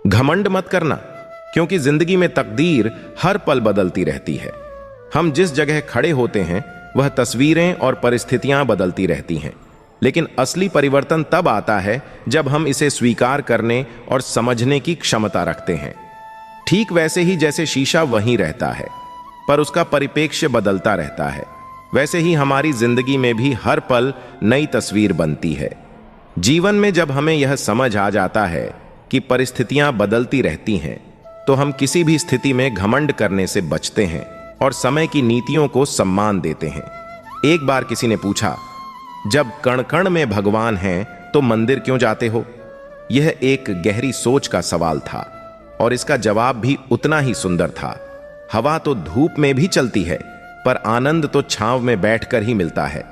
घमंड मत करना, क्योंकि जिंदगी में तकदीर हर पल बदलती रहती है। हम जिस जगह खड़े होते हैं वह तस्वीरें और परिस्थितियां बदलती रहती हैं, लेकिन असली परिवर्तन तब आता है जब हम इसे स्वीकार करने और समझने की क्षमता रखते हैं। ठीक वैसे ही जैसे शीशा वहीं रहता है, पर उसका परिप्रेक्ष्य बदलता रहता है, वैसे ही हमारी जिंदगी में भी हर पल नई तस्वीर बनती है। जीवन में जब हमें यह समझ आ जाता है कि परिस्थितियां बदलती रहती हैं, तो हम किसी भी स्थिति में घमंड करने से बचते हैं और समय की नीतियों को सम्मान देते हैं। एक बार किसी ने पूछा, जब कण कण में भगवान हैं तो मंदिर क्यों जाते हो? यह एक गहरी सोच का सवाल था और इसका जवाब भी उतना ही सुंदर था। हवा तो धूप में भी चलती है, पर आनंद तो छांव में बैठकर ही मिलता है।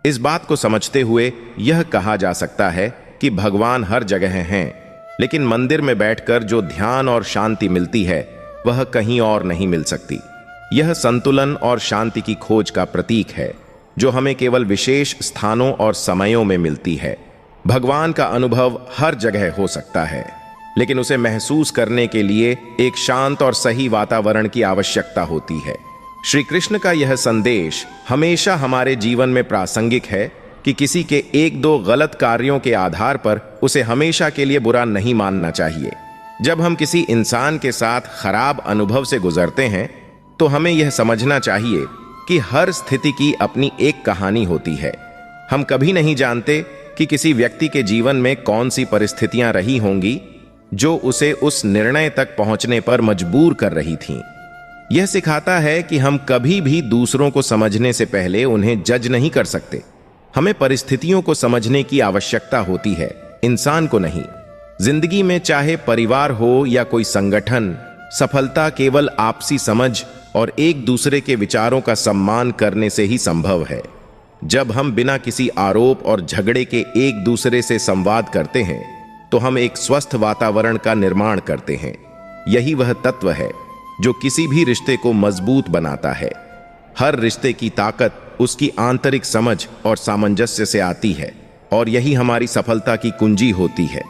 इस बात को समझते हुए यह कहा जा सकता है कि भगवान हर जगह हैं, लेकिन मंदिर में बैठकर जो ध्यान और शांति मिलती है वह कहीं और नहीं मिल सकती। यह संतुलन और शांति की खोज का प्रतीक है, जो हमें केवल विशेष स्थानों और समयों में मिलती है। भगवान का अनुभव हर जगह हो सकता है, लेकिन उसे महसूस करने के लिए एक शांत और सही वातावरण की आवश्यकता होती है। श्री कृष्ण का यह संदेश हमेशा हमारे जीवन में प्रासंगिक है कि किसी के एक दो गलत कार्यों के आधार पर उसे हमेशा के लिए बुरा नहीं मानना चाहिए। जब हम किसी इंसान के साथ खराब अनुभव से गुजरते हैं, तो हमें यह समझना चाहिए कि हर स्थिति की अपनी एक कहानी होती है। हम कभी नहीं जानते कि किसी व्यक्ति के जीवन में कौन सी परिस्थितियां रही होंगी जो उसे उस निर्णय तक पहुंचने पर मजबूर कर रही थीं। यह सिखाता है कि हम कभी भी दूसरों को समझने से पहले उन्हें जज नहीं कर सकते। हमें परिस्थितियों को समझने की आवश्यकता होती है, इंसान को नहीं। जिंदगी में चाहे परिवार हो या कोई संगठन, सफलता केवल आपसी समझ और एक दूसरे के विचारों का सम्मान करने से ही संभव है। जब हम बिना किसी आरोप और झगड़े के एक दूसरे से संवाद करते हैं, तो हम एक स्वस्थ वातावरण का निर्माण करते हैं। यही वह तत्व है जो किसी भी रिश्ते को मजबूत बनाता है। हर रिश्ते की ताकत उसकी आंतरिक समझ और सामंजस्य से आती है, और यही हमारी सफलता की कुंजी होती है।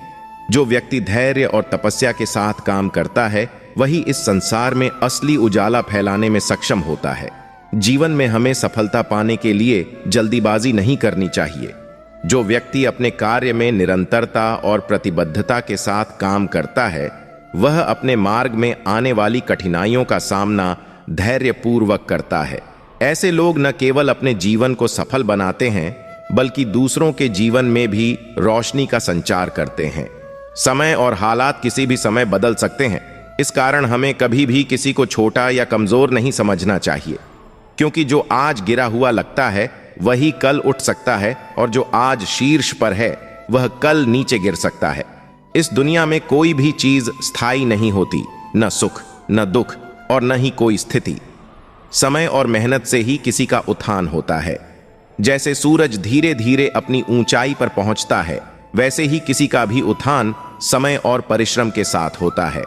जो व्यक्ति धैर्य और तपस्या के साथ काम करता है, वही इस संसार में असली उजाला फैलाने में सक्षम होता है। जीवन में हमें सफलता पाने के लिए जल्दीबाजी नहीं करनी चाहिए। जो व्यक्ति अपने कार्य में निरंतरता और प्रतिबद्धता के साथ काम करता है, वह अपने मार्ग में आने वाली कठिनाइयों का सामना धैर्यपूर्वक करता है। ऐसे लोग न केवल अपने जीवन को सफल बनाते हैं, बल्कि दूसरों के जीवन में भी रोशनी का संचार करते हैं। समय और हालात किसी भी समय बदल सकते हैं, इस कारण हमें कभी भी किसी को छोटा या कमजोर नहीं समझना चाहिए, क्योंकि जो आज गिरा हुआ लगता है वही कल उठ सकता है, और जो आज शीर्ष पर है वह कल नीचे गिर सकता है। इस दुनिया में कोई भी चीज स्थायी नहीं होती, न सुख, न दुख और न ही कोई स्थिति। समय और मेहनत से ही किसी का उत्थान होता है। जैसे सूरज धीरे धीरे अपनी ऊंचाई पर पहुंचता है, वैसे ही किसी का भी उत्थान समय और परिश्रम के साथ होता है।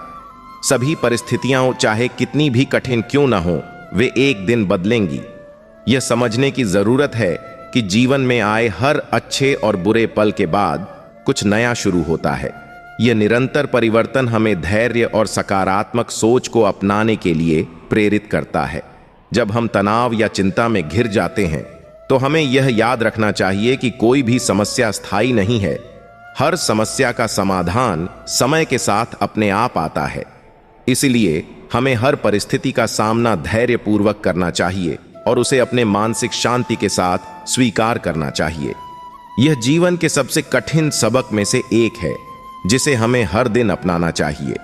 सभी परिस्थितियां चाहे कितनी भी कठिन क्यों न हो, वे एक दिन बदलेंगी। यह समझने की जरूरत है कि जीवन में आए हर अच्छे और बुरे पल के बाद कुछ नया शुरू होता है। यह निरंतर परिवर्तन हमें धैर्य और सकारात्मक सोच को अपनाने के लिए प्रेरित करता है। जब हम तनाव या चिंता में घिर जाते हैं, तो हमें यह याद रखना चाहिए कि कोई भी समस्या स्थायी नहीं है। हर समस्या का समाधान समय के साथ अपने आप आता है। इसलिए हमें हर परिस्थिति का सामना धैर्यपूर्वक करना चाहिए और उसे अपने मानसिक शांति के साथ स्वीकार करना चाहिए। यह जीवन के सबसे कठिन सबक में से एक है, जिसे हमें हर दिन अपनाना चाहिए।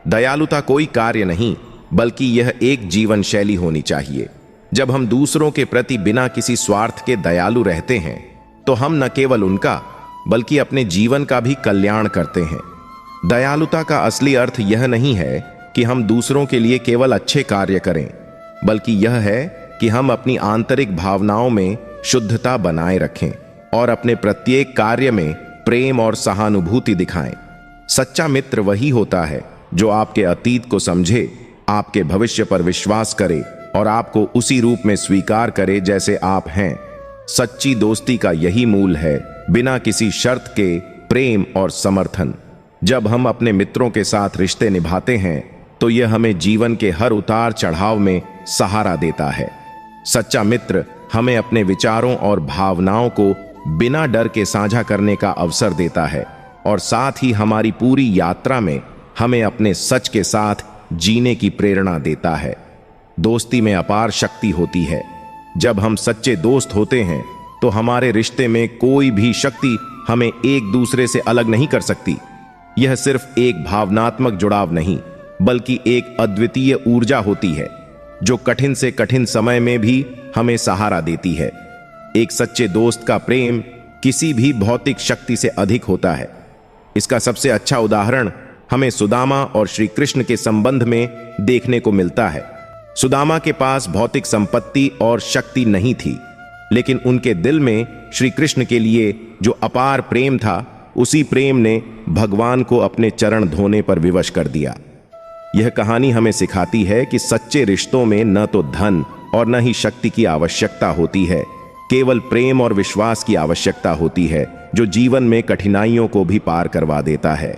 दयालुता कोई कार्य नहीं, बल्कि यह एक जीवन शैली होनी चाहिए। जब हम दूसरों के प्रति बिना किसी स्वार्थ के दयालु रहते हैं, तो हम न केवल उनका बल्कि अपने जीवन का भी कल्याण करते हैं। दयालुता का असली अर्थ यह नहीं है कि हम दूसरों के लिए केवल अच्छे कार्य करें, बल्कि यह है कि हम अपनी आंतरिक भावनाओं में शुद्धता बनाए रखें और अपने प्रत्येक कार्य में प्रेम और सहानुभूति दिखाएं। सच्चा मित्र वही होता है जो आपके अतीत को समझे, आपके भविष्य पर विश्वास करे और आपको उसी रूप में स्वीकार करे जैसे आप हैं। सच्ची दोस्ती का यही मूल है, बिना किसी शर्त के प्रेम और समर्थन। जब हम अपने मित्रों के साथ रिश्ते निभाते हैं तो यह हमें जीवन के हर उतार चढ़ाव में सहारा देता है। सच्चा मित्र हमें अपने विचारों और भावनाओं को बिना डर के साझा करने का अवसर देता है और साथ ही हमारी पूरी यात्रा में हमें अपने सच के साथ जीने की प्रेरणा देता है। दोस्ती में अपार शक्ति होती है। जब हम सच्चे दोस्त होते हैं तो हमारे रिश्ते में कोई भी शक्ति हमें एक दूसरे से अलग नहीं कर सकती। यह सिर्फ एक भावनात्मक जुड़ाव नहीं, बल्कि एक अद्वितीय ऊर्जा होती है जो कठिन से कठिन समय में भी हमें सहारा देती है। एक सच्चे दोस्त का प्रेम किसी भी भौतिक शक्ति से अधिक होता है। इसका सबसे अच्छा उदाहरण हमें सुदामा और श्री कृष्ण के संबंध में देखने को मिलता है। सुदामा के पास भौतिक संपत्ति और शक्ति नहीं थी, लेकिन उनके दिल में श्री कृष्ण के लिए जो अपार प्रेम था, उसी प्रेम ने भगवान को अपने चरण धोने पर विवश कर दिया। यह कहानी हमें सिखाती है कि सच्चे रिश्तों में न तो धन और न ही शक्ति की आवश्यकता होती है, केवल प्रेम और विश्वास की आवश्यकता होती है जो जीवन में कठिनाइयों को भी पार करवा देता है।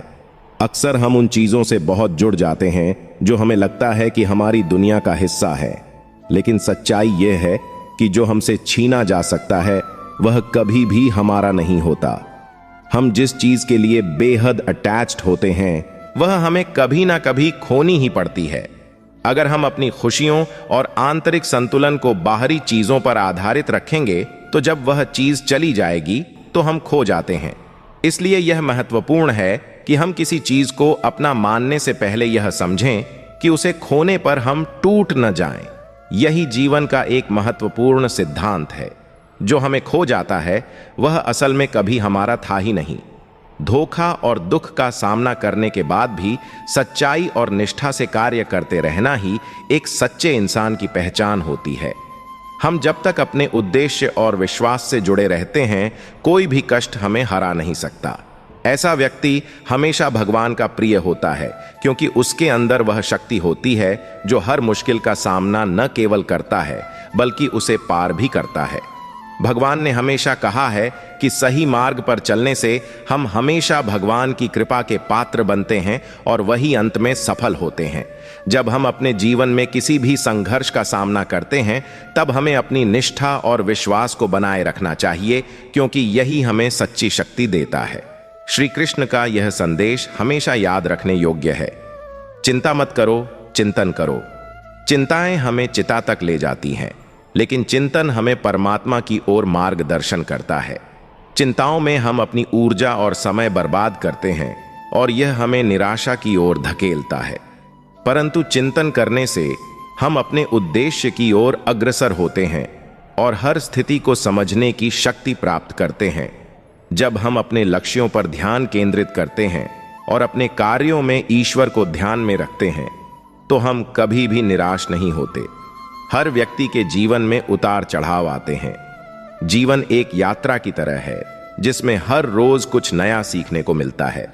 अक्सर हम उन चीजों से बहुत जुड़ जाते हैं जो हमें लगता है कि हमारी दुनिया का हिस्सा है, लेकिन सच्चाई यह है कि जो हमसे छीना जा सकता है वह कभी भी हमारा नहीं होता। हम जिस चीज के लिए बेहद अटैच्ड होते हैं वह हमें कभी ना कभी खोनी ही पड़ती है। अगर हम अपनी खुशियों और आंतरिक संतुलन को बाहरी चीजों पर आधारित रखेंगे तो जब वह चीज चली जाएगी तो हम खो जाते हैं। इसलिए यह महत्वपूर्ण है कि हम किसी चीज को अपना मानने से पहले यह समझें कि उसे खोने पर हम टूट न जाएं। यही जीवन का एक महत्वपूर्ण सिद्धांत है। जो हमें खो जाता है वह असल में कभी हमारा था ही नहीं। धोखा और दुख का सामना करने के बाद भी सच्चाई और निष्ठा से कार्य करते रहना ही एक सच्चे इंसान की पहचान होती है। हम जब तक अपने उद्देश्य और विश्वास से जुड़े रहते हैं, कोई भी कष्ट हमें हरा नहीं सकता। ऐसा व्यक्ति हमेशा भगवान का प्रिय होता है, क्योंकि उसके अंदर वह शक्ति होती है जो हर मुश्किल का सामना न केवल करता है बल्कि उसे पार भी करता है। भगवान ने हमेशा कहा है कि सही मार्ग पर चलने से हम हमेशा भगवान की कृपा के पात्र बनते हैं और वही अंत में सफल होते हैं। जब हम अपने जीवन में किसी भी संघर्ष का सामना करते हैं तब हमें अपनी निष्ठा और विश्वास को बनाए रखना चाहिए, क्योंकि यही हमें सच्ची शक्ति देता है। श्री कृष्ण का यह संदेश हमेशा याद रखने योग्य है। चिंता मत करो, चिंतन करो। चिंताएं हमें चिता तक ले जाती हैं, लेकिन चिंतन हमें परमात्मा की ओर मार्गदर्शन करता है। चिंताओं में हम अपनी ऊर्जा और समय बर्बाद करते हैं और यह हमें निराशा की ओर धकेलता है। परंतु चिंतन करने से हम अपने उद्देश्य की ओर अग्रसर होते हैं और हर स्थिति को समझने की शक्ति प्राप्त करते हैं। जब हम अपने लक्ष्यों पर ध्यान केंद्रित करते हैं और अपने कार्यों में ईश्वर को ध्यान में रखते हैं तो हम कभी भी निराश नहीं होते। हर व्यक्ति के जीवन में उतार चढ़ाव आते हैं। जीवन एक यात्रा की तरह है जिसमें हर रोज कुछ नया सीखने को मिलता है।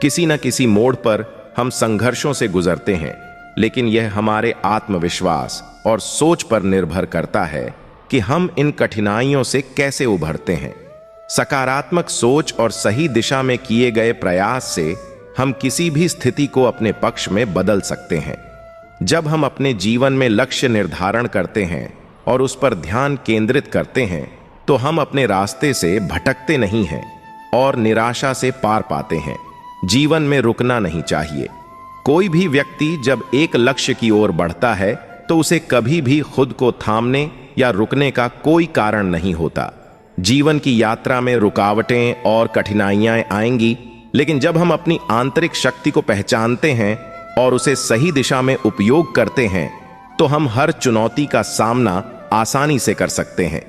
किसी न किसी मोड़ पर हम संघर्षों से गुजरते हैं, लेकिन यह हमारे आत्मविश्वास और सोच पर निर्भर करता है कि हम इन कठिनाइयों से कैसे उभरते हैं। सकारात्मक सोच और सही दिशा में किए गए प्रयास से हम किसी भी स्थिति को अपने पक्ष में बदल सकते हैं। जब हम अपने जीवन में लक्ष्य निर्धारण करते हैं और उस पर ध्यान केंद्रित करते हैं तो हम अपने रास्ते से भटकते नहीं हैं और निराशा से पार पाते हैं। जीवन में रुकना नहीं चाहिए। कोई भी व्यक्ति जब एक लक्ष्य की ओर बढ़ता है तो उसे कभी भी खुद को थामने या रुकने का कोई कारण नहीं होता। जीवन की यात्रा में रुकावटें और कठिनाइयां आएंगी, लेकिन जब हम अपनी आंतरिक शक्ति को पहचानते हैं और उसे सही दिशा में उपयोग करते हैं तो हम हर चुनौती का सामना आसानी से कर सकते हैं।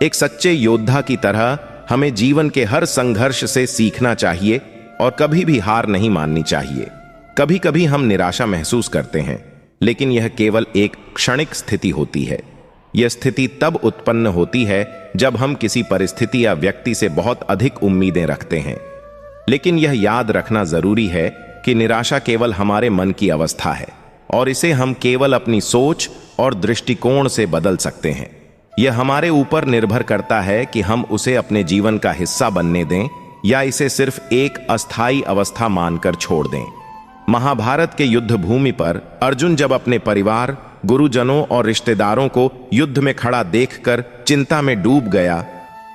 एक सच्चे योद्धा की तरह हमें जीवन के हर संघर्ष से सीखना चाहिए और कभी भी हार नहीं माननी चाहिए। कभी कभी हम निराशा महसूस करते हैं, लेकिन यह केवल एक क्षणिक स्थिति होती है। यह स्थिति तब उत्पन्न होती है जब हम किसी परिस्थिति या व्यक्ति से बहुत अधिक उम्मीदें रखते हैं। लेकिन यह याद रखना जरूरी है कि निराशा केवल हमारे मन की अवस्था है और इसे हम केवल अपनी सोच और दृष्टिकोण से बदल सकते हैं। यह हमारे ऊपर निर्भर करता है कि हम उसे अपने जीवन का हिस्सा बनने दें या इसे सिर्फ एक अस्थायी अवस्था मानकर छोड़ दें। महाभारत के युद्ध भूमि पर अर्जुन जब अपने परिवार, गुरुजनों और रिश्तेदारों को युद्ध में खड़ा देखकर चिंता में डूब गया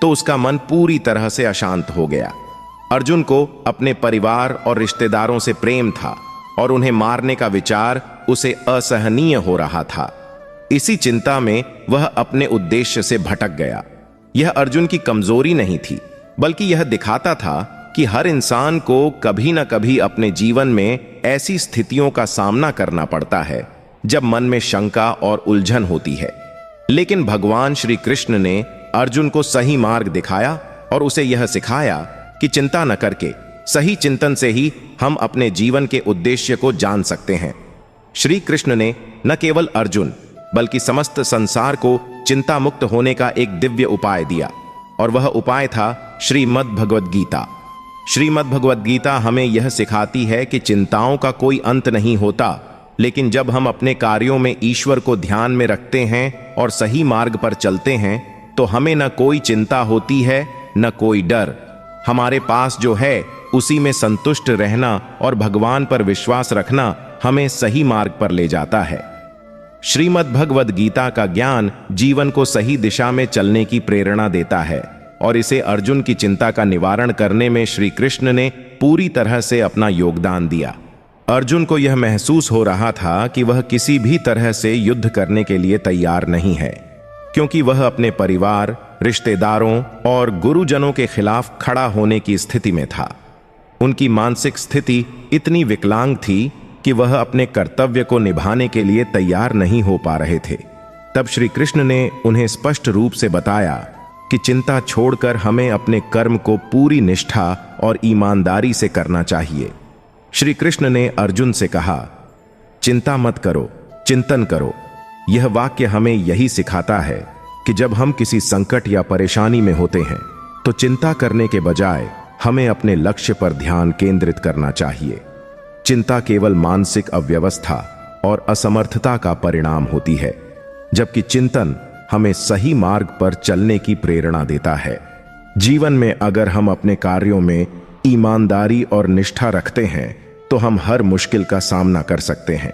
तो उसका मन पूरी तरह से अशांत हो गया। अर्जुन को अपने परिवार और रिश्तेदारों से प्रेम था और उन्हें मारने का विचार उसे असहनीय हो रहा था। इसी चिंता में वह अपने उद्देश्य से भटक गया। यह अर्जुन की कमजोरी नहीं थी, बल्कि यह दिखाता था कि हर इंसान को कभी न कभी अपने जीवन में ऐसी स्थितियों का सामना करना पड़ता है जब मन में शंका और उलझन होती है। लेकिन भगवान श्री कृष्ण ने अर्जुन को सही मार्ग दिखाया और उसे यह सिखाया कि चिंता न करके सही चिंतन से ही हम अपने जीवन के उद्देश्य को जान सकते हैं। श्री कृष्ण ने न केवल अर्जुन बल्कि समस्त संसार को चिंता मुक्त होने का एक दिव्य उपाय दिया, और वह उपाय था श्रीमद् भगवद गीता। श्रीमद् भगवद गीता हमें यह सिखाती है कि चिंताओं का कोई अंत नहीं होता, लेकिन जब हम अपने कार्यों में ईश्वर को ध्यान में रखते हैं और सही मार्ग पर चलते हैं तो हमें न कोई चिंता होती है न कोई डर। हमारे पास जो है उसी में संतुष्ट रहना और भगवान पर विश्वास रखना हमें सही मार्ग पर ले जाता है। श्रीमद् भगवद गीता का ज्ञान जीवन को सही दिशा में चलने की प्रेरणा देता है, और इसे अर्जुन की चिंता का निवारण करने में श्री कृष्ण ने पूरी तरह से अपना योगदान दिया। अर्जुन को यह महसूस हो रहा था कि वह किसी भी तरह से युद्ध करने के लिए तैयार नहीं है, क्योंकि वह अपने परिवार, रिश्तेदारों और गुरुजनों के खिलाफ खड़ा होने की स्थिति में था। उनकी मानसिक स्थिति इतनी विकलांग थी कि वह अपने कर्तव्य को निभाने के लिए तैयार नहीं हो पा रहे थे। तब श्री कृष्ण ने उन्हें स्पष्ट रूप से बताया कि चिंता छोड़कर हमें अपने कर्म को पूरी निष्ठा और ईमानदारी से करना चाहिए। श्री कृष्ण ने अर्जुन से कहा, चिंता मत करो, चिंतन करो। यह वाक्य हमें यही सिखाता है कि जब हम किसी संकट या परेशानी में होते हैं तो चिंता करने के बजाय हमें अपने लक्ष्य पर ध्यान केंद्रित करना चाहिए। चिंता केवल मानसिक अव्यवस्था और असमर्थता का परिणाम होती है, जबकि चिंतन हमें सही मार्ग पर चलने की प्रेरणा देता है। जीवन में अगर हम अपने कार्यों में ईमानदारी और निष्ठा रखते हैं तो हम हर मुश्किल का सामना कर सकते हैं।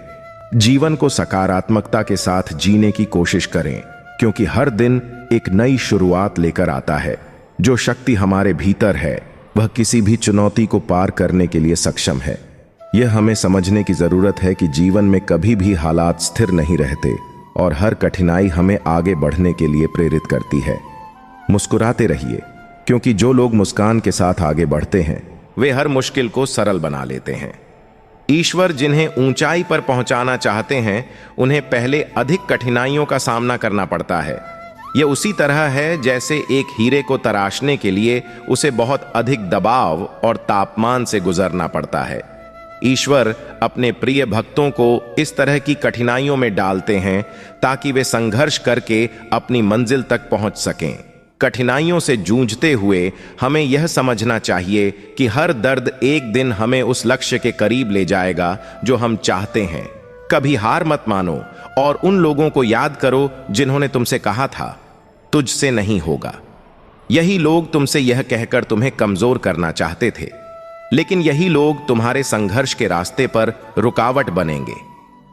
जीवन को सकारात्मकता के साथ जीने की कोशिश करें, क्योंकि हर दिन एक नई शुरुआत लेकर आता है। जो शक्ति हमारे भीतर है वह किसी भी चुनौती को पार करने के लिए सक्षम है। यह हमें समझने की जरूरत है कि जीवन में कभी भी हालात स्थिर नहीं रहते और हर कठिनाई हमें आगे बढ़ने के लिए प्रेरित करती है। मुस्कुराते रहिए, क्योंकि जो लोग मुस्कान के साथ आगे बढ़ते हैं वे हर मुश्किल को सरल बना लेते हैं। ईश्वर जिन्हें ऊंचाई पर पहुंचाना चाहते हैं उन्हें पहले अधिक कठिनाइयों का सामना करना पड़ता है। यह उसी तरह है जैसे एक हीरे को तराशने के लिए उसे बहुत अधिक दबाव और तापमान से गुजरना पड़ता है। ईश्वर अपने प्रिय भक्तों को इस तरह की कठिनाइयों में डालते हैं ताकि वे संघर्ष करके अपनी मंजिल तक पहुंच सकें। कठिनाइयों से जूझते हुए हमें यह समझना चाहिए कि हर दर्द एक दिन हमें उस लक्ष्य के करीब ले जाएगा जो हम चाहते हैं। कभी हार मत मानो और उन लोगों को याद करो जिन्होंने तुमसे कहा था तुझसे नहीं होगा। यही लोग तुमसे यह कहकर तुम्हें कमजोर करना चाहते थे, लेकिन यही लोग तुम्हारे संघर्ष के रास्ते पर रुकावट बनेंगे।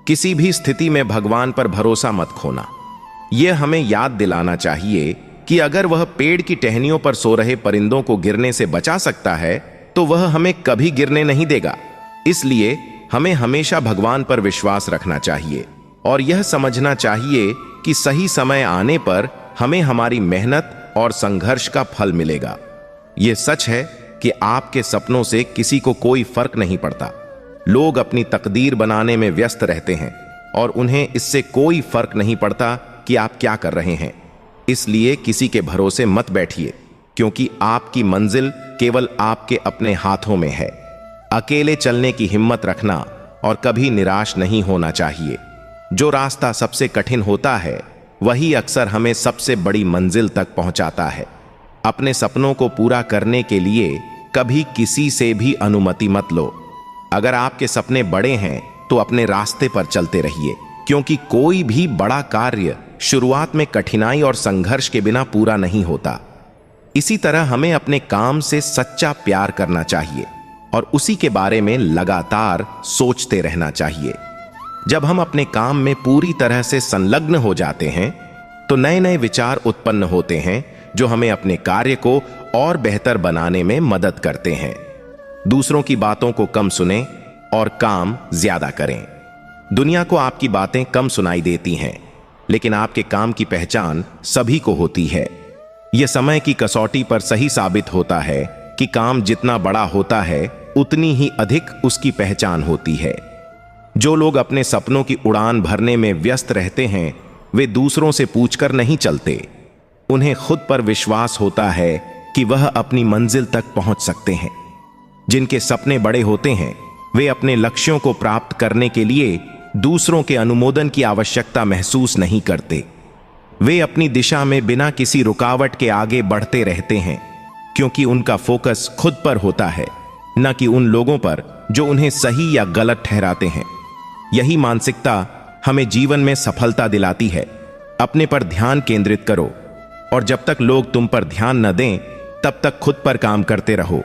किसी भी स्थिति में भगवान पर भरोसा मत खोना। यह हमें याद दिलाना चाहिए कि अगर वह पेड़ की टहनियों पर सो रहे परिंदों को गिरने से बचा सकता है तो वह हमें कभी गिरने नहीं देगा। इसलिए हमें हमेशा भगवान पर विश्वास रखना चाहिए और यह समझना चाहिए कि सही समय आने पर हमें हमारी मेहनत और संघर्ष का फल मिलेगा। यह सच है कि आपके सपनों से किसी को कोई फर्क नहीं पड़ता। लोग अपनी तकदीर बनाने में व्यस्त रहते हैं और उन्हें इससे कोई फर्क नहीं पड़ता कि आप क्या कर रहे हैं। इसलिए किसी के भरोसे मत बैठिए, क्योंकि आपकी मंजिल केवल आपके अपने हाथों में है। अकेले चलने की हिम्मत रखना और कभी निराश नहीं होना चाहिए। जो रास्ता सबसे कठिन होता है वही अक्सर हमें सबसे बड़ी मंजिल तक पहुंचाता है। अपने सपनों को पूरा करने के लिए कभी किसी से भी अनुमति मत लो। अगर आपके सपने बड़े हैं तो अपने रास्ते पर चलते रहिए, क्योंकि कोई भी बड़ा कार्य शुरुआत में कठिनाई और संघर्ष के बिना पूरा नहीं होता। इसी तरह हमें अपने काम से सच्चा प्यार करना चाहिए और उसी के बारे में लगातार सोचते रहना चाहिए। जब हम अपने काम में पूरी तरह से संलग्न हो जाते हैं तो नए नए विचार उत्पन्न होते हैं जो हमें अपने कार्य को और बेहतर बनाने में मदद करते हैं। दूसरों की बातों को कम सुनें और काम ज्यादा करें। दुनिया को आपकी बातें कम सुनाई देती हैं, लेकिन आपके काम की पहचान सभी को होती है। यह समय की कसौटी पर सही साबित होता है कि काम जितना बड़ा होता है उतनी ही अधिक उसकी पहचान होती है। जो लोग अपने सपनों की उड़ान भरने में व्यस्त रहते हैं वे दूसरों से पूछकर नहीं चलते। उन्हें खुद पर विश्वास होता है कि वह अपनी मंजिल तक पहुंच सकते हैं। जिनके सपने बड़े होते हैं वे अपने लक्ष्यों को प्राप्त करने के लिए दूसरों के अनुमोदन की आवश्यकता महसूस नहीं करते। वे अपनी दिशा में बिना किसी रुकावट के आगे बढ़ते रहते हैं, क्योंकि उनका फोकस खुद पर होता है, न कि उन लोगों पर जो उन्हें सही या गलत ठहराते हैं। यही मानसिकता हमें जीवन में सफलता दिलाती है। अपने पर ध्यान केंद्रित करो और जब तक लोग तुम पर ध्यान न दें तब तक खुद पर काम करते रहो।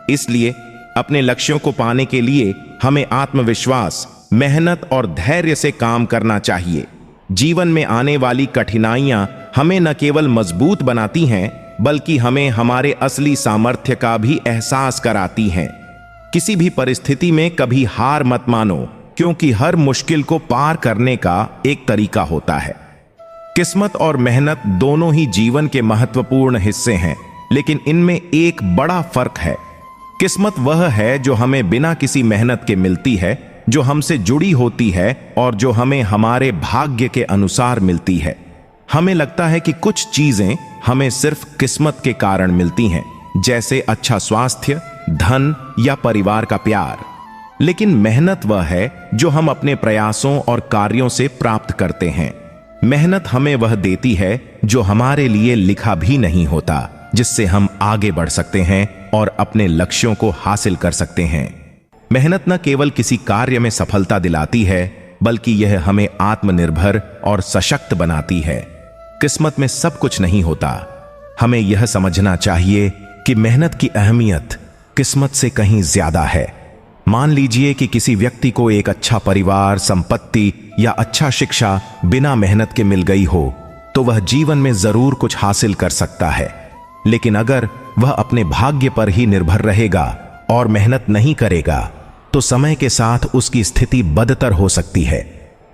इसलिए अपने लक्ष्यों को पाने के लिए हमें आत्मविश्वास, मेहनत और धैर्य से काम करना चाहिए। जीवन में आने वाली कठिनाइयां हमें न केवल मजबूत बनाती हैं बल्कि हमें हमारे असली सामर्थ्य का भी एहसास कराती हैं। किसी भी परिस्थिति में कभी हार मत मानो, क्योंकि हर मुश्किल को पार करने का एक तरीका होता है। किस्मत और मेहनत दोनों ही जीवन के महत्वपूर्ण हिस्से हैं, लेकिन इनमें एक बड़ा फर्क है। किस्मत वह है जो हमें बिना किसी मेहनत के मिलती है, जो हमसे जुड़ी होती है और जो हमें हमारे भाग्य के अनुसार मिलती है। हमें लगता है कि कुछ चीजें हमें सिर्फ किस्मत के कारण मिलती हैं, जैसे अच्छा स्वास्थ्य, धन या परिवार का प्यार। लेकिन मेहनत वह है जो हम अपने प्रयासों और कार्यों से प्राप्त करते हैं। मेहनत हमें वह देती है जो हमारे लिए लिखा भी नहीं होता, जिससे हम आगे बढ़ सकते हैं और अपने लक्ष्यों को हासिल कर सकते हैं। मेहनत न केवल किसी कार्य में सफलता दिलाती है, बल्कि यह हमें आत्मनिर्भर और सशक्त बनाती है। किस्मत में सब कुछ नहीं होता। हमें यह समझना चाहिए कि मेहनत की अहमियत किस्मत से कहीं ज्यादा है। मान लीजिए कि किसी व्यक्ति को एक अच्छा परिवार, संपत्ति या अच्छा शिक्षा बिना मेहनत के मिल गई हो, तो वह जीवन में जरूर कुछ हासिल कर सकता है। लेकिन अगर वह अपने भाग्य पर ही निर्भर रहेगा और मेहनत नहीं करेगा, तो समय के साथ उसकी स्थिति बदतर हो सकती है।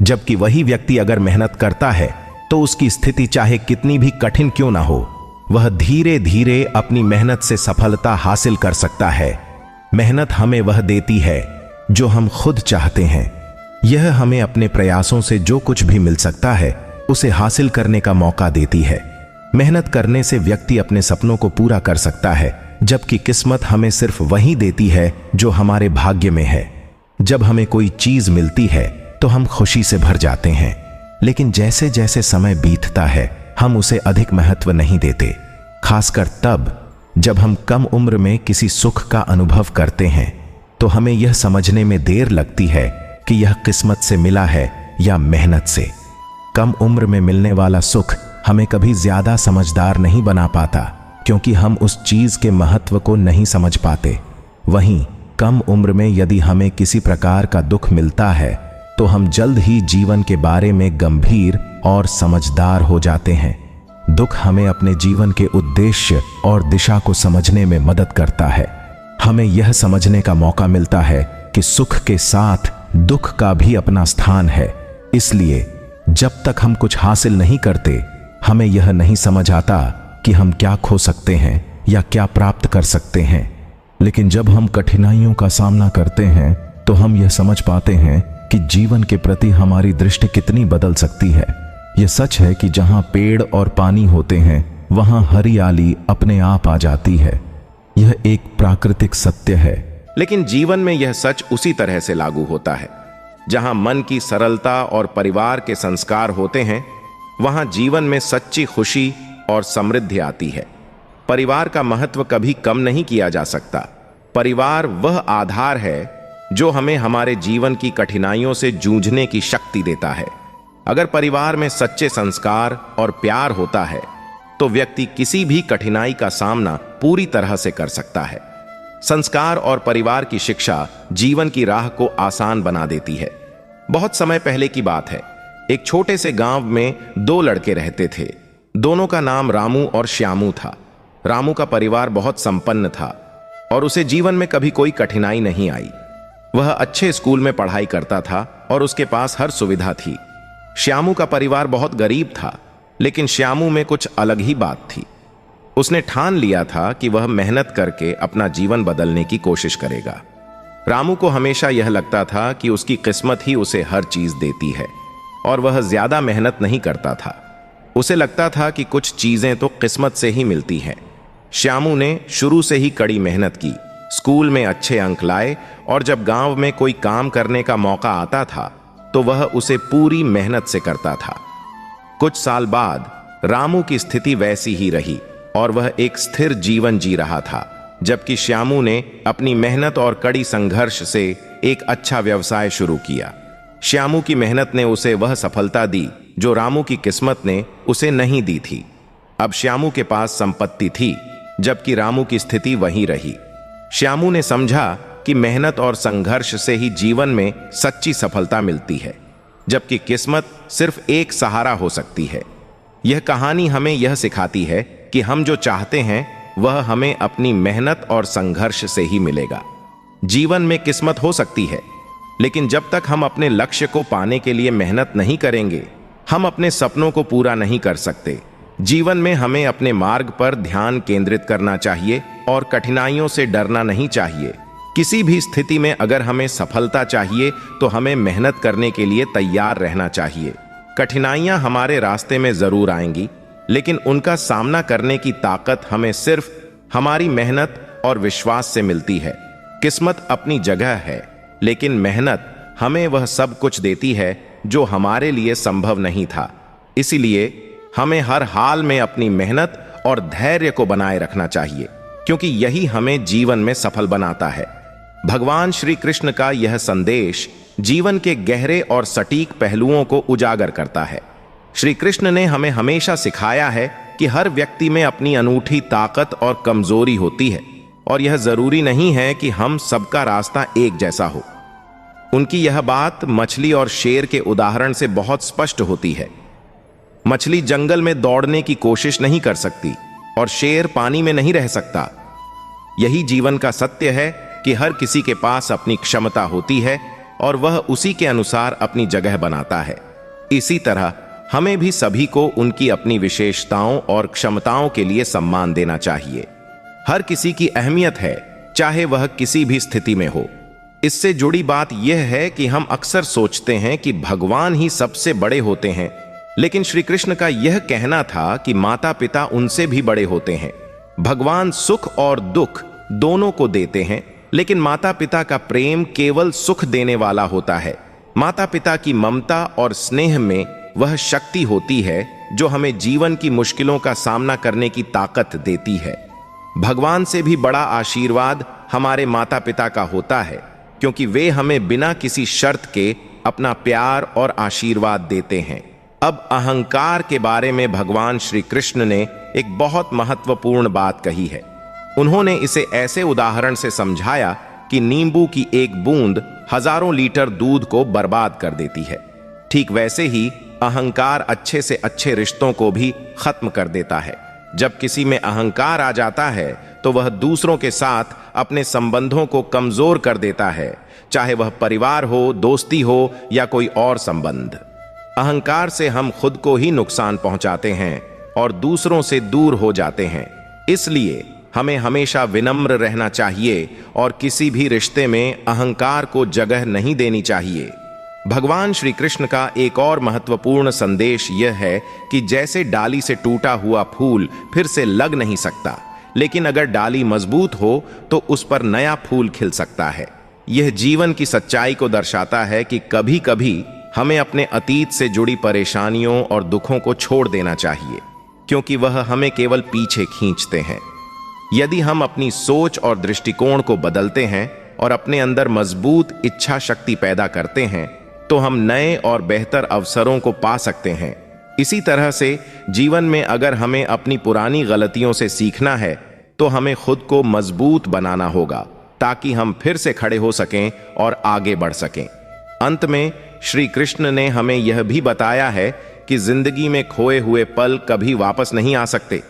जबकि वही व्यक्ति अगर मेहनत करता है तो उसकी स्थिति चाहे कितनी भी कठिन क्यों ना हो, वह धीरे धीरे अपनी मेहनत से सफलता हासिल कर सकता है। मेहनत हमें वह देती है जो हम खुद चाहते हैं। यह हमें अपने प्रयासों से जो कुछ भी मिल सकता है उसे हासिल करने का मौका देती है। मेहनत करने से व्यक्ति अपने सपनों को पूरा कर सकता है, जबकि किस्मत हमें सिर्फ वही देती है जो हमारे भाग्य में है। जब हमें कोई चीज मिलती है तो हम खुशी से भर जाते हैं, लेकिन जैसे जैसे समय बीतता है हम उसे अधिक महत्व नहीं देते, खासकर तब जब हम कम उम्र में किसी सुख का अनुभव करते हैं तो हमें यह समझने में देर लगती है कि यह किस्मत से मिला है या मेहनत से। कम उम्र में मिलने वाला सुख हमें कभी ज्यादा समझदार नहीं बना पाता, क्योंकि हम उस चीज के महत्व को नहीं समझ पाते। वहीं कम उम्र में यदि हमें किसी प्रकार का दुख मिलता है तो हम जल्द ही जीवन के बारे में गंभीर और समझदार हो जाते हैं। दुख हमें अपने जीवन के उद्देश्य और दिशा को समझने में मदद करता है। हमें यह समझने का मौका मिलता है कि सुख के साथ दुख का भी अपना स्थान है। इसलिए जब तक हम कुछ हासिल नहीं करते, हमें यह नहीं समझ आता कि हम क्या खो सकते हैं या क्या प्राप्त कर सकते हैं। लेकिन जब हम कठिनाइयों का सामना करते हैं तो हम यह समझ पाते हैं कि जीवन के प्रति हमारी दृष्टि कितनी बदल सकती है। यह सच है कि जहां पेड़ और पानी होते हैं वहां हरियाली अपने आप आ जाती है। यह एक प्राकृतिक सत्य है। लेकिन जीवन में यह सच उसी तरह से लागू होता है। जहां मन की सरलता और परिवार के संस्कार होते हैं, वहां जीवन में सच्ची खुशी और समृद्धि आती है। परिवार का महत्व कभी कम नहीं किया जा सकता। परिवार वह आधार है जो हमें हमारे जीवन की कठिनाइयों से जूझने की शक्ति देता है। अगर परिवार में सच्चे संस्कार और प्यार होता है तो व्यक्ति किसी भी कठिनाई का सामना पूरी तरह से कर सकता है। संस्कार और परिवार की शिक्षा जीवन की राह को आसान बना देती है। बहुत समय पहले की बात है। एक छोटे से गांव में दो लड़के रहते थे। दोनों का नाम रामू और श्यामू था। रामू का परिवार बहुत संपन्न था और उसे जीवन में कभी कोई कठिनाई नहीं आई। वह अच्छे स्कूल में पढ़ाई करता था और उसके पास हर सुविधा थी। श्यामू का परिवार बहुत गरीब था, लेकिन श्यामू में कुछ अलग ही बात थी। उसने ठान लिया था कि वह मेहनत करके अपना जीवन बदलने की कोशिश करेगा। रामू को हमेशा यह लगता था कि उसकी किस्मत ही उसे हर चीज देती है और वह ज्यादा मेहनत नहीं करता था। उसे लगता था कि कुछ चीजें तो किस्मत से ही मिलती हैं। श्यामू ने शुरू से ही कड़ी मेहनत की, स्कूल में अच्छे अंक लाए और जब गांव में कोई काम करने का मौका आता था तो वह उसे पूरी मेहनत से करता था। कुछ साल बाद रामू की स्थिति वैसी ही रही और वह एक स्थिर जीवन जी रहा था, जबकि श्यामू ने अपनी मेहनत और कड़ी संघर्ष से एक अच्छा व्यवसाय शुरू किया। श्यामू की मेहनत ने उसे वह सफलता दी जो रामू की किस्मत ने उसे नहीं दी थी। अब श्यामू के पास संपत्ति थी, जबकि रामू की स्थिति वही रही। श्यामू ने समझा कि मेहनत और संघर्ष से ही जीवन में सच्ची सफलता मिलती है, जबकि किस्मत सिर्फ एक सहारा हो सकती है। यह कहानी हमें यह सिखाती है कि हम जो चाहते हैं वह हमें अपनी मेहनत और संघर्ष से ही मिलेगा। जीवन में किस्मत हो सकती है, लेकिन जब तक हम अपने लक्ष्य को पाने के लिए मेहनत नहीं करेंगे, हम अपने सपनों को पूरा नहीं कर सकते। जीवन में हमें अपने मार्ग पर ध्यान केंद्रित करना चाहिए और कठिनाइयों से डरना नहीं चाहिए। किसी भी स्थिति में अगर हमें सफलता चाहिए तो हमें मेहनत करने के लिए तैयार रहना चाहिए। कठिनाइयां हमारे रास्ते में जरूर आएंगी, लेकिन उनका सामना करने की ताकत हमें सिर्फ हमारी मेहनत और विश्वास से मिलती है। किस्मत अपनी जगह है, लेकिन मेहनत हमें वह सब कुछ देती है जो हमारे लिए संभव नहीं था। इसीलिए हमें हर हाल में अपनी मेहनत और धैर्य को बनाए रखना चाहिए, क्योंकि यही हमें जीवन में सफल बनाता है। भगवान श्री कृष्ण का यह संदेश जीवन के गहरे और सटीक पहलुओं को उजागर करता है। श्री कृष्ण ने हमें हमेशा सिखाया है कि हर व्यक्ति में अपनी अनूठी ताकत और कमजोरी होती है और यह जरूरी नहीं है कि हम सबका रास्ता एक जैसा हो। उनकी यह बात मछली और शेर के उदाहरण से बहुत स्पष्ट होती है। मछली जंगल में दौड़ने की कोशिश नहीं कर सकती और शेर पानी में नहीं रह सकता। यही जीवन का सत्य है कि हर किसी के पास अपनी क्षमता होती है और वह उसी के अनुसार अपनी जगह बनाता है। इसी तरह हमें भी सभी को उनकी अपनी विशेषताओं और क्षमताओं के लिए सम्मान देना चाहिए। हर किसी की अहमियत है, चाहे वह किसी भी स्थिति में हो। इससे जुड़ी बात यह है कि हम अक्सर सोचते हैं कि भगवान ही सबसे बड़े होते हैं, लेकिन श्री कृष्ण का यह कहना था कि माता पिता उनसे भी बड़े होते हैं। भगवान सुख और दुख दोनों को देते हैं, लेकिन माता पिता का प्रेम केवल सुख देने वाला होता है। माता पिता की ममता और स्नेह में वह शक्ति होती है जो हमें जीवन की मुश्किलों का सामना करने की ताकत देती है। भगवान से भी बड़ा आशीर्वाद हमारे माता पिता का होता है, क्योंकि वे हमें बिना किसी शर्त के अपना प्यार और आशीर्वाद देते हैं। अब अहंकार के बारे में भगवान श्री कृष्ण ने एक बहुत महत्वपूर्ण बात कही है। उन्होंने इसे ऐसे उदाहरण से समझाया कि नींबू की एक बूंद हजारों लीटर दूध को बर्बाद कर देती है। ठीक वैसे ही अहंकार अच्छे से अच्छे रिश्तों को भी खत्म कर देता है। जब किसी में अहंकार आ जाता है तो वह दूसरों के साथ अपने संबंधों को कमजोर कर देता है, चाहे वह परिवार हो, दोस्ती हो या कोई और संबंध। अहंकार से हम खुद को ही नुकसान पहुंचाते हैं और दूसरों से दूर हो जाते हैं। इसलिए हमें हमेशा विनम्र रहना चाहिए और किसी भी रिश्ते में अहंकार को जगह नहीं देनी चाहिए। भगवान श्री कृष्ण का एक और महत्वपूर्ण संदेश यह है कि जैसे डाली से टूटा हुआ फूल फिर से लग नहीं सकता, लेकिन अगर डाली मजबूत हो तो उस पर नया फूल खिल सकता है। यह जीवन की सच्चाई को दर्शाता है कि कभी कभी हमें अपने अतीत से जुड़ी परेशानियों और दुखों को छोड़ देना चाहिए, क्योंकि वह हमें केवल पीछे खींचते हैं। यदि हम अपनी सोच और दृष्टिकोण को बदलते हैं और अपने अंदर मजबूत इच्छा शक्ति पैदा करते हैं तो हम नए और बेहतर अवसरों को पा सकते हैं। इसी तरह से जीवन में अगर हमें अपनी पुरानी गलतियों से सीखना है तो हमें खुद को मजबूत बनाना होगा ताकि हम फिर से खड़े हो सकें और आगे बढ़ सकें। अंत में श्री कृष्ण ने हमें यह भी बताया है कि जिंदगी में खोए हुए पल कभी वापस नहीं आ सकते,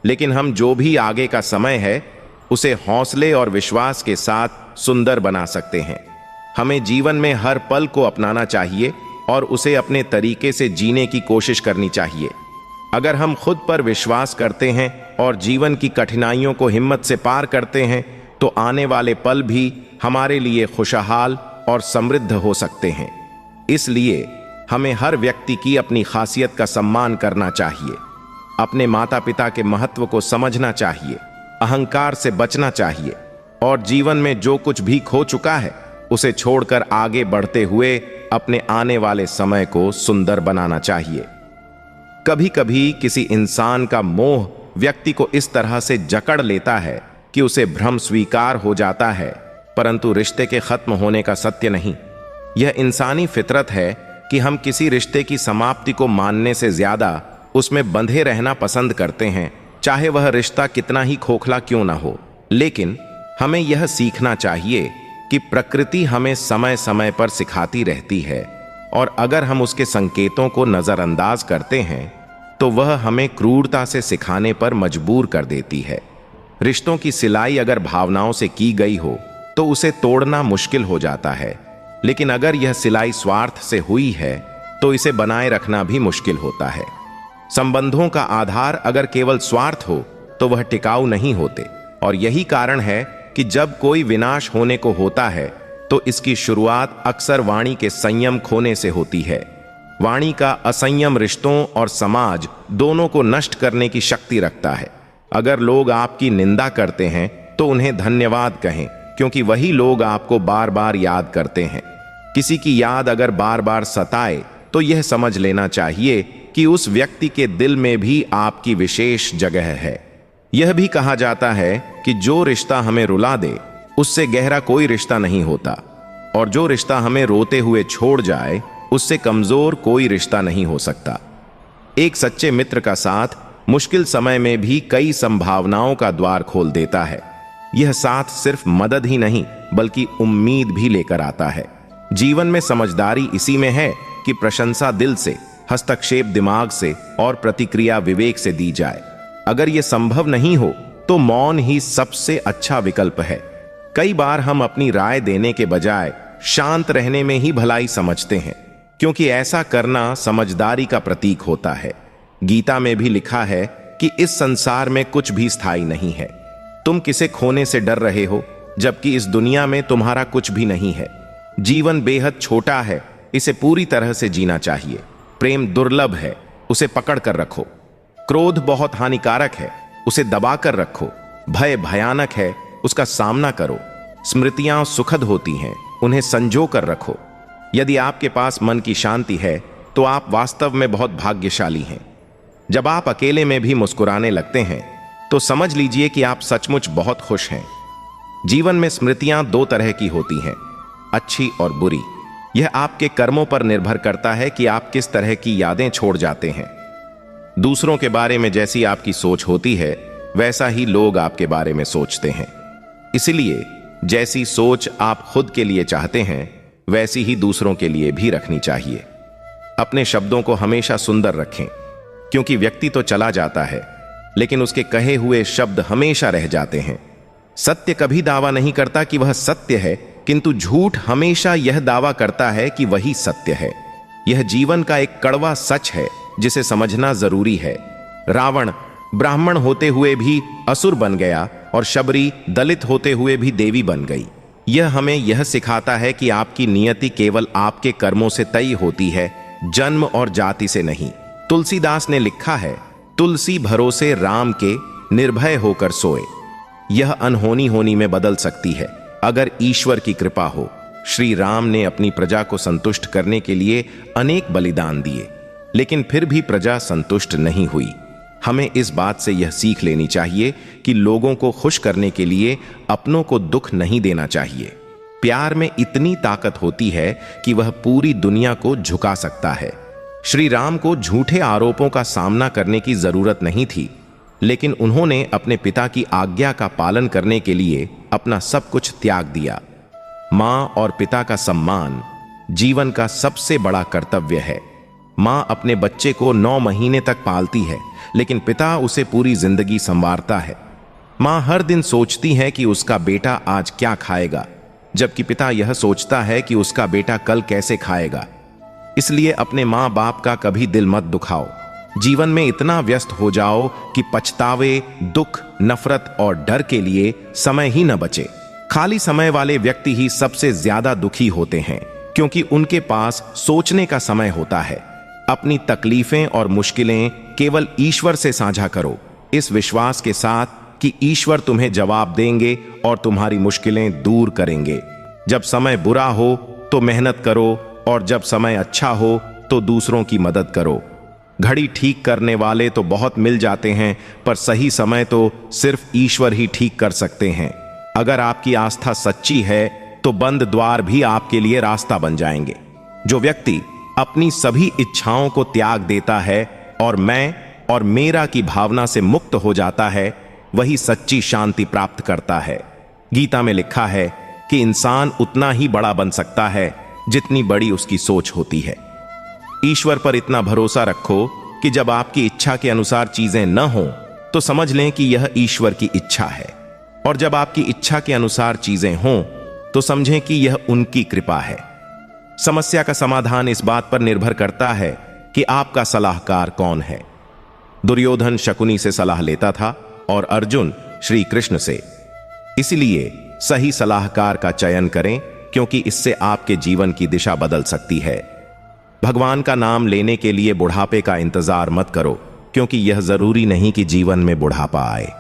लेकिन हम जो भी आगे का समय है उसे हौसले और विश्वास के साथ सुंदर बना सकते हैं। हमें जीवन में हर पल को अपनाना चाहिए और उसे अपने तरीके से जीने की कोशिश करनी चाहिए। अगर हम खुद पर विश्वास करते हैं और जीवन की कठिनाइयों को हिम्मत से पार करते हैं तो आने वाले पल भी हमारे लिए खुशहाल और समृद्ध हो सकते हैं। इसलिए हमें हर व्यक्ति की अपनी खासियत का सम्मान करना चाहिए, अपने माता पिता के महत्व को समझना चाहिए, अहंकार से बचना चाहिए और जीवन में जो कुछ भी खो चुका है उसे छोड़कर आगे बढ़ते हुए अपने आने वाले समय को सुंदर बनाना चाहिए। कभी कभी किसी इंसान का मोह व्यक्ति को इस तरह से जकड़ लेता है कि उसे भ्रम स्वीकार हो जाता है, परंतु रिश्ते के खत्म होने का सत्य नहीं। यह इंसानी फितरत है कि हम किसी रिश्ते की समाप्ति को मानने से ज्यादा उसमें बंधे रहना पसंद करते हैं, चाहे वह रिश्ता कितना ही खोखला क्यों ना हो। लेकिन हमें यह सीखना चाहिए कि प्रकृति हमें समय समय पर सिखाती रहती है और अगर हम उसके संकेतों को नजरअंदाज करते हैं तो वह हमें क्रूरता से सिखाने पर मजबूर कर देती है। रिश्तों की सिलाई अगर भावनाओं से की गई हो तो उसे तोड़ना मुश्किल हो जाता है, लेकिन अगर यह सिलाई स्वार्थ से हुई है तो इसे बनाए रखना भी मुश्किल होता है। संबंधों का आधार अगर केवल स्वार्थ हो तो वह टिकाऊ नहीं होते और यही कारण है कि जब कोई विनाश होने को होता है तो इसकी शुरुआत अक्सर वाणी के संयम खोने से होती है। वाणी का असंयम रिश्तों और समाज दोनों को नष्ट करने की शक्ति रखता है। अगर लोग आपकी निंदा करते हैं तो उन्हें धन्यवाद कहें, क्योंकि वही लोग आपको बार बार याद करते हैं। किसी की याद अगर बार बार सताए तो यह समझ लेना चाहिए कि उस व्यक्ति के दिल में भी आपकी विशेष जगह है। यह भी कहा जाता है कि जो रिश्ता हमें रुला दे उससे गहरा कोई रिश्ता नहीं होता, और जो रिश्ता हमें रोते हुए छोड़ जाए उससे कमजोर कोई रिश्ता नहीं हो सकता। एक सच्चे मित्र का साथ मुश्किल समय में भी कई संभावनाओं का द्वार खोल देता है। यह साथ सिर्फ मदद ही नहीं बल्कि उम्मीद भी लेकर आता है। जीवन में समझदारी इसी में है कि प्रशंसा दिल से, हस्तक्षेप दिमाग से और प्रतिक्रिया विवेक से दी जाए। अगर यह संभव नहीं हो तो मौन ही सबसे अच्छा विकल्प है। कई बार हम अपनी राय देने के बजाय शांत रहने में ही भलाई समझते हैं, क्योंकि ऐसा करना समझदारी का प्रतीक होता है। गीता में भी लिखा है कि इस संसार में कुछ भी स्थायी नहीं है। तुम किसे खोने से डर रहे हो जबकि इस दुनिया में तुम्हारा कुछ भी नहीं है। जीवन बेहद छोटा है, इसे पूरी तरह से जीना चाहिए। प्रेम दुर्लभ है, उसे पकड़ कर रखो। क्रोध बहुत हानिकारक है, उसे दबा कर रखो। भय भयानक है, उसका सामना करो। स्मृतियां सुखद होती हैं, उन्हें संजो कर रखो। यदि आपके पास मन की शांति है तो आप वास्तव में बहुत भाग्यशाली हैं। जब आप अकेले में भी मुस्कुराने लगते हैं तो समझ लीजिए कि आप सचमुच बहुत खुश हैं। जीवन में स्मृतियां दो तरह की होती हैं, अच्छी और बुरी। यह आपके कर्मों पर निर्भर करता है कि आप किस तरह की यादें छोड़ जाते हैं। दूसरों के बारे में जैसी आपकी सोच होती है वैसा ही लोग आपके बारे में सोचते हैं। इसलिए जैसी सोच आप खुद के लिए चाहते हैं वैसी ही दूसरों के लिए भी रखनी चाहिए। अपने शब्दों को हमेशा सुंदर रखें, क्योंकि व्यक्ति तो चला जाता है लेकिन उसके कहे हुए शब्द हमेशा रह जाते हैं। सत्य कभी दावा नहीं करता कि वह सत्य है, किंतु झूठ हमेशा यह दावा करता है कि वही सत्य है। यह जीवन का एक कड़वा सच है जिसे समझना जरूरी है। रावण ब्राह्मण होते हुए भी असुर बन गया और शबरी दलित होते हुए भी देवी बन गई। यह हमें यह सिखाता है कि आपकी नियति केवल आपके कर्मों से तय होती है, जन्म और जाति से नहीं। तुलसीदास ने लिखा है, तुलसी भरोसे राम के निर्भय होकर सोए। यह अनहोनी होनी में बदल सकती है अगर ईश्वर की कृपा हो। श्री राम ने अपनी प्रजा को संतुष्ट करने के लिए अनेक बलिदान दिए, लेकिन फिर भी प्रजा संतुष्ट नहीं हुई। हमें इस बात से यह सीख लेनी चाहिए कि लोगों को खुश करने के लिए अपनों को दुख नहीं देना चाहिए। प्यार में इतनी ताकत होती है कि वह पूरी दुनिया को झुका सकता है। श्री राम को झूठे आरोपों का सामना करने की जरूरत नहीं थी, लेकिन उन्होंने अपने पिता की आज्ञा का पालन करने के लिए अपना सब कुछ त्याग दिया। मां और पिता का सम्मान जीवन का सबसे बड़ा कर्तव्य है। मां अपने बच्चे को 9 महीने तक पालती है, लेकिन पिता उसे पूरी जिंदगी संवारता है। मां हर दिन सोचती है कि उसका बेटा आज क्या खाएगा, जबकि पिता यह सोचता है कि उसका बेटा कल कैसे खाएगा। इसलिए अपने मां बाप का कभी दिल मत दुखाओ। जीवन में इतना व्यस्त हो जाओ कि पछतावे, दुख, नफरत और डर के लिए समय ही न बचे। खाली समय वाले व्यक्ति ही सबसे ज्यादा दुखी होते हैं, क्योंकि उनके पास सोचने का समय होता है। अपनी तकलीफें और मुश्किलें केवल ईश्वर से साझा करो, इस विश्वास के साथ कि ईश्वर तुम्हें जवाब देंगे और तुम्हारी मुश्किलें दूर करेंगे। जब समय बुरा हो तो मेहनत करो, और जब समय अच्छा हो तो दूसरों की मदद करो। घड़ी ठीक करने वाले तो बहुत मिल जाते हैं, पर सही समय तो सिर्फ ईश्वर ही ठीक कर सकते हैं। अगर आपकी आस्था सच्ची है तो बंद द्वार भी आपके लिए रास्ता बन जाएंगे। जो व्यक्ति अपनी सभी इच्छाओं को त्याग देता है और मैं और मेरा की भावना से मुक्त हो जाता है, वही सच्ची शांति प्राप्त करता है। गीता में लिखा है कि इंसान उतना ही बड़ा बन सकता है जितनी बड़ी उसकी सोच होती है। ईश्वर पर इतना भरोसा रखो कि जब आपकी इच्छा के अनुसार चीजें न हों तो समझ लें कि यह ईश्वर की इच्छा है, और जब आपकी इच्छा के अनुसार चीजें हों तो समझें कि यह उनकी कृपा है। समस्या का समाधान इस बात पर निर्भर करता है कि आपका सलाहकार कौन है। दुर्योधन शकुनी से सलाह लेता था और अर्जुन श्री कृष्ण से। इसलिए सही सलाहकार का चयन करें, क्योंकि इससे आपके जीवन की दिशा बदल सकती है। भगवान का नाम लेने के लिए बुढ़ापे का इंतजार मत करो, क्योंकि यह जरूरी नहीं कि जीवन में बुढ़ापा आए।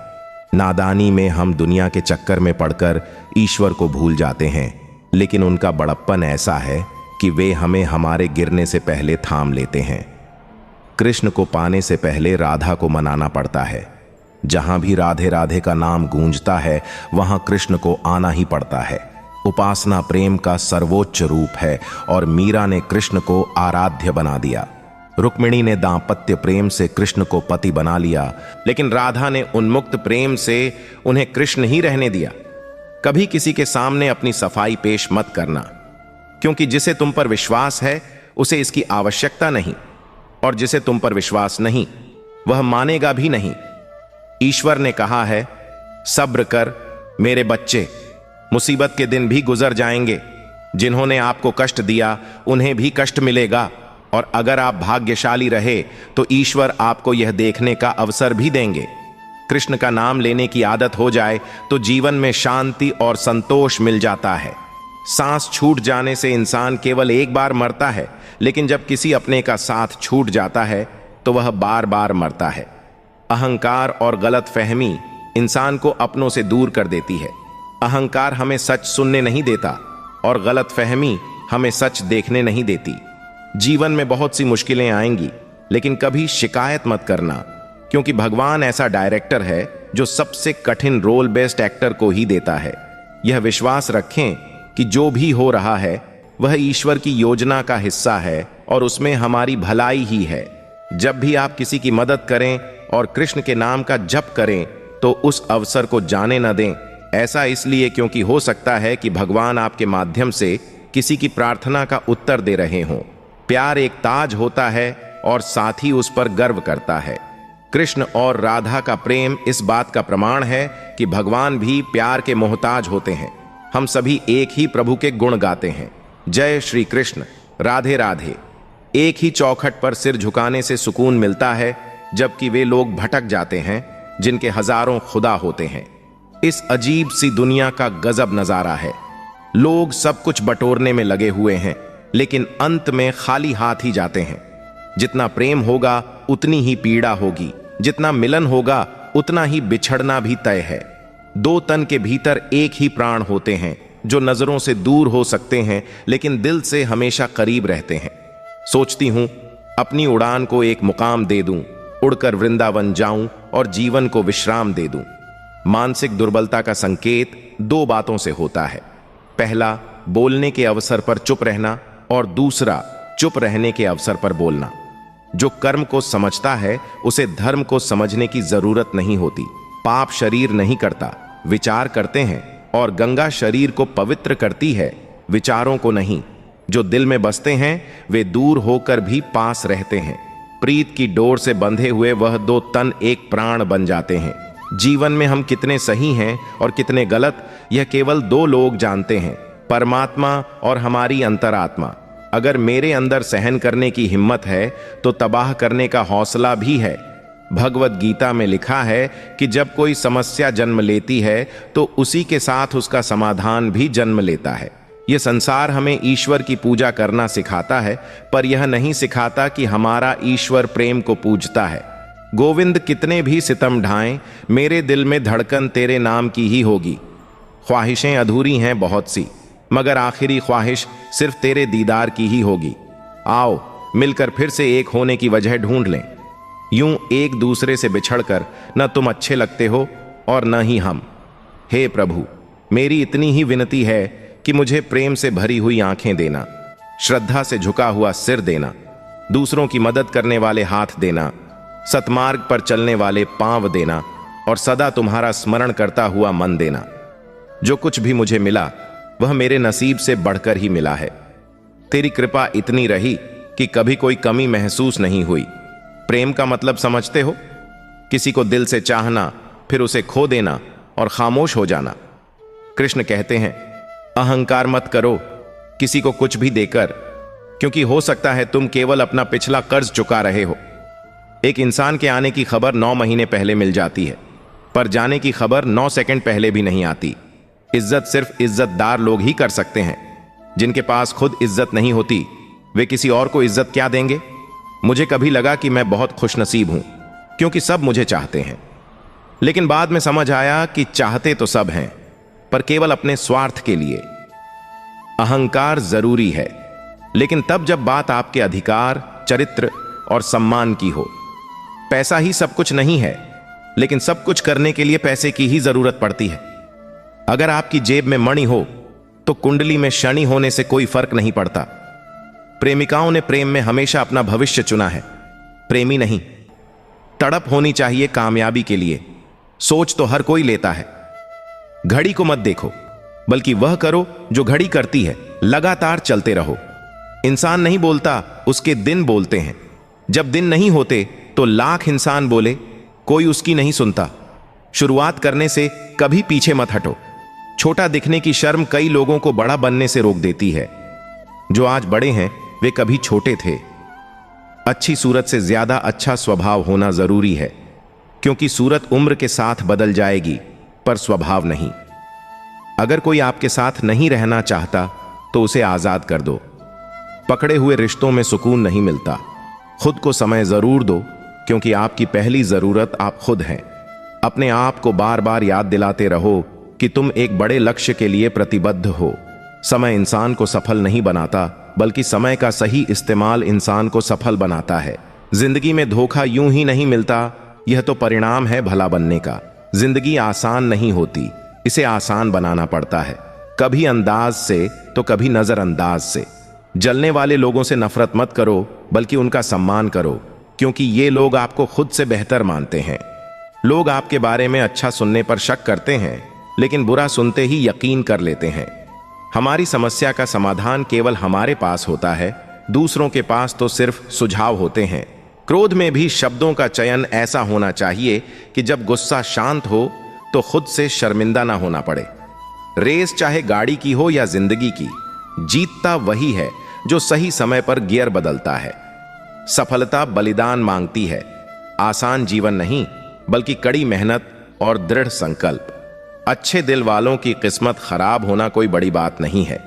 नादानी में हम दुनिया के चक्कर में पड़कर ईश्वर को भूल जाते हैं, लेकिन उनका बड़प्पन ऐसा है कि वे हमें हमारे गिरने से पहले थाम लेते हैं। कृष्ण को पाने से पहले राधा को मनाना पड़ता है। जहां भी राधे राधे का नाम गूंजता है, वहां कृष्ण को आना ही पड़ता है। उपासना प्रेम का सर्वोच्च रूप है, और मीरा ने कृष्ण को आराध्य बना दिया। रुक्मिणी ने दांपत्य प्रेम से कृष्ण को पति बना लिया, लेकिन राधा ने उन्मुक्त प्रेम से उन्हें कृष्ण ही रहने दिया। कभी किसी के सामने अपनी सफाई पेश मत करना, क्योंकि जिसे तुम पर विश्वास है उसे इसकी आवश्यकता नहीं, और जिसे तुम पर विश्वास नहीं वह मानेगा भी नहीं। ईश्वर ने कहा है, सब्र कर मेरे बच्चे, मुसीबत के दिन भी गुजर जाएंगे। जिन्होंने आपको कष्ट दिया उन्हें भी कष्ट मिलेगा, और अगर आप भाग्यशाली रहे तो ईश्वर आपको यह देखने का अवसर भी देंगे। कृष्ण का नाम लेने की आदत हो जाए तो जीवन में शांति और संतोष मिल जाता है। सांस छूट जाने से इंसान केवल एक बार मरता है, लेकिन जब किसी अपने का साथ छूट जाता है तो वह बार बार मरता है। अहंकार और गलतफहमी इंसान को अपनों से दूर कर देती है। अहंकार हमें सच सुनने नहीं देता, और गलतफहमी हमें सच देखने नहीं देती। जीवन में बहुत सी मुश्किलें आएंगी, लेकिन कभी शिकायत मत करना, क्योंकि भगवान ऐसा डायरेक्टर है जो सबसे कठिन रोल बेस्ड एक्टर को ही देता है। यह विश्वास रखें कि जो भी हो रहा है वह ईश्वर की योजना का हिस्सा है, और उसमें हमारी भलाई ही है। जब भी आप किसी की मदद करें और कृष्ण के नाम का जप करें तो उस अवसर को जाने न दें। ऐसा इसलिए क्योंकि हो सकता है कि भगवान आपके माध्यम से किसी की प्रार्थना का उत्तर दे रहे हों। प्यार एक ताज होता है और साथ ही उस पर गर्व करता है। कृष्ण और राधा का प्रेम इस बात का प्रमाण है कि भगवान भी प्यार के मोहताज होते हैं। हम सभी एक ही प्रभु के गुण गाते हैं। जय श्री कृष्ण, राधे राधे। एक ही चौखट पर सिर झुकाने से सुकून मिलता है, जबकि वे लोग भटक जाते हैं जिनके हजारों खुदा होते हैं। इस अजीब सी दुनिया का गजब नजारा है। लोग सब कुछ बटोरने में लगे हुए हैं, लेकिन अंत में खाली हाथ ही जाते हैं। जितना प्रेम होगा उतनी ही पीड़ा होगी, जितना मिलन होगा उतना ही बिछड़ना भी तय है। दो तन के भीतर एक ही प्राण होते हैं, जो नजरों से दूर हो सकते हैं लेकिन दिल से हमेशा करीब रहते हैं। सोचती हूं अपनी उड़ान को एक मुकाम दे दूं, उड़कर वृंदावन जाऊं और जीवन को विश्राम दे दूं। मानसिक दुर्बलता का संकेत दो बातों से होता है। पहला, बोलने के अवसर पर चुप रहना, और दूसरा, चुप रहने के अवसर पर बोलना। जो कर्म को समझता है उसे धर्म को समझने की जरूरत नहीं होती। पाप शरीर नहीं करता, विचार करते हैं, और गंगा शरीर को पवित्र करती है, विचारों को नहीं। जो दिल में बसते हैं वे दूर होकर भी पास रहते हैं। प्रीत की डोर से बंधे हुए वह दो तन एक प्राण बन जाते हैं। जीवन में हम कितने सही हैं और कितने गलत, यह केवल दो लोग जानते हैं, परमात्मा और हमारी अंतरात्मा। अगर मेरे अंदर सहन करने की हिम्मत है तो तबाह करने का हौसला भी है। भगवत गीता में लिखा है कि जब कोई समस्या जन्म लेती है तो उसी के साथ उसका समाधान भी जन्म लेता है। यह संसार हमें ईश्वर की पूजा करना सिखाता है, पर यह नहीं सिखाता कि हमारा ईश्वर प्रेम को पूजता है। गोविंद कितने भी सितम ढाएं, मेरे दिल में धड़कन तेरे नाम की ही होगी। ख्वाहिशें अधूरी हैं बहुत सी, मगर आखिरी ख्वाहिश सिर्फ तेरे दीदार की ही होगी। आओ मिलकर फिर से एक होने की वजह ढूंढ लें। यूं एक दूसरे से बिछड़कर न तुम अच्छे लगते हो और न ही हम। हे प्रभु, मेरी इतनी ही विनती है कि मुझे प्रेम से भरी हुई आंखें देना, श्रद्धा से झुका हुआ सिर देना, दूसरों की मदद करने वाले हाथ देना, सतमार्ग पर चलने वाले पांव देना, और सदा तुम्हारा स्मरण करता हुआ मन देना। जो कुछ भी मुझे मिला वह मेरे नसीब से बढ़कर ही मिला है। तेरी कृपा इतनी रही कि कभी कोई कमी महसूस नहीं हुई। प्रेम का मतलब समझते हो? किसी को दिल से चाहना, फिर उसे खो देना और खामोश हो जाना। कृष्ण कहते हैं, अहंकार मत करो किसी को कुछ भी देकर, क्योंकि हो सकता है तुम केवल अपना पिछला कर्ज चुका रहे हो। एक इंसान के आने की खबर 9 महीने पहले मिल जाती है, पर जाने की खबर 9 सेकंड पहले भी नहीं आती। इज्जत सिर्फ इज्जतदार लोग ही कर सकते हैं। जिनके पास खुद इज्जत नहीं होती वे किसी और को इज्जत क्या देंगे? मुझे कभी लगा कि मैं बहुत खुशनसीब हूं, क्योंकि सब मुझे चाहते हैं। लेकिन बाद में समझ आया कि चाहते तो सब हैं, पर केवल अपने स्वार्थ के लिए। अहंकार जरूरी है, लेकिन तब जब बात आपके अधिकार, चरित्र और सम्मान की हो। पैसा ही सब कुछ नहीं है, लेकिन सब कुछ करने के लिए पैसे की ही जरूरत पड़ती है। अगर आपकी जेब में मणि हो तो कुंडली में शनि होने से कोई फर्क नहीं पड़ता। प्रेमिकाओं ने प्रेम में हमेशा अपना भविष्य चुना है, प्रेमी नहीं। तड़प होनी चाहिए कामयाबी के लिए, सोच तो हर कोई लेता है। घड़ी को मत देखो, बल्कि वह करो जो घड़ी करती है। लगातार चलते रहो। इंसान नहीं बोलता, उसके दिन बोलते हैं। जब दिन नहीं होते तो लाख इंसान बोले, कोई उसकी नहीं सुनता। शुरुआत करने से कभी पीछे मत हटो। छोटा दिखने की शर्म कई लोगों को बड़ा बनने से रोक देती है। जो आज बड़े हैं वे कभी छोटे थे। अच्छी सूरत से ज्यादा अच्छा स्वभाव होना जरूरी है, क्योंकि सूरत उम्र के साथ बदल जाएगी, पर स्वभाव नहीं। अगर कोई आपके साथ नहीं रहना चाहता तो उसे आजाद कर दो। पकड़े हुए रिश्तों में सुकून नहीं मिलता। खुद को समय जरूर दो, क्योंकि आपकी पहली जरूरत आप खुद हैं। अपने आप को बार बार याद दिलाते रहो कि तुम एक बड़े लक्ष्य के लिए प्रतिबद्ध हो। समय इंसान को सफल नहीं बनाता, बल्कि समय का सही इस्तेमाल इंसान को सफल बनाता है। जिंदगी में धोखा यूं ही नहीं मिलता, यह तो परिणाम है भला बनने का। जिंदगी आसान नहीं होती, इसे आसान बनाना पड़ता है, कभी अंदाज से तो कभी नजरअंदाज से। जलने वाले लोगों से नफरत मत करो, बल्कि उनका सम्मान करो, क्योंकि ये लोग आपको खुद से बेहतर मानते हैं। लोग आपके बारे में अच्छा सुनने पर शक करते हैं, लेकिन बुरा सुनते ही यकीन कर लेते हैं। हमारी समस्या का समाधान केवल हमारे पास होता है, दूसरों के पास तो सिर्फ सुझाव होते हैं। क्रोध में भी शब्दों का चयन ऐसा होना चाहिए कि जब गुस्सा शांत हो तो खुद से शर्मिंदा ना होना पड़े। रेस चाहे गाड़ी की हो या जिंदगी की, जीतता वही है जो सही समय पर गियर बदलता है। सफलता बलिदान मांगती है, आसान जीवन नहीं, बल्कि कड़ी मेहनत और दृढ़ संकल्प। अच्छे दिल वालों की किस्मत खराब होना कोई बड़ी बात नहीं है।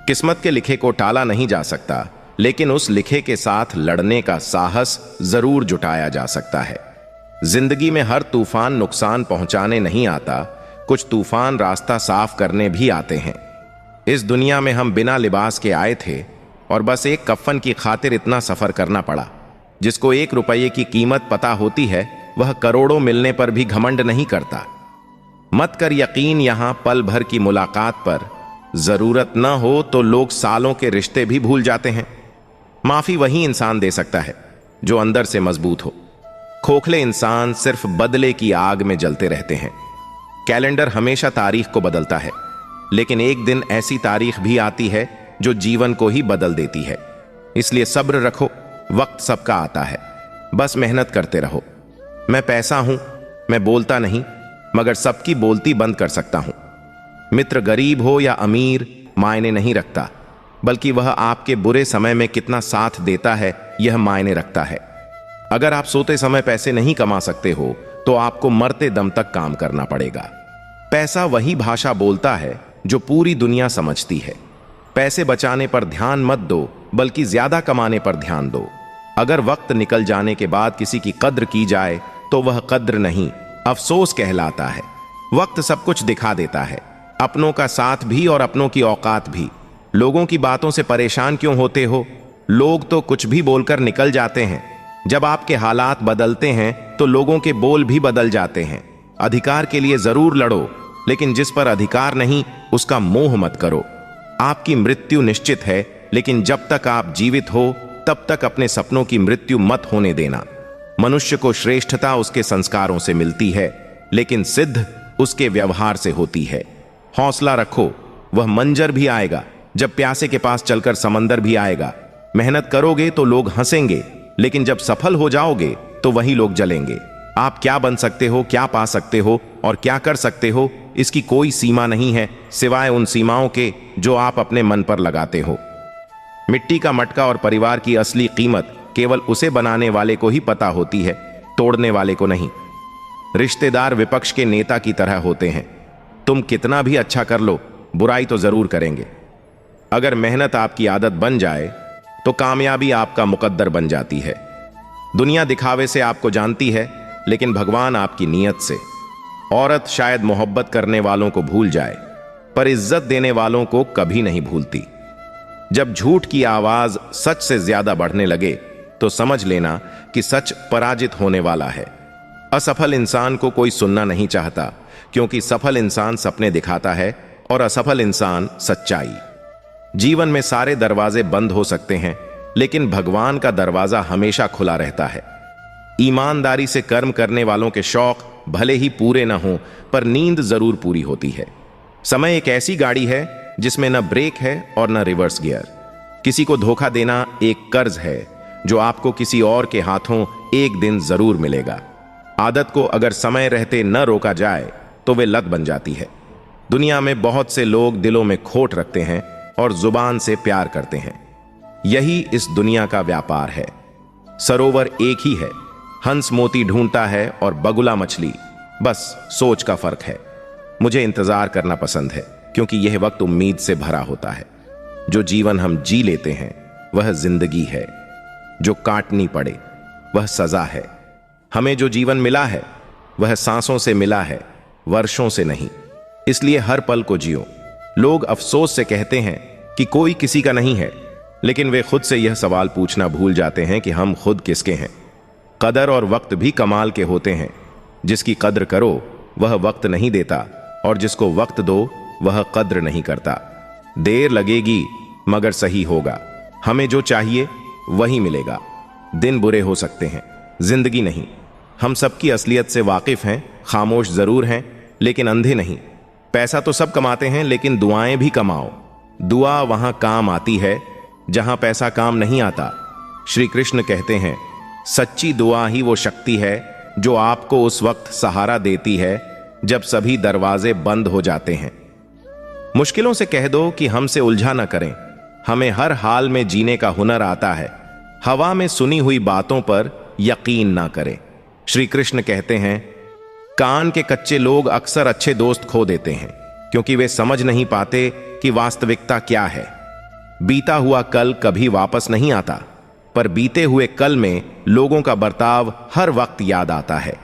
किस्मत के लिखे को टाला नहीं जा सकता, लेकिन उस लिखे के साथ लड़ने का साहस जरूर जुटाया जा सकता है। जिंदगी में हर तूफान नुकसान पहुंचाने नहीं आता, कुछ तूफान रास्ता साफ करने भी आते हैं। इस दुनिया में हम बिना लिबास के आए थे और बस एक कफन की खातिर इतना सफर करना पड़ा। जिसको 1 रुपये की कीमत पता होती है, वह करोड़ों मिलने पर भी घमंड नहीं करता। मत कर यकीन यहां पल भर की मुलाकात पर, जरूरत न हो तो लोग सालों के रिश्ते भी भूल जाते हैं। माफी वही इंसान दे सकता है जो अंदर से मजबूत हो। खोखले इंसान सिर्फ बदले की आग में जलते रहते हैं। कैलेंडर हमेशा तारीख को बदलता है, लेकिन एक दिन ऐसी तारीख भी आती है जो जीवन को ही बदल देती है। इसलिए सब्र रखो, वक्त सबका आता है, बस मेहनत करते रहो। मैं पैसा हूं, मैं बोलता नहीं, मगर सबकी बोलती बंद कर सकता हूं। मित्र गरीब हो या अमीर मायने नहीं रखता, बल्कि वह आपके बुरे समय में कितना साथ देता है यह मायने रखता है। अगर आप सोते समय पैसे नहीं कमा सकते हो तो आपको मरते दम तक काम करना पड़ेगा। पैसा वही भाषा बोलता है जो पूरी दुनिया समझती है। पैसे बचाने पर ध्यान मत दो, बल्कि ज्यादा कमाने पर ध्यान दो। अगर वक्त निकल जाने के बाद किसी की कद्र की जाए तो वह कद्र नहीं, अफसोस कहलाता है। वक्त सब कुछ दिखा देता है, अपनों का साथ भी और अपनों की औकात भी। लोगों की बातों से परेशान क्यों होते हो? लोग तो कुछ भी बोलकर निकल जाते हैं। जब आपके हालात बदलते हैं तो लोगों के बोल भी बदल जाते हैं। अधिकार के लिए जरूर लड़ो, लेकिन जिस पर अधिकार नहीं उसका मोह मत करो। आपकी मृत्यु निश्चित है, लेकिन जब तक आप जीवित हो तब तक अपने सपनों की मृत्यु मत होने देना। मनुष्य को श्रेष्ठता उसके संस्कारों से मिलती है, लेकिन सिद्ध उसके व्यवहार से होती है। हौसला रखो, वह मंजर भी आएगा। जब प्यासे के पास चलकर समंदर भी आएगा। मेहनत करोगे तो लोग हंसेंगे, लेकिन जब सफल हो जाओगे तो वही लोग जलेंगे। आप क्या बन सकते हो, क्या पा सकते हो और क्या कर सकते हो, इसकी कोई सीमा नहीं है, सिवाय उन सीमाओं के जो आप अपने मन पर लगाते हो। मिट्टी का मटका और परिवार की असली कीमत केवल उसे बनाने वाले को ही पता होती है, तोड़ने वाले को नहीं। रिश्तेदार विपक्ष के नेता की तरह होते हैं। तुम कितना भी अच्छा कर लो, बुराई तो जरूर करेंगे। अगर मेहनत आपकी आदत बन जाए तो कामयाबी आपका मुकद्दर बन जाती है। दुनिया दिखावे से आपको जानती है, लेकिन भगवान आपकी नीयत से। औरत शायद मोहब्बत करने वालों को भूल जाए, पर इज्जत देने वालों को कभी नहीं भूलती। जब झूठ की आवाज सच से ज्यादा बढ़ने लगे तो समझ लेना कि सच पराजित होने वाला है। असफल इंसान को कोई सुनना नहीं चाहता, क्योंकि सफल इंसान सपने दिखाता है और असफल इंसान सच्चाई। जीवन में सारे दरवाजे बंद हो सकते हैं, लेकिन भगवान का दरवाजा हमेशा खुला रहता है। ईमानदारी से कर्म करने वालों के शौक भले ही पूरे न हों, पर नींद जरूर पूरी होती है। समय एक ऐसी गाड़ी है जिसमें न ब्रेक है और न रिवर्स गियर। किसी को धोखा देना एक कर्ज है जो आपको किसी और के हाथों एक दिन जरूर मिलेगा। आदत को अगर समय रहते न रोका जाए तो वे लत बन जाती है। दुनिया में बहुत से लोग दिलों में खोट रखते हैं और जुबान से प्यार करते हैं। यही इस दुनिया का व्यापार है। सरोवर एक ही है, हंस मोती ढूंढता है और बगुला मछली, बस सोच का फर्क है। मुझे इंतजार करना पसंद है, क्योंकि यह वक्त उम्मीद से भरा होता है। जो जीवन हम जी लेते हैं वह जिंदगी है, जो काटनी पड़े वह सजा है। हमें जो जीवन मिला है वह सांसों से मिला है, वर्षों से नहीं। इसलिए हर पल को जियो। लोग अफसोस से कहते हैं कि कोई किसी का नहीं है, लेकिन वे खुद से यह सवाल पूछना भूल जाते हैं कि हम खुद किसके हैं। कदर और वक्त भी कमाल के होते हैं। जिसकी कद्र करो वह वक्त नहीं देता, और जिसको वक्त दो वह कद्र नहीं करता। देर लगेगी मगर सही होगा। हमें जो चाहिए वही मिलेगा। दिन बुरे हो सकते हैं, जिंदगी नहीं। हम सबकी असलियत से वाकिफ हैं, खामोश जरूर हैं, लेकिन अंधे नहीं। पैसा तो सब कमाते हैं, लेकिन दुआएं भी कमाओ। दुआ वहां काम आती है जहां पैसा काम नहीं आता। श्री कृष्ण कहते हैं, सच्ची दुआ ही वो शक्ति है जो आपको उस वक्त सहारा देती है जब सभी दरवाजे बंद हो जाते हैं। मुश्किलों से कह दो कि हमसे उलझा न करें। हमें हर हाल में जीने का हुनर आता है। हवा में सुनी हुई बातों पर यकीन ना करें। श्री कृष्ण कहते हैं, कान के कच्चे लोग अक्सर अच्छे दोस्त खो देते हैं, क्योंकि वे समझ नहीं पाते कि वास्तविकता क्या है। बीता हुआ कल कभी वापस नहीं आता, पर बीते हुए कल में लोगों का बर्ताव हर वक्त याद आता है।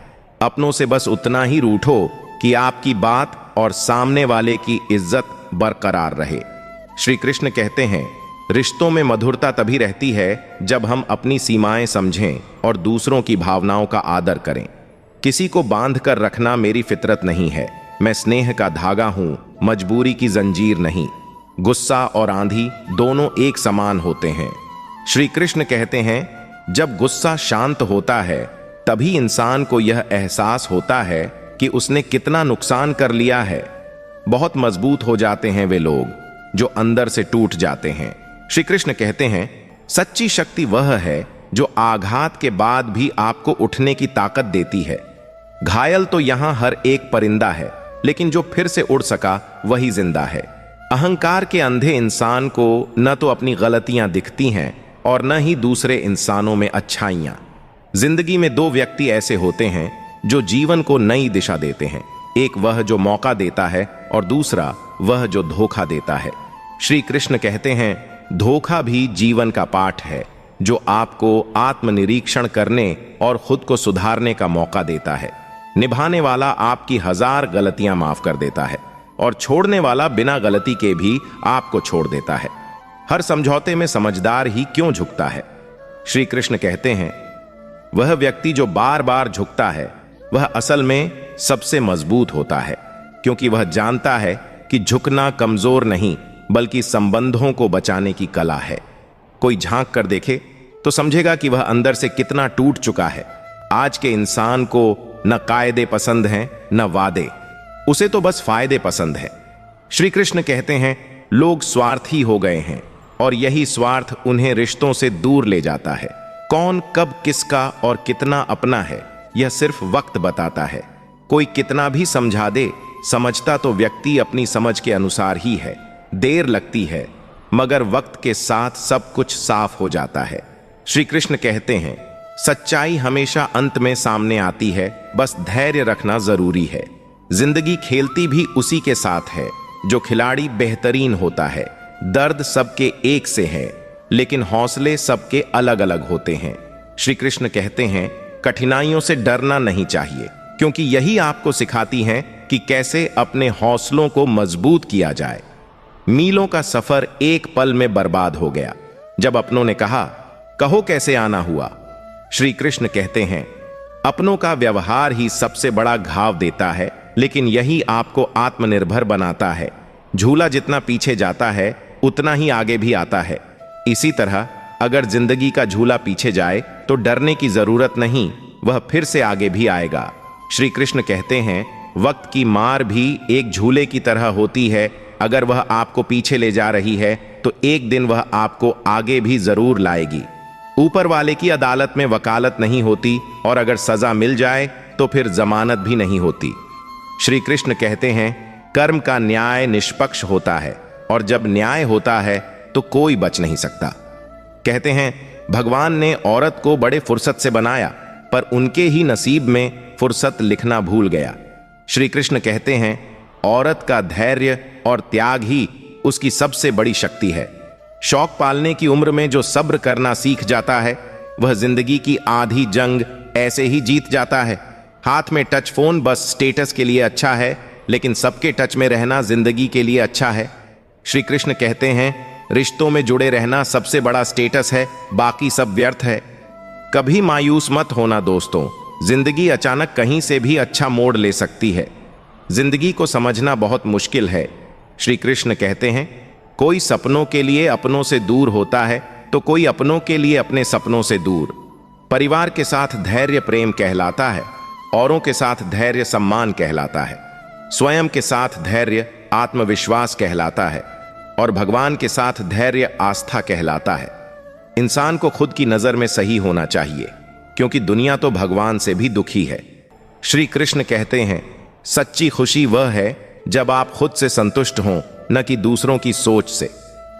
अपनों से बस उतना ही रूठो कि आपकी बात और सामने वाले की इज्जत बरकरार रहे। श्री कृष्ण कहते हैं, रिश्तों में मधुरता तभी रहती है जब हम अपनी सीमाएं समझें और दूसरों की भावनाओं का आदर करें। किसी को बांध कर रखना मेरी फितरत नहीं है। मैं स्नेह का धागा हूं, मजबूरी की जंजीर नहीं। गुस्सा और आंधी दोनों एक समान होते हैं। श्री कृष्ण कहते हैं, जब गुस्सा शांत होता है तभी इंसान को यह एहसास होता है कि उसने कितना नुकसान कर लिया है। बहुत मजबूत हो जाते हैं वे लोग जो अंदर से टूट जाते हैं। श्री कृष्ण कहते हैं, सच्ची शक्ति वह है जो आघात के बाद भी आपको उठने की ताकत देती है। घायल तो यहां हर एक परिंदा है, लेकिन जो फिर से उड़ सका वही जिंदा है। अहंकार के अंधे इंसान को न तो अपनी गलतियां दिखती हैं और न ही दूसरे इंसानों में अच्छाइयां। जिंदगी में दो व्यक्ति ऐसे होते हैं जो जीवन को नई दिशा देते हैं। एक वह जो मौका देता है और दूसरा वह जो धोखा देता है। श्री कृष्ण कहते हैं, धोखा भी जीवन का पाठ है जो आपको आत्मनिरीक्षण करने और खुद को सुधारने का मौका देता है। निभाने वाला आपकी 1000 गलतियां माफ कर देता है और छोड़ने वाला बिना गलती के भी आपको छोड़ देता है। हर समझौते में समझदार ही क्यों झुकता है? श्री कृष्ण कहते हैं, वह व्यक्ति जो बार बार झुकता है वह असल में सबसे मजबूत होता है, क्योंकि वह जानता है कि झुकना कमजोर नहीं बल्कि संबंधों को बचाने की कला है। कोई झांक कर देखे तो समझेगा कि वह अंदर से कितना टूट चुका है। आज के इंसान को न कायदे पसंद हैं न वादे, उसे तो बस फायदे पसंद है। श्री कृष्ण कहते हैं, लोग स्वार्थी हो गए हैं और यही स्वार्थ उन्हें रिश्तों से दूर ले जाता है। कौन कब किसका और कितना अपना है यह सिर्फ वक्त बताता है। कोई कितना भी समझा दे, समझता तो व्यक्ति अपनी समझ के अनुसार ही है। देर लगती है मगर वक्त के साथ सब कुछ साफ हो जाता है। श्री कृष्ण कहते हैं, सच्चाई हमेशा अंत में सामने आती है, बस धैर्य रखना जरूरी है। जिंदगी खेलती भी उसी के साथ है जो खिलाड़ी बेहतरीन होता है। दर्द सबके एक से है लेकिन हौसले सबके अलग अलग होते हैं। श्री कृष्ण कहते हैं, कठिनाइयों से डरना नहीं चाहिए, क्योंकि यही आपको सिखाती हैं कि कैसे अपने हौसलों को मजबूत किया जाए। मीलों का सफर एक पल में बर्बाद हो गया जब अपनों ने कहा, कहो कैसे आना हुआ। श्री कृष्ण कहते हैं, अपनों का व्यवहार ही सबसे बड़ा घाव देता है, लेकिन यही आपको आत्मनिर्भर बनाता है। झूला जितना पीछे जाता है उतना ही आगे भी आता है। इसी तरह अगर जिंदगी का झूला पीछे जाए तो डरने की जरूरत नहीं, वह फिर से आगे भी आएगा। श्री कृष्ण कहते हैं, वक्त की मार भी एक झूले की तरह होती है। अगर वह आपको पीछे ले जा रही है तो एक दिन वह आपको आगे भी जरूर लाएगी। ऊपर वाले की अदालत में वकालत नहीं होती और अगर सजा मिल जाए तो फिर जमानत भी नहीं होती। श्री कृष्ण कहते हैं, कर्म का न्याय निष्पक्ष होता है और जब न्याय होता है तो कोई बच नहीं सकता। कहते हैं, भगवान ने औरत को बड़े फुर्सत से बनाया पर उनके ही नसीब में फुर्सत लिखना भूल गया। श्री कृष्ण कहते हैं, औरत का धैर्य और त्याग ही उसकी सबसे बड़ी शक्ति है। शौक पालने की उम्र में जो सब्र करना सीख जाता है वह जिंदगी की आधी जंग ऐसे ही जीत जाता है। हाथ में टच फोन बस स्टेटस के लिए अच्छा है, लेकिन सबके टच में रहना जिंदगी के लिए अच्छा है। श्री कृष्ण कहते हैं, रिश्तों में जुड़े रहना सबसे बड़ा स्टेटस है, बाकी सब व्यर्थ है। कभी मायूस मत होना दोस्तों, जिंदगी अचानक कहीं से भी अच्छा मोड़ ले सकती है। जिंदगी को समझना बहुत मुश्किल है। श्री कृष्ण कहते हैं, कोई सपनों के लिए अपनों से दूर होता है तो कोई अपनों के लिए अपने सपनों से दूर। परिवार के साथ धैर्य प्रेम कहलाता है, औरों के साथ धैर्य सम्मान कहलाता है, स्वयं के साथ धैर्य आत्मविश्वास कहलाता है और भगवान के साथ धैर्य आस्था कहलाता है। इंसान को खुद की नजर में सही होना चाहिए, क्योंकि दुनिया तो भगवान से भी दुखी है। श्री कृष्ण कहते हैं, सच्ची खुशी वह है जब आप खुद से संतुष्ट हों, न कि दूसरों की सोच से।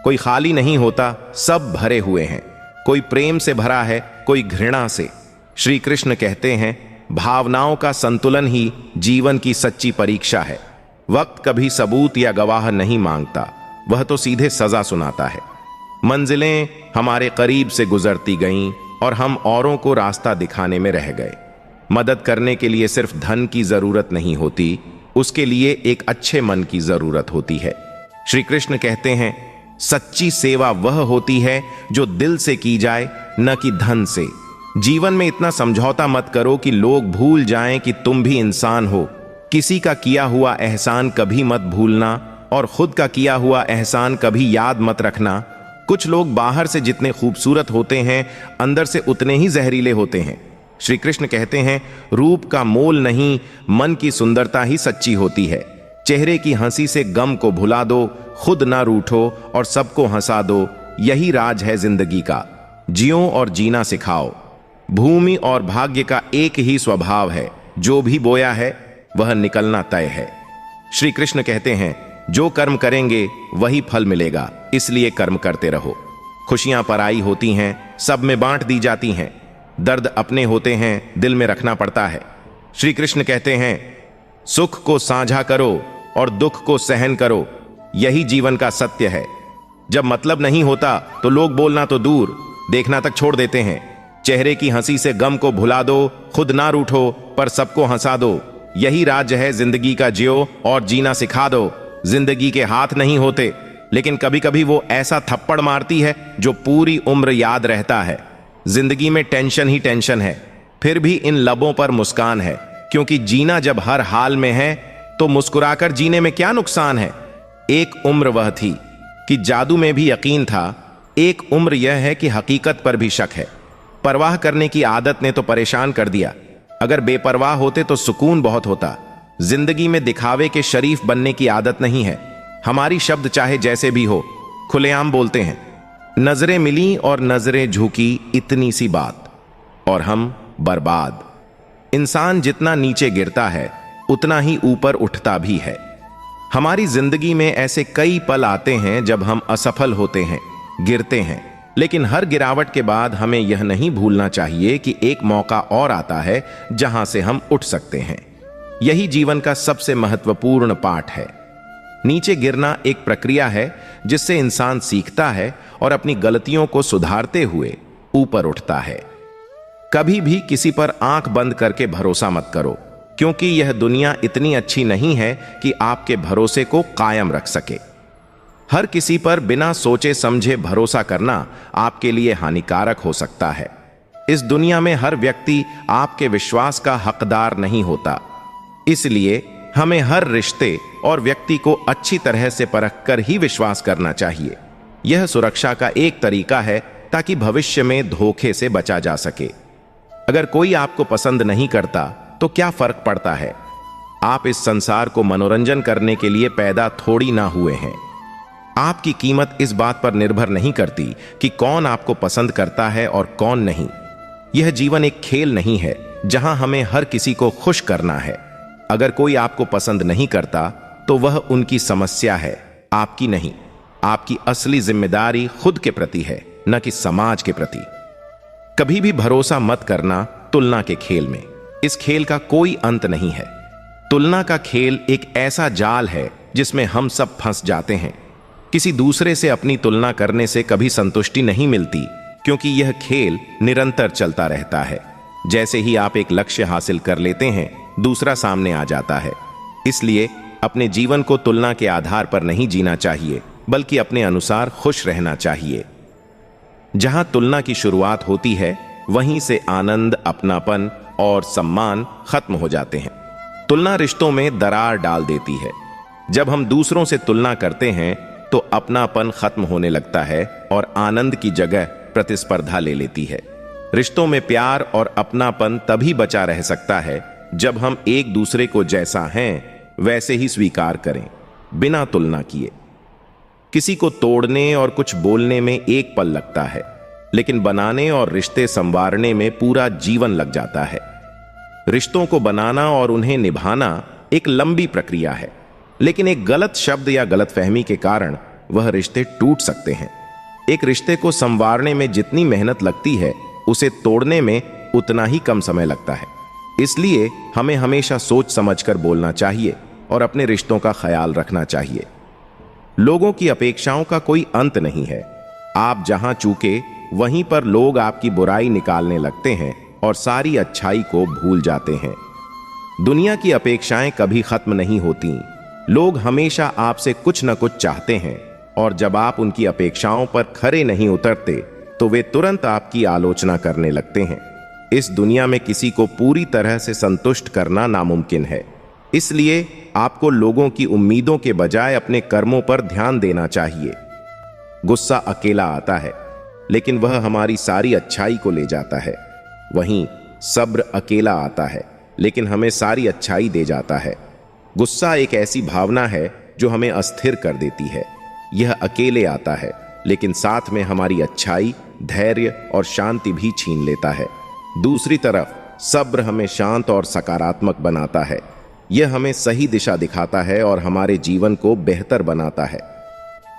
कोई खाली नहीं होता, सब भरे हुए हैं। कोई प्रेम से भरा है, कोई घृणा से। श्री कृष्ण कहते हैं, भावनाओं का संतुलन ही जीवन की सच्ची परीक्षा है। वक्त कभी सबूत या गवाह नहीं मांगता, वह तो सीधे सजा सुनाता है। मंजिलें हमारे करीब से गुजरती गईं और हम औरों को रास्ता दिखाने में रह गए। मदद करने के लिए सिर्फ धन की जरूरत नहीं होती, उसके लिए एक अच्छे मन की जरूरत होती है। श्री कृष्ण कहते हैं, सच्ची सेवा वह होती है जो दिल से की जाए, न कि धन से। जीवन में इतना समझौता मत करो कि लोग भूल जाएं कि तुम भी इंसान हो। किसी का किया हुआ एहसान कभी मत भूलना और खुद का किया हुआ एहसान कभी याद मत रखना। कुछ लोग बाहर से जितने खूबसूरत होते हैं, अंदर से उतने ही जहरीले होते हैं। श्री कृष्ण कहते हैं, रूप का मोल नहीं, मन की सुंदरता ही सच्ची होती है। चेहरे की हंसी से गम को भुला दो, खुद ना रूठो और सबको हंसा दो, यही राज है जिंदगी का। जियो और जीना सिखाओ। भूमि और भाग्य का एक ही स्वभाव है, जो भी बोया है वह निकलना तय है। श्री कृष्ण कहते हैं, जो कर्म करेंगे वही फल मिलेगा, इसलिए कर्म करते रहो। खुशियां पराई होती हैं, सब में बांट दी जाती हैं। दर्द अपने होते हैं, दिल में रखना पड़ता है। श्री कृष्ण कहते हैं, सुख को साझा करो और दुख को सहन करो, यही जीवन का सत्य है। जब मतलब नहीं होता तो लोग बोलना तो दूर, देखना तक छोड़ देते हैं। चेहरे की हंसी से गम को भुला दो, खुद ना रूठो पर सबको हंसा दो, यही राज है जिंदगी का। जियो और जीना सिखा दो। जिंदगी के हाथ नहीं होते, लेकिन कभी कभी वो ऐसा थप्पड़ मारती है जो पूरी उम्र याद रहता है। जिंदगी में टेंशन ही टेंशन है, फिर भी इन लबों पर मुस्कान है, क्योंकि जीना जब हर हाल में है तो मुस्कुराकर जीने में क्या नुकसान है। एक उम्र वह थी कि जादू में भी यकीन था, एक उम्र यह है कि हकीकत पर भी शक है। परवाह करने की आदत ने तो परेशान कर दिया, अगर बेपरवाह होते तो सुकून बहुत होता। जिंदगी में दिखावे के शरीफ बनने की आदत नहीं है। हमारी शब्द चाहे जैसे भी हो, खुलेआम बोलते हैं। नजरें मिली और नजरें झुकी, इतनी सी बात, और हम बर्बाद। इंसान जितना नीचे गिरता है उतना ही ऊपर उठता भी है। हमारी जिंदगी में ऐसे कई पल आते हैं जब हम असफल होते हैं, गिरते हैं, लेकिन हर गिरावट के बाद हमें यह नहीं भूलना चाहिए कि एक मौका और आता है जहां से हम उठ सकते हैं। यही जीवन का सबसे महत्वपूर्ण पाठ है। नीचे गिरना एक प्रक्रिया है जिससे इंसान सीखता है और अपनी गलतियों को सुधारते हुए ऊपर उठता है। कभी भी किसी पर आंख बंद करके भरोसा मत करो, क्योंकि यह दुनिया इतनी अच्छी नहीं है कि आपके भरोसे को कायम रख सके। हर किसी पर बिना सोचे समझे भरोसा करना आपके लिए हानिकारक हो सकता है। इस दुनिया में हर व्यक्ति आपके विश्वास का हकदार नहीं होता, इसलिए हमें हर रिश्ते और व्यक्ति को अच्छी तरह से परख कर ही विश्वास करना चाहिए। यह सुरक्षा का एक तरीका है ताकि भविष्य में धोखे से बचा जा सके। अगर कोई आपको पसंद नहीं करता तो क्या फर्क पड़ता है? आप इस संसार को मनोरंजन करने के लिए पैदा थोड़ी ना हुए हैं। आपकी कीमत इस बात पर निर्भर नहीं करती कि कौन आपको पसंद करता है और कौन नहीं। यह जीवन एक खेल नहीं है जहां हमें हर किसी को खुश करना है। अगर कोई आपको पसंद नहीं करता तो वह उनकी समस्या है, आपकी नहीं। आपकी असली जिम्मेदारी खुद के प्रति है, न कि समाज के प्रति। कभी भी भरोसा मत करना तुलना के खेल में। इस खेल का कोई अंत नहीं है। तुलना का खेल एक ऐसा जाल है जिसमें हम सब फंस जाते हैं। किसी दूसरे से अपनी तुलना करने से कभी संतुष्टि नहीं मिलती, क्योंकि यह खेल निरंतर चलता रहता है। जैसे ही आप एक लक्ष्य हासिल कर लेते हैं, दूसरा सामने आ जाता है। इसलिए अपने जीवन को तुलना के आधार पर नहीं जीना चाहिए, बल्कि अपने अनुसार खुश रहना चाहिए। जहां तुलना की शुरुआत होती है, वहीं से आनंद, अपनापन और सम्मान खत्म हो जाते हैं। तुलना रिश्तों में दरार डाल देती है। जब हम दूसरों से तुलना करते हैं तो अपनापन खत्म होने लगता है और आनंद की जगह प्रतिस्पर्धा ले लेती है। रिश्तों में प्यार और अपनापन तभी बचा रह सकता है जब हम एक दूसरे को जैसा हैं वैसे ही स्वीकार करें, बिना तुलना किए। किसी को तोड़ने और कुछ बोलने में एक पल लगता है, लेकिन बनाने और रिश्ते संवारने में पूरा जीवन लग जाता है। रिश्तों को बनाना और उन्हें निभाना एक लंबी प्रक्रिया है, लेकिन एक गलत शब्द या गलतफहमी के कारण वह रिश्ते टूट सकते हैं। एक रिश्ते को संवारने में जितनी मेहनत लगती है, उसे तोड़ने में उतना ही कम समय लगता है। इसलिए हमें हमेशा सोच समझकर बोलना चाहिए और अपने रिश्तों का ख्याल रखना चाहिए। लोगों की अपेक्षाओं का कोई अंत नहीं है। आप जहां चूके वहीं पर लोग आपकी बुराई निकालने लगते हैं और सारी अच्छाई को भूल जाते हैं। दुनिया की अपेक्षाएं कभी खत्म नहीं होती। लोग हमेशा आपसे कुछ न कुछ चाहते हैं, और जब आप उनकी अपेक्षाओं पर खरे नहीं उतरते तो वे तुरंत आपकी आलोचना करने लगते हैं। इस दुनिया में किसी को पूरी तरह से संतुष्ट करना नामुमकिन है। इसलिए आपको लोगों की उम्मीदों के बजाय अपने कर्मों पर ध्यान देना चाहिए। गुस्सा अकेला आता है, लेकिन वह हमारी सारी अच्छाई को ले जाता है। वहीं सब्र अकेला आता है, लेकिन हमें सारी अच्छाई दे जाता है। गुस्सा एक ऐसी भावना है जो हमें अस्थिर कर देती है। यह अकेले आता है, लेकिन साथ में हमारी अच्छाई, धैर्य और शांति भी छीन लेता है। दूसरी तरफ सब्र हमें शांत और सकारात्मक बनाता है। यह हमें सही दिशा दिखाता है और हमारे जीवन को बेहतर बनाता है।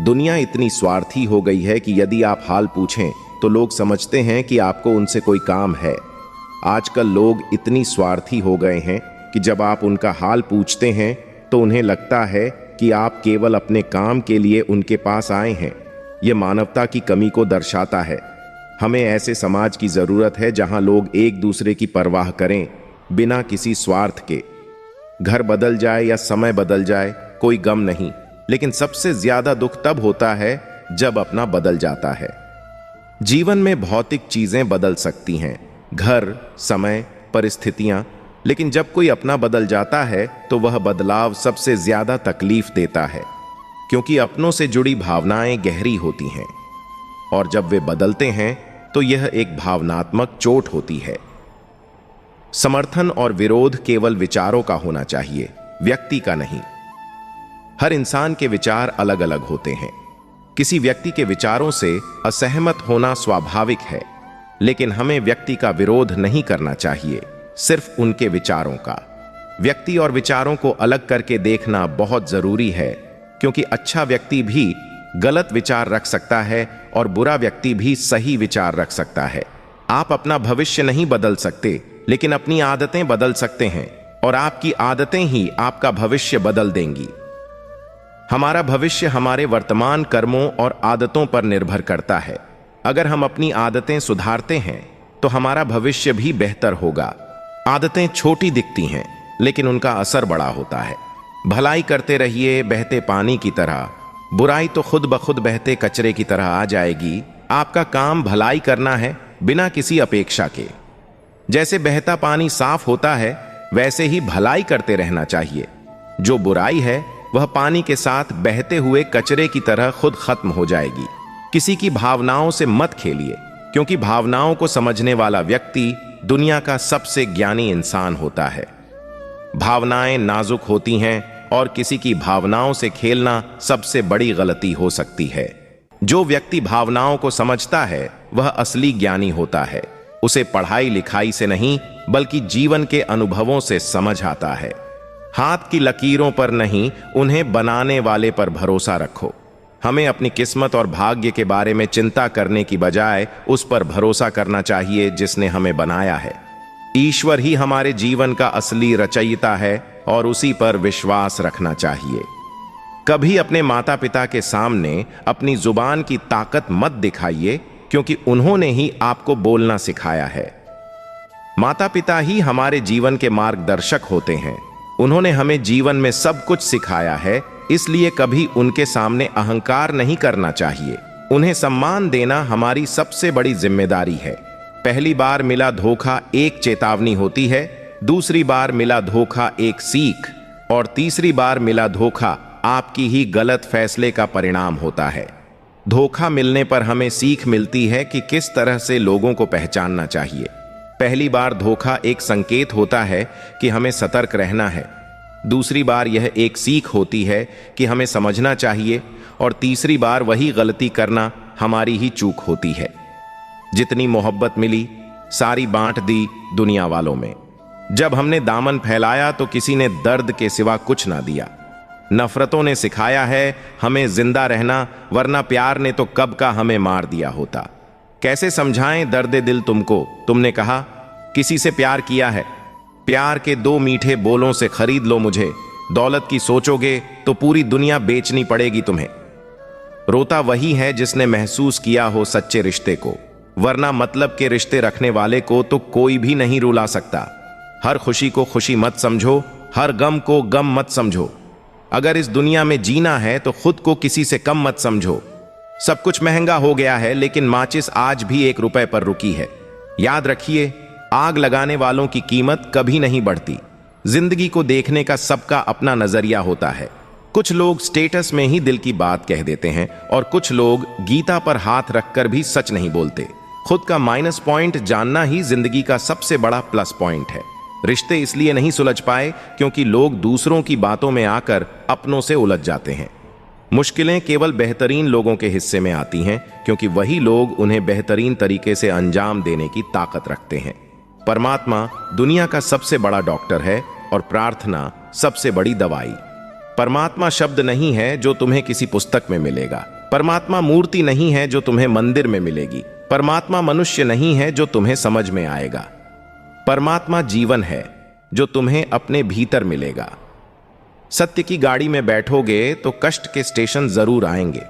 दुनिया इतनी स्वार्थी हो गई है कि यदि आप हाल पूछें तो लोग समझते हैं कि आपको उनसे कोई काम है। आजकल लोग इतनी स्वार्थी हो गए हैं कि जब आप उनका हाल पूछते हैं तो उन्हें लगता है कि आप केवल अपने काम के लिए उनके पास आए हैं। यह मानवता की कमी को दर्शाता है। हमें ऐसे समाज की जरूरत है जहां लोग एक दूसरे की परवाह करें, बिना किसी स्वार्थ के। घर बदल जाए या समय बदल जाए, कोई गम नहीं, लेकिन सबसे ज्यादा दुख तब होता है जब अपना बदल जाता है। जीवन में भौतिक चीजें बदल सकती हैं, घर, समय, परिस्थितियां, लेकिन जब कोई अपना बदल जाता है तो वह बदलाव सबसे ज्यादा तकलीफ देता है, क्योंकि अपनों से जुड़ी भावनाएं गहरी होती हैं और जब वे बदलते हैं तो यह एक भावनात्मक चोट होती है। समर्थन और विरोध केवल विचारों का होना चाहिए, व्यक्ति का नहीं। हर इंसान के विचार अलग अलग होते हैं। किसी व्यक्ति के विचारों से असहमत होना स्वाभाविक है, लेकिन हमें व्यक्ति का विरोध नहीं करना चाहिए, सिर्फ उनके विचारों का। व्यक्ति और विचारों को अलग करके देखना बहुत जरूरी है, क्योंकि अच्छा व्यक्ति भी गलत विचार रख सकता है और बुरा व्यक्ति भी सही विचार रख सकता है। आप अपना भविष्य नहीं बदल सकते, लेकिन अपनी आदतें बदल सकते हैं, और आपकी आदतें ही आपका भविष्य बदल देंगी। हमारा भविष्य हमारे वर्तमान कर्मों और आदतों पर निर्भर करता है। अगर हम अपनी आदतें सुधारते हैं तो हमारा भविष्य भी बेहतर होगा। आदतें छोटी दिखती हैं, लेकिन उनका असर बड़ा होता है। भलाई करते रहिए बहते पानी की तरह, बुराई तो खुद ब खुद बहते कचरे की तरह आ जाएगी। आपका काम भलाई करना है, बिना किसी अपेक्षा के। जैसे बहता पानी साफ होता है, वैसे ही भलाई करते रहना चाहिए। जो बुराई है वह पानी के साथ बहते हुए कचरे की तरह खुद खत्म हो जाएगी। किसी की भावनाओं से मत खेलिए, क्योंकि भावनाओं को समझने वाला व्यक्ति दुनिया का सबसे ज्ञानी इंसान होता है। भावनाएं नाजुक होती हैं और किसी की भावनाओं से खेलना सबसे बड़ी गलती हो सकती है। जो व्यक्ति भावनाओं को समझता है वह असली ज्ञानी होता है। उसे पढ़ाई लिखाई से नहीं, बल्कि जीवन के अनुभवों से समझ आता है। हाथ की लकीरों पर नहीं, उन्हें बनाने वाले पर भरोसा रखो। हमें अपनी किस्मत और भाग्य के बारे में चिंता करने की बजाय उस पर भरोसा करना चाहिए जिसने हमें बनाया है। ईश्वर ही हमारे जीवन का असली रचयिता है और उसी पर विश्वास रखना चाहिए। कभी अपने माता पिता के सामने अपनी जुबान की ताकत मत दिखाइए, क्योंकि उन्होंने ही आपको बोलना सिखाया है। माता पिता ही हमारे जीवन के मार्गदर्शक होते हैं। उन्होंने हमें जीवन में सब कुछ सिखाया है, इसलिए कभी उनके सामने अहंकार नहीं करना चाहिए। उन्हें सम्मान देना हमारी सबसे बड़ी जिम्मेदारी है। पहली बार मिला धोखा एक चेतावनी होती है, दूसरी बार मिला धोखा एक सीख, और तीसरी बार मिला धोखा आपकी ही गलत फैसले का परिणाम होता है। धोखा मिलने पर हमें सीख मिलती है कि किस तरह से लोगों को पहचानना चाहिए। पहली बार धोखा एक संकेत होता है कि हमें सतर्क रहना है। दूसरी बार यह एक सीख होती है कि हमें समझना चाहिए, और तीसरी बार वही गलती करना हमारी ही चूक होती है। जितनी मोहब्बत मिली सारी बांट दी दुनिया वालों में। जब हमने दामन फैलाया तो किसी ने दर्द के सिवा कुछ ना दिया। नफरतों ने सिखाया है हमें जिंदा रहना, वरना प्यार ने तो कब का हमें मार दिया होता। कैसे समझाएं दर्द दिल तुमको? तुमने कहा किसी से प्यार किया है, प्यार के 2 मीठे बोलों से खरीद लो मुझे। दौलत की सोचोगे तो पूरी दुनिया बेचनी पड़ेगी तुम्हें। रोता वही है जिसने महसूस किया हो सच्चे रिश्ते को, वरना मतलब के रिश्ते रखने वाले को तो कोई भी नहीं रुला सकता। हर खुशी को खुशी मत समझो, हर गम को गम मत समझो। अगर इस दुनिया में जीना है तो खुद को किसी से कम मत समझो। सब कुछ महंगा हो गया है, लेकिन माचिस आज भी 1 रुपए पर रुकी है। याद रखिए, आग लगाने वालों की कीमत कभी नहीं बढ़ती। जिंदगी को देखने का सबका अपना नजरिया होता है। कुछ लोग स्टेटस में ही दिल की बात कह देते हैं और कुछ लोग गीता पर हाथ रखकर भी सच नहीं बोलते। खुद का माइनस पॉइंट जानना ही जिंदगी का सबसे बड़ा प्लस पॉइंट है। रिश्ते इसलिए नहीं सुलझ पाए क्योंकि लोग दूसरों की बातों में आकर अपनों से उलझ जाते हैं। मुश्किलें केवल बेहतरीन लोगों के हिस्से में आती हैं क्योंकि वही लोग उन्हें बेहतरीन तरीके से अंजाम देने की ताकत रखते हैं। परमात्मा दुनिया का सबसे बड़ा डॉक्टर है और प्रार्थना सबसे बड़ी दवाई। परमात्मा शब्द नहीं है जो तुम्हें किसी पुस्तक में मिलेगा। परमात्मा मूर्ति नहीं है जो तुम्हें मंदिर में मिलेगी। परमात्मा मनुष्य नहीं है जो तुम्हें समझ में आएगा। परमात्मा जीवन है जो तुम्हें अपने भीतर मिलेगा। सत्य की गाड़ी में बैठोगे तो कष्ट के स्टेशन जरूर आएंगे।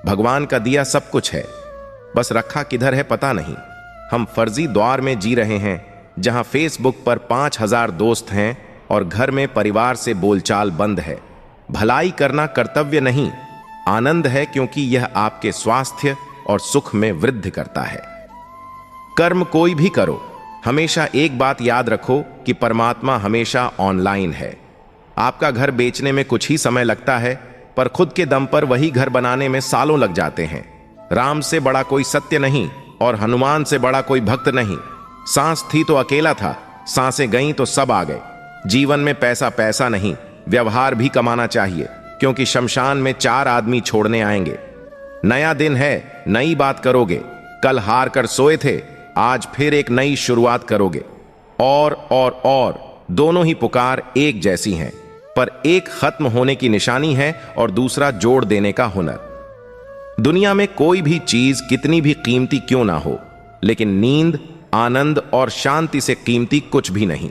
भगवान का दिया सब कुछ है, बस रखा किधर है पता नहीं। हम फर्जी दौर में जी रहे हैं जहां फेसबुक पर 5000 दोस्त हैं और घर में परिवार से बोलचाल बंद है। भलाई करना कर्तव्य नहीं, आनंद है क्योंकि यह आपके स्वास्थ्य और सुख में वृद्धि करता है। कर्म कोई भी करो, हमेशा एक बात याद रखो कि परमात्मा हमेशा ऑनलाइन है। आपका घर बेचने में कुछ ही समय लगता है, पर खुद के दम पर वही घर बनाने में सालों लग जाते हैं। राम से बड़ा कोई सत्य नहीं और हनुमान से बड़ा कोई भक्त नहीं। सांस थी तो अकेला था, सांसें गईं तो सब आ गए। जीवन में पैसा पैसा नहीं, व्यवहार भी कमाना चाहिए क्योंकि शमशान में 4 आदमी छोड़ने आएंगे। नया दिन है, नई बात करोगे। कल हार कर सोए थे, आज फिर एक नई शुरुआत करोगे। और दोनों ही पुकार एक जैसी हैं, पर एक खत्म होने की निशानी है और दूसरा जोड़ देने का हुनर। दुनिया में कोई भी चीज कितनी भी कीमती क्यों ना हो, लेकिन नींद, आनंद और शांति से कीमती कुछ भी नहीं।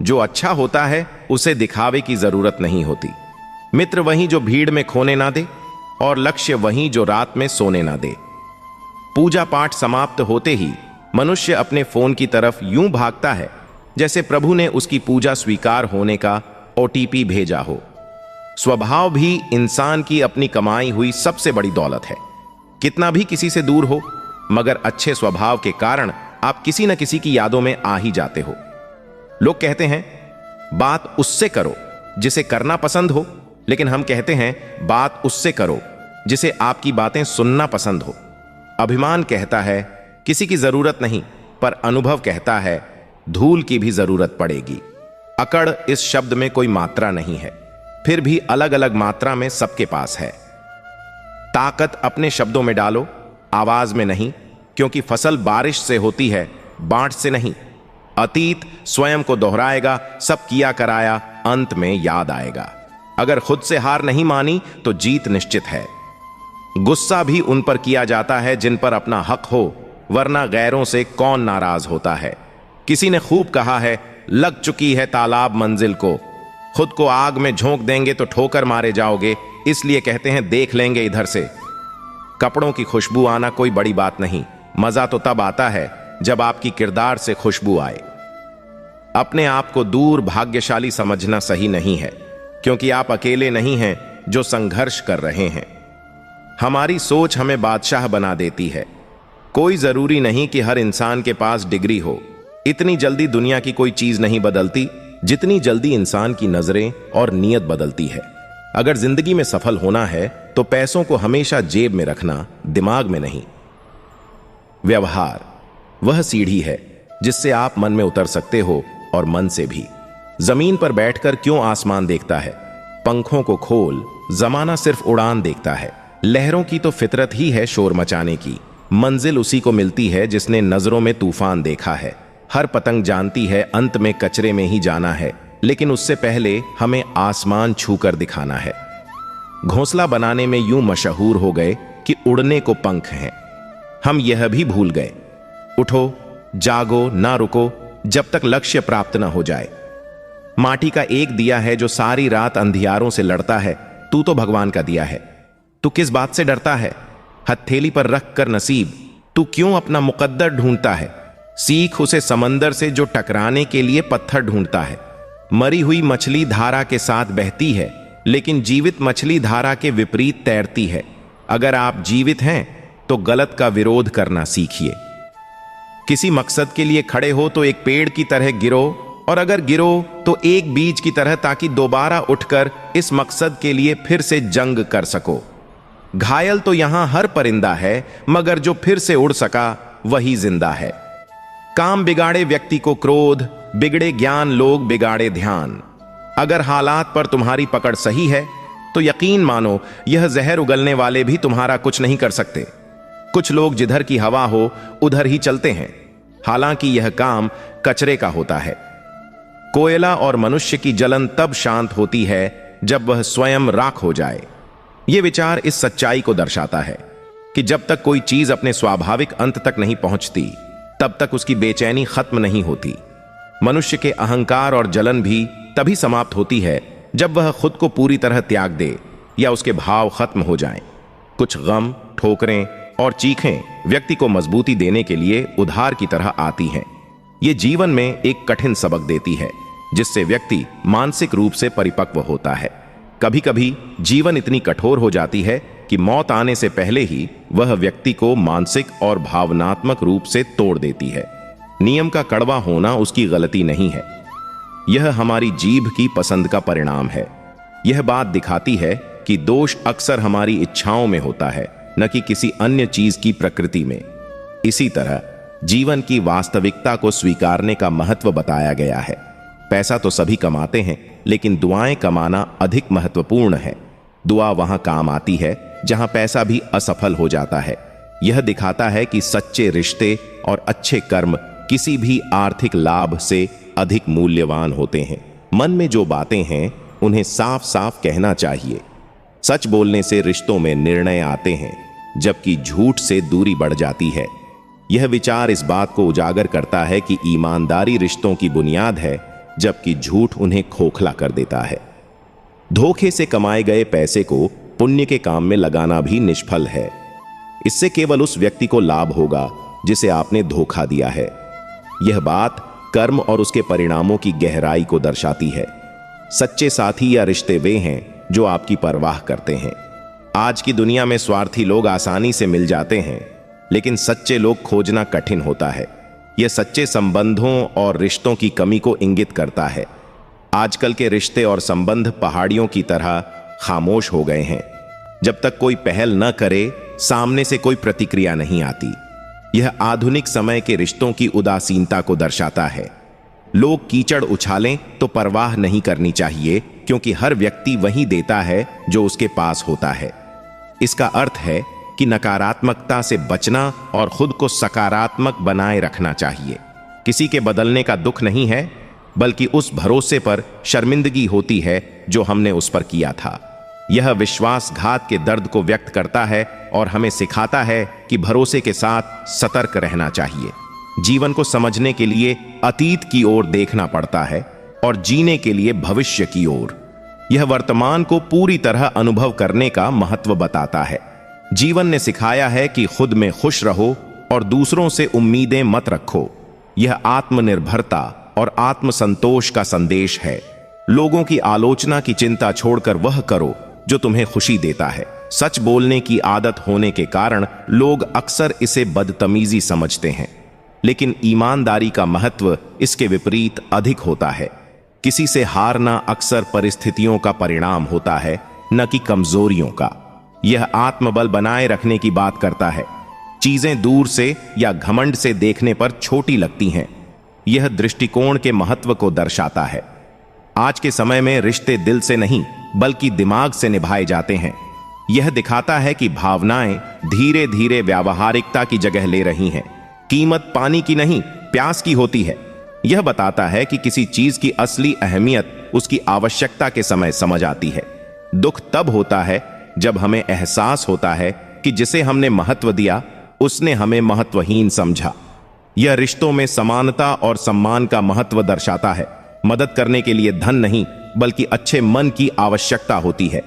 जो अच्छा होता है उसे दिखावे की जरूरत नहीं होती। मित्र वही जो भीड़ में खोने ना दे और लक्ष्य वही जो रात में सोने ना दे। पूजा पाठ समाप्त होते ही मनुष्य अपने फोन की तरफ यूं भागता है जैसे प्रभु ने उसकी पूजा स्वीकार होने का OTP भेजा हो। स्वभाव भी इंसान की अपनी कमाई हुई सबसे बड़ी दौलत है। कितना भी किसी से दूर हो, मगर अच्छे स्वभाव के कारण आप किसी न किसी की यादों में आ ही जाते हो। लोग कहते हैं बात उससे करो जिसे करना पसंद हो, लेकिन हम कहते हैं बात उससे करो जिसे आपकी बातें सुनना पसंद हो। अभिमान कहता है किसी की जरूरत नहीं, पर अनुभव कहता है धूल की भी जरूरत पड़ेगी। अकड़ इस शब्द में कोई मात्रा नहीं है, फिर भी अलग अलग मात्रा में सबके पास है। ताकत अपने शब्दों में डालो, आवाज में नहीं, क्योंकि फसल बारिश से होती है, बांट से नहीं। अतीत स्वयं को दोहराएगा, सब किया कराया अंत में याद आएगा। अगर खुद से हार नहीं मानी तो जीत निश्चित है। गुस्सा भी उन पर किया जाता है जिन पर अपना हक हो, वरना गैरों से कौन नाराज होता है। किसी ने खूब कहा है, लग चुकी है तालाब मंजिल को, खुद को आग में झोंक देंगे तो ठोकर मारे जाओगे, इसलिए कहते हैं देख लेंगे इधर से। कपड़ों की खुशबू आना कोई बड़ी बात नहीं, मजा तो तब आता है जब आपकी किरदार से खुशबू आए। अपने आप को दूर भाग्यशाली समझना सही नहीं है, क्योंकि आप अकेले नहीं हैं जो संघर्ष कर रहे हैं। हमारी सोच हमें बादशाह बना देती है। कोई जरूरी नहीं कि हर इंसान के पास डिग्री हो। इतनी जल्दी दुनिया की कोई चीज नहीं बदलती जितनी जल्दी इंसान की नजरें और नीयत बदलती है। अगर जिंदगी में सफल होना है तो पैसों को हमेशा जेब में रखना, दिमाग में नहीं। व्यवहार वह सीढ़ी है जिससे आप मन में उतर सकते हो और मन से भी। जमीन पर बैठकर क्यों आसमान देखता है? पंखों को खोल, जमाना सिर्फ उड़ान देखता है। लहरों की तो फितरत ही है शोर मचाने की। मंजिल उसी को मिलती है जिसने नजरों में तूफान देखा है। हर पतंग जानती है अंत में कचरे में ही जाना है, लेकिन उससे पहले हमें आसमान छूकर दिखाना है। घोंसला बनाने में यूं मशहूर हो गए कि उड़ने को पंख हैं। हम यह भी भूल गए, उठो, जागो, ना रुको जब तक लक्ष्य प्राप्त ना हो जाए। माटी का एक दिया है जो सारी रात अंधियारों से लड़ता है। तू तो भगवान का दिया है, तू किस बात से डरता है? हथेली पर रख कर नसीब, तू क्यों अपना मुकद्दर ढूंढता है? सीख उसे समंदर से जो टकराने के लिए पत्थर ढूंढता है। मरी हुई मछली धारा के साथ बहती है, लेकिन जीवित मछली धारा के विपरीत तैरती है। अगर आप जीवित हैं तो गलत का विरोध करना सीखिए। किसी मकसद के लिए खड़े हो तो एक पेड़ की तरह गिरो और अगर गिरो तो एक बीज की तरह, ताकि दोबारा उठकर इस मकसद के लिए फिर से जंग कर सको। घायल तो यहां हर परिंदा है, मगर जो फिर से उड़ सका वही जिंदा है। काम बिगाड़े व्यक्ति को क्रोध, बिगड़े ज्ञान लोग बिगाड़े ध्यान। अगर हालात पर तुम्हारी पकड़ सही है तो यकीन मानो यह जहर उगलने वाले भी तुम्हारा कुछ नहीं कर सकते। कुछ लोग जिधर की हवा हो उधर ही चलते हैं, हालांकि यह काम कचरे का होता है। कोयला और मनुष्य की जलन तब शांत होती है जब वह स्वयं राख हो जाए। यह विचार इस सच्चाई को दर्शाता है कि जब तक कोई चीज अपने स्वाभाविक अंत तक नहीं पहुंचती, तब तक उसकी बेचैनी खत्म नहीं होती। मनुष्य के अहंकार और जलन भी तभी समाप्त होती है जब वह खुद को पूरी तरह त्याग दे या उसके भाव खत्म हो जाएं। कुछ गम, ठोकरें और चीखें व्यक्ति को मजबूती देने के लिए उधार की तरह आती हैं। ये जीवन में एक कठिन सबक देती है, जिससे व्यक्ति मानसिक रूप से परिपक्व होता है। कभी कभी जीवन इतनी कठोर हो जाती है कि मौत आने से पहले ही वह व्यक्ति को मानसिक और भावनात्मक रूप से तोड़ देती है। नियम का कड़वा होना उसकी गलती नहीं है, यह हमारी जीभ की पसंद का परिणाम है। यह बात दिखाती है कि दोष अक्सर हमारी इच्छाओं में होता है, न कि किसी अन्य चीज की प्रकृति में। इसी तरह जीवन की वास्तविकता को स्वीकारने का महत्व बताया गया है। पैसा तो सभी कमाते हैं, लेकिन दुआएं कमाना अधिक महत्वपूर्ण है। दुआ वहां काम आती है जहां पैसा भी असफल हो जाता है। यह दिखाता है कि सच्चे रिश्ते और अच्छे कर्म किसी भी आर्थिक लाभ से अधिक मूल्यवान होते हैं। मन में जो बातें हैं उन्हें साफ साफ कहना चाहिए। सच बोलने से रिश्तों में निर्णय आते हैं, जबकि झूठ से दूरी बढ़ जाती है। यह विचार इस बात को उजागर करता है कि ईमानदारी रिश्तों की बुनियाद है, जबकि झूठ उन्हें खोखला कर देता है। धोखे से कमाए गए पैसे को पुण्य के काम में लगाना भी निष्फल है। इससे केवल उस व्यक्ति को लाभ होगा जिसे आपने धोखा दिया है। यह बात कर्म और उसके परिणामों की गहराई को दर्शाती है। सच्चे साथी या रिश्ते वे हैं जो आपकी परवाह करते हैं। आज की दुनिया में स्वार्थी लोग आसानी से मिल जाते हैं, लेकिन सच्चे लोग खोजना कठिन होता है। यह सच्चे संबंधों और रिश्तों की कमी को इंगित करता है। आजकल के रिश्ते और संबंध पहाड़ियों की तरह खामोश हो गए हैं। जब तक कोई पहल न करे, सामने से कोई प्रतिक्रिया नहीं आती। यह आधुनिक समय के रिश्तों की उदासीनता को दर्शाता है। लोग कीचड़ उछालें तो परवाह नहीं करनी चाहिए, क्योंकि हर व्यक्ति वही देता है जो उसके पास होता है। इसका अर्थ है कि नकारात्मकता से बचना और खुद को सकारात्मक बनाए रखना चाहिए। किसी के बदलने का दुख नहीं है, बल्कि उस भरोसे पर शर्मिंदगी होती है जो हमने उस पर किया था। यह विश्वासघात के दर्द को व्यक्त करता है और हमें सिखाता है कि भरोसे के साथ सतर्क रहना चाहिए। जीवन को समझने के लिए अतीत की ओर देखना पड़ता है और जीने के लिए भविष्य की ओर। यह वर्तमान को पूरी तरह अनुभव करने का महत्व बताता है। जीवन ने सिखाया है कि खुद में खुश रहो और दूसरों से उम्मीदें मत रखो। यह आत्मनिर्भरता और आत्मसंतोष का संदेश है। लोगों की आलोचना की चिंता छोड़कर वह करो जो तुम्हें खुशी देता है। सच बोलने की आदत होने के कारण लोग अक्सर इसे बदतमीजी समझते हैं, लेकिन ईमानदारी का महत्व इसके विपरीत अधिक होता है। किसी से हारना अक्सर परिस्थितियों का परिणाम होता है, न कि कमजोरियों का। यह आत्मबल बनाए रखने की बात करता है। चीजें दूर से या घमंड से देखने पर छोटी लगती हैं। यह दृष्टिकोण के महत्व को दर्शाता है। आज के समय में रिश्ते दिल से नहीं, बल्कि दिमाग से निभाए जाते हैं। यह दिखाता है कि भावनाएं धीरे धीरे व्यावहारिकता की जगह ले रही हैं। कीमत पानी की नहीं, प्यास की होती है। यह बताता है कि किसी चीज की असली अहमियत उसकी आवश्यकता के समय समझ आती है। दुख तब होता है जब हमें एहसास होता है कि जिसे हमने महत्व दिया, उसने हमें महत्वहीन समझा। यह रिश्तों में समानता और सम्मान का महत्व दर्शाता है। मदद करने के लिए धन नहीं, बल्कि अच्छे मन की आवश्यकता होती है।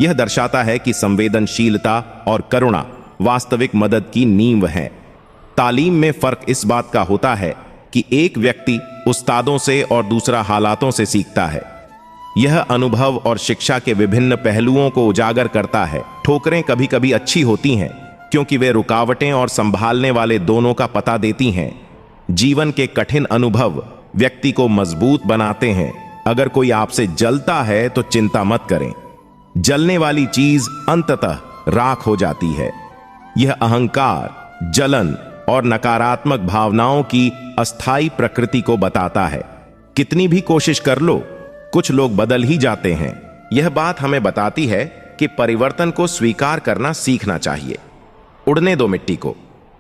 यह दर्शाता है कि संवेदनशीलता और करुणा वास्तविक मदद की नींव है। तालीम में फर्क इस बात का होता है कि एक व्यक्ति उस्तादों से और दूसरा हालातों से सीखता है। यह अनुभव और शिक्षा के विभिन्न पहलुओं को उजागर करता है। ठोकरें कभी कभी अच्छी होती हैं, क्योंकि वे रुकावटें और संभालने वाले दोनों का पता देती हैं। जीवन के कठिन अनुभव व्यक्ति को मजबूत बनाते हैं। अगर कोई आपसे जलता है तो चिंता मत करें, जलने वाली चीज अंततः राख हो जाती है। यह अहंकार, जलन और नकारात्मक भावनाओं की अस्थायी प्रकृति को बताता है। कितनी भी कोशिश कर लो, कुछ लोग बदल ही जाते हैं। यह बात हमें बताती है कि परिवर्तन को स्वीकार करना सीखना चाहिए। उड़ने दो मिट्टी को,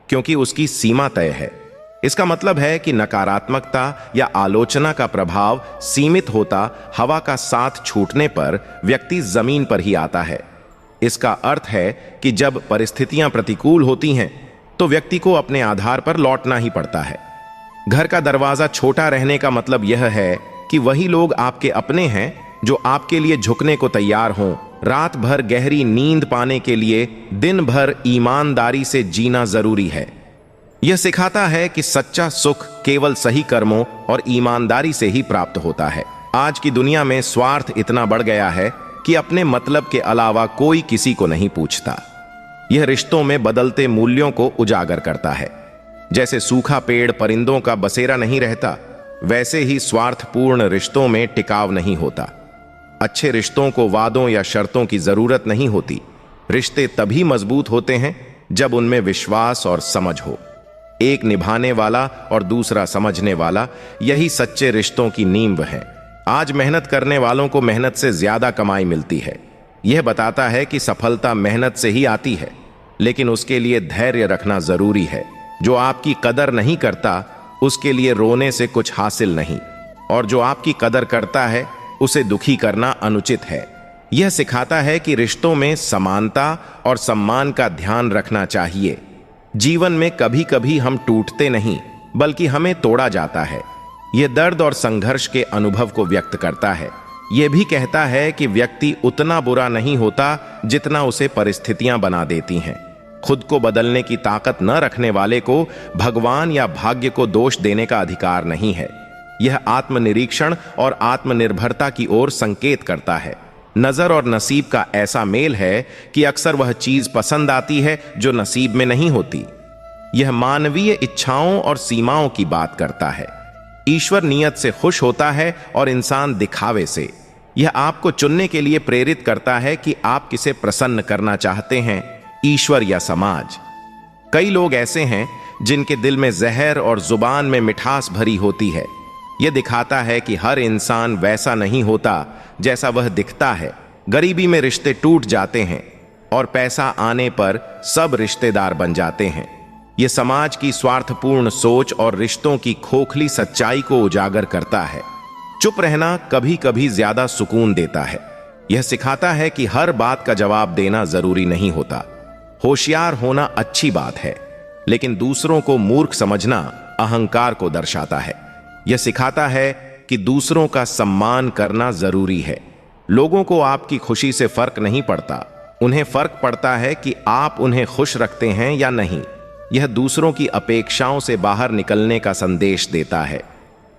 क्योंकि उसकी सीमा तय है। इसका मतलब है कि नकारात्मकता या आलोचना का प्रभाव सीमित होता हवा का साथ छूटने पर व्यक्ति जमीन पर ही आता है। इसका अर्थ है कि जब परिस्थितियां प्रतिकूल होती हैं तो व्यक्ति को अपने आधार पर लौटना ही पड़ता है। घर का दरवाजा छोटा रहने का मतलब यह है कि वही लोग आपके अपने हैं जो आपके लिए झुकने को तैयार हों। रात भर गहरी नींद पाने के लिए दिन भर ईमानदारी से जीना जरूरी है। यह सिखाता है कि सच्चा सुख केवल सही कर्मों और ईमानदारी से ही प्राप्त होता है। आज की दुनिया में स्वार्थ इतना बढ़ गया है कि अपने मतलब के अलावा कोई किसी को नहीं पूछता। यह रिश्तों में बदलते मूल्यों को उजागर करता है। जैसे सूखा पेड़ परिंदों का बसेरा नहीं रहता, वैसे ही स्वार्थपूर्ण रिश्तों में टिकाव नहीं होता। अच्छे रिश्तों को वादों या शर्तों की जरूरत नहीं होती। रिश्ते तभी मजबूत होते हैं जब उनमें विश्वास और समझ हो। एक निभाने वाला और दूसरा समझने वाला, यही सच्चे रिश्तों की नींव है। आज मेहनत करने वालों को मेहनत से ज्यादा कमाई मिलती है। यह बताता है कि सफलता मेहनत से ही आती है, लेकिन उसके लिए धैर्य रखना जरूरी है। जो आपकी कदर नहीं करता, उसके लिए रोने से कुछ हासिल नहीं, और जो आपकी कदर करता है, उसे दुखी करना अनुचित है। यह सिखाता है कि रिश्तों में समानता और सम्मान का ध्यान रखना चाहिए। जीवन में कभी कभी हम टूटते नहीं, बल्कि हमें तोड़ा जाता है। यह दर्द और संघर्ष के अनुभव को व्यक्त करता है। यह भी कहता है कि व्यक्ति उतना बुरा नहीं होता जितना उसे परिस्थितियां बना देती हैं। खुद को बदलने की ताकत न रखने वाले को भगवान या भाग्य को दोष देने का अधिकार नहीं है। यह आत्मनिरीक्षण और आत्मनिर्भरता की ओर संकेत करता है। नजर और नसीब का ऐसा मेल है कि अक्सर वह चीज पसंद आती है जो नसीब में नहीं होती। यह मानवीय इच्छाओं और सीमाओं की बात करता है। ईश्वर नियत से खुश होता है और इंसान दिखावे से। यह आपको चुनने के लिए प्रेरित करता है कि आप किसे प्रसन्न करना चाहते हैं, ईश्वर या समाज। कई लोग ऐसे हैं जिनके दिल में जहर और जुबान में मिठास भरी होती है। यह दिखाता है कि हर इंसान वैसा नहीं होता जैसा वह दिखता है। गरीबी में रिश्ते टूट जाते हैं और पैसा आने पर सब रिश्तेदार बन जाते हैं। यह समाज की स्वार्थपूर्ण सोच और रिश्तों की खोखली सच्चाई को उजागर करता है। चुप रहना कभी कभी ज्यादा सुकून देता है। यह सिखाता है कि हर बात का जवाब देना जरूरी नहीं होता। होशियार होना अच्छी बात है, लेकिन दूसरों को मूर्ख समझना अहंकार को दर्शाता है। यह सिखाता है कि दूसरों का सम्मान करना जरूरी है। लोगों को आपकी खुशी से फर्क नहीं पड़ता, उन्हें फर्क पड़ता है कि आप उन्हें खुश रखते हैं या नहीं। यह दूसरों की अपेक्षाओं से बाहर निकलने का संदेश देता है।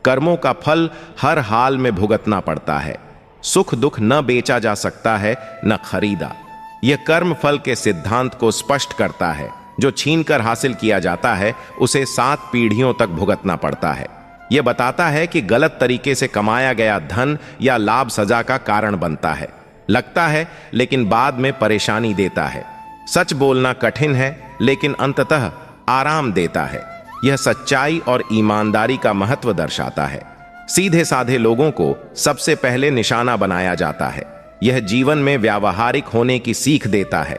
कर्मों का फल हर हाल में भुगतना पड़ता है। सुख दुख न बेचा जा सकता है, न खरीदा। यह कर्म फल के सिद्धांत को स्पष्ट करता है। जो छीनकर हासिल किया जाता है, उसे 7 पीढ़ियों तक भुगतना पड़ता है। यह बताता है कि गलत तरीके से कमाया गया धन या लाभ सजा का कारण बनता है। लगता है, लेकिन बाद में परेशानी देता है। सच बोलना कठिन है, लेकिन अंततः आराम देता है। यह सच्चाई और ईमानदारी का महत्व दर्शाता है। सीधे साधे लोगों को सबसे पहले निशाना बनाया जाता है। यह जीवन में व्यावहारिक होने की सीख देता है।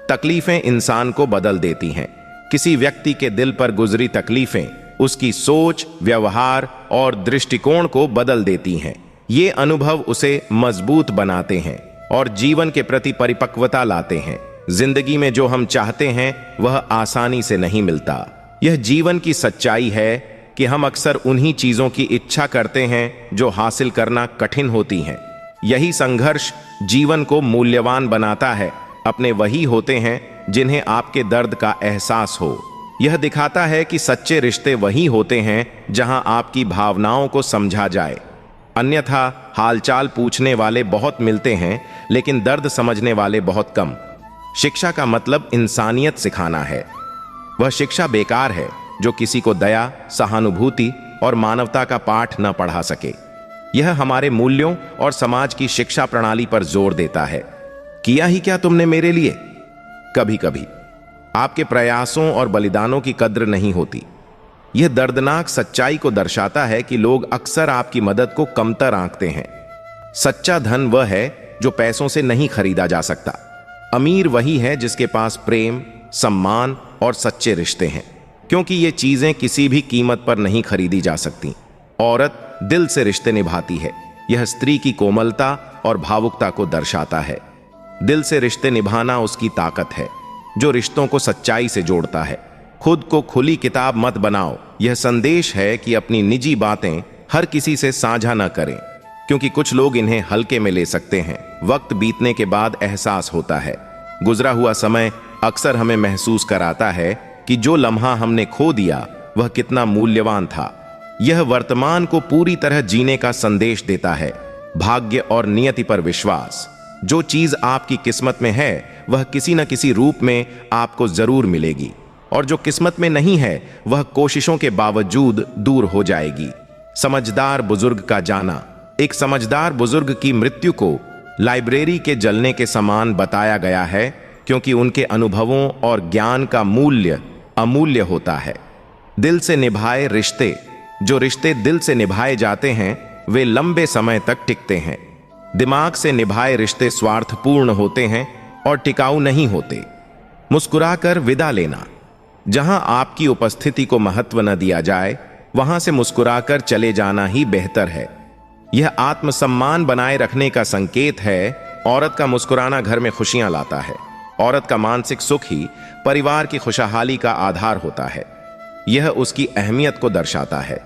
तकलीफें इंसान को बदल देती हैं। किसी व्यक्ति के दिल पर गुजरी तकलीफें उसकी सोच, व्यवहार और दृष्टिकोण को बदल देती हैं। ये अनुभव उसे मजबूत बनाते हैं और जीवन के प्रति परिपक्वता लाते हैं। जिंदगी में जो हम चाहते हैं वह आसानी से नहीं मिलता। यह जीवन की सच्चाई है कि हम अक्सर उन्हीं चीजों की इच्छा करते हैं जो हासिल करना कठिन होती हैं। यही संघर्ष जीवन को मूल्यवान बनाता है। अपने वही होते हैं जिन्हें आपके दर्द का एहसास हो। यह दिखाता है कि सच्चे रिश्ते वही होते हैं जहां आपकी भावनाओं को समझा जाए। अन्यथा हालचाल पूछने वाले बहुत मिलते हैं, लेकिन दर्द समझने वाले बहुत कम। शिक्षा का मतलब इंसानियत सिखाना है। वह शिक्षा बेकार है जो किसी को दया, सहानुभूति और मानवता का पाठ न पढ़ा सके। यह हमारे मूल्यों और समाज की शिक्षा प्रणाली पर जोर देता है। किया ही क्या तुमने मेरे लिए? कभी कभी आपके प्रयासों और बलिदानों की कद्र नहीं होती। यह दर्दनाक सच्चाई को दर्शाता है कि लोग अक्सर आपकी मदद को कमतर आंकते हैं। सच्चा धन वह है जो पैसों से नहीं खरीदा जा सकता। अमीर वही है जिसके पास प्रेम, सम्मान और सच्चे रिश्ते हैं, क्योंकि ये चीजें किसी भी कीमत पर नहीं खरीदी जा सकती। औरत दिल से रिश्ते निभाती है। यह स्त्री की कोमलता और भावुकता को दर्शाता है। दिल से रिश्ते निभाना उसकी ताकत है, जो रिश्तों को सच्चाई से जोड़ता है। खुद को खुली किताब मत बनाओ। यह संदेश है कि अपनी निजी बातें हर किसी से साझा न करें, क्योंकि कुछ लोग इन्हें हल्के में ले सकते हैं। वक्त बीतने के बाद एहसास होता है। गुजरा हुआ समय अक्सर हमें महसूस कराता है कि जो लम्हा हमने खो दिया वह कितना मूल्यवान था। यह वर्तमान को पूरी तरह जीने का संदेश देता है। भाग्य और नियति पर विश्वास। जो चीज आपकी किस्मत में है वह किसी न किसी रूप में आपको जरूर मिलेगी, और जो किस्मत में नहीं है वह कोशिशों के बावजूद दूर हो जाएगी। समझदार बुजुर्ग का जाना। एक समझदार बुजुर्ग की मृत्यु को लाइब्रेरी के जलने के समान बताया गया है, क्योंकि उनके अनुभवों और ज्ञान का मूल्य अमूल्य होता है। दिल से निभाए रिश्ते। जो रिश्ते दिल से निभाए जाते हैं वे लंबे समय तक टिकते हैं। दिमाग से निभाए रिश्ते स्वार्थपूर्ण होते हैं और टिकाऊ नहीं होते। मुस्कुराकर विदा लेना। जहां आपकी उपस्थिति को महत्व न दिया जाए वहां से मुस्कुराकर चले जाना ही बेहतर है। यह आत्मसम्मान बनाए रखने का संकेत है। औरत का मुस्कुराना घर में खुशियां लाता है। औरत का मानसिक सुख ही परिवार की खुशहाली का आधार होता है। यह उसकी अहमियत को दर्शाता है।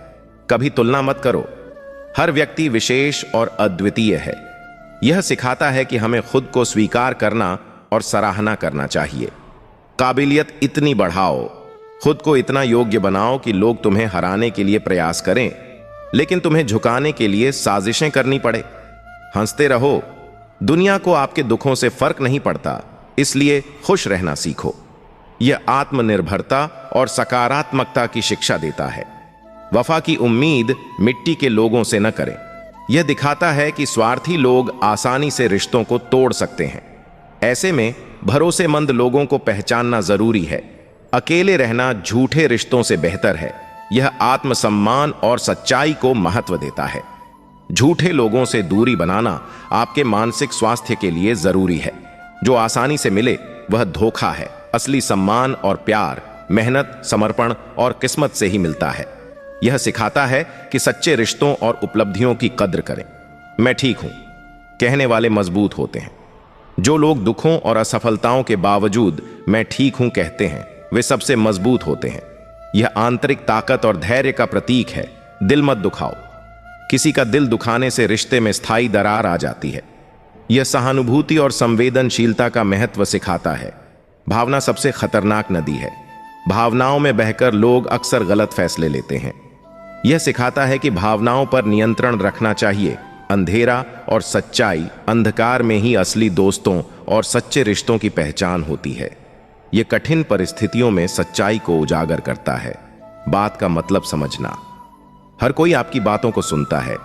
कभी तुलना मत करो। हर व्यक्ति विशेष और अद्वितीय है। यह सिखाता है कि हमें खुद को स्वीकार करना और सराहना करना चाहिए। काबिलियत इतनी बढ़ाओ, खुद को इतना योग्य बनाओ कि लोग तुम्हें हराने के लिए प्रयास करें, लेकिन तुम्हें झुकाने के लिए साजिशें करनी पड़े। हंसते रहो। दुनिया को आपके दुखों से फर्क नहीं पड़ता, इसलिए खुश रहना सीखो। यह आत्मनिर्भरता और सकारात्मकता की शिक्षा देता है। वफा की उम्मीद मिट्टी के लोगों से न करें। यह दिखाता है कि स्वार्थी लोग आसानी से रिश्तों को तोड़ सकते हैं। ऐसे में भरोसेमंद लोगों को पहचानना जरूरी है। अकेले रहना झूठे रिश्तों से बेहतर है। यह आत्मसम्मान और सच्चाई को महत्व देता है। झूठे लोगों से दूरी बनाना आपके मानसिक स्वास्थ्य के लिए जरूरी है। जो आसानी से मिले वह धोखा है। असली सम्मान और प्यार मेहनत, समर्पण और किस्मत से ही मिलता है। यह सिखाता है कि सच्चे रिश्तों और उपलब्धियों की कद्र करें। मैं ठीक हूं कहने वाले मजबूत होते हैं। जो लोग दुखों और असफलताओं के बावजूद मैं ठीक हूं कहते हैं वे सबसे मजबूत होते हैं। यह आंतरिक ताकत और धैर्य का प्रतीक है। दिल मत दुखाओ। किसी का दिल दुखाने से रिश्ते में स्थायी दरार आ जाती है। यह सहानुभूति और संवेदनशीलता का महत्व सिखाता है। भावना सबसे खतरनाक नदी है। भावनाओं में बहकर लोग अक्सर गलत फैसले लेते हैं। यह सिखाता है कि भावनाओं पर नियंत्रण रखना चाहिए। अंधेरा और सच्चाई, अंधकार में ही असली दोस्तों और सच्चे रिश्तों की पहचान होती है। यह कठिन परिस्थितियों में सच्चाई को उजागर करता है। बात का मतलब समझना। हर कोई आपकी बातों को सुनता है,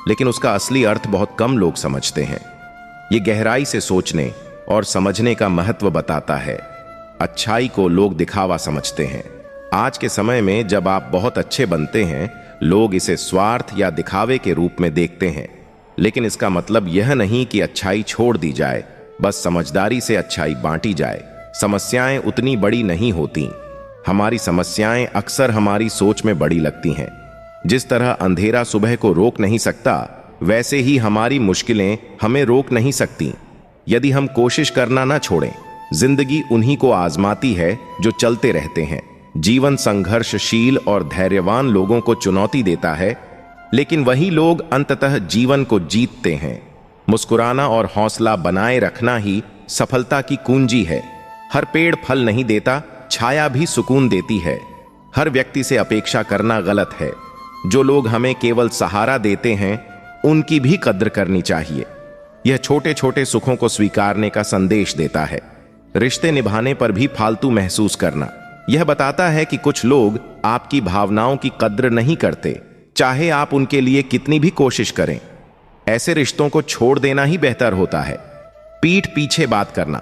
लेकिन उसका असली अर्थ बहुत कम लोग समझते हैं। यह गहराई से सोचने और समझने का महत्व बताता है। अच्छाई को लोग दिखावा समझते हैं। आज के समय में जब आप बहुत अच्छे बनते हैं, लोग इसे स्वार्थ या दिखावे के रूप में देखते हैं। लेकिन इसका मतलब यह नहीं कि अच्छाई छोड़ दी जाए, बस समझदारी से अच्छाई बांटी जाए। समस्याएं उतनी बड़ी नहीं होती। हमारी समस्याएं अक्सर हमारी सोच में बड़ी लगती हैं। जिस तरह अंधेरा सुबह को रोक नहीं सकता, वैसे ही हमारी मुश्किलें हमें रोक नहीं सकती, यदि हम कोशिश करना ना छोड़ें। जिंदगी उन्हीं को आजमाती है जो चलते रहते हैं। जीवन संघर्षशील और धैर्यवान लोगों को चुनौती देता है, लेकिन वही लोग अंततः जीवन को जीतते हैं। मुस्कुराना और हौसला बनाए रखना ही सफलता की कुंजी है। हर पेड़ फल नहीं देता, छाया भी सुकून देती है। हर व्यक्ति से अपेक्षा करना गलत है। जो लोग हमें केवल सहारा देते हैं, उनकी भी कद्र करनी चाहिए। यह छोटे छोटे सुखों को स्वीकारने का संदेश देता है। रिश्ते निभाने पर भी फालतू महसूस करना। यह बताता है कि कुछ लोग आपकी भावनाओं की कद्र नहीं करते, चाहे आप उनके लिए कितनी भी कोशिश करें। ऐसे रिश्तों को छोड़ देना ही बेहतर होता है। पीठ पीछे बात करना।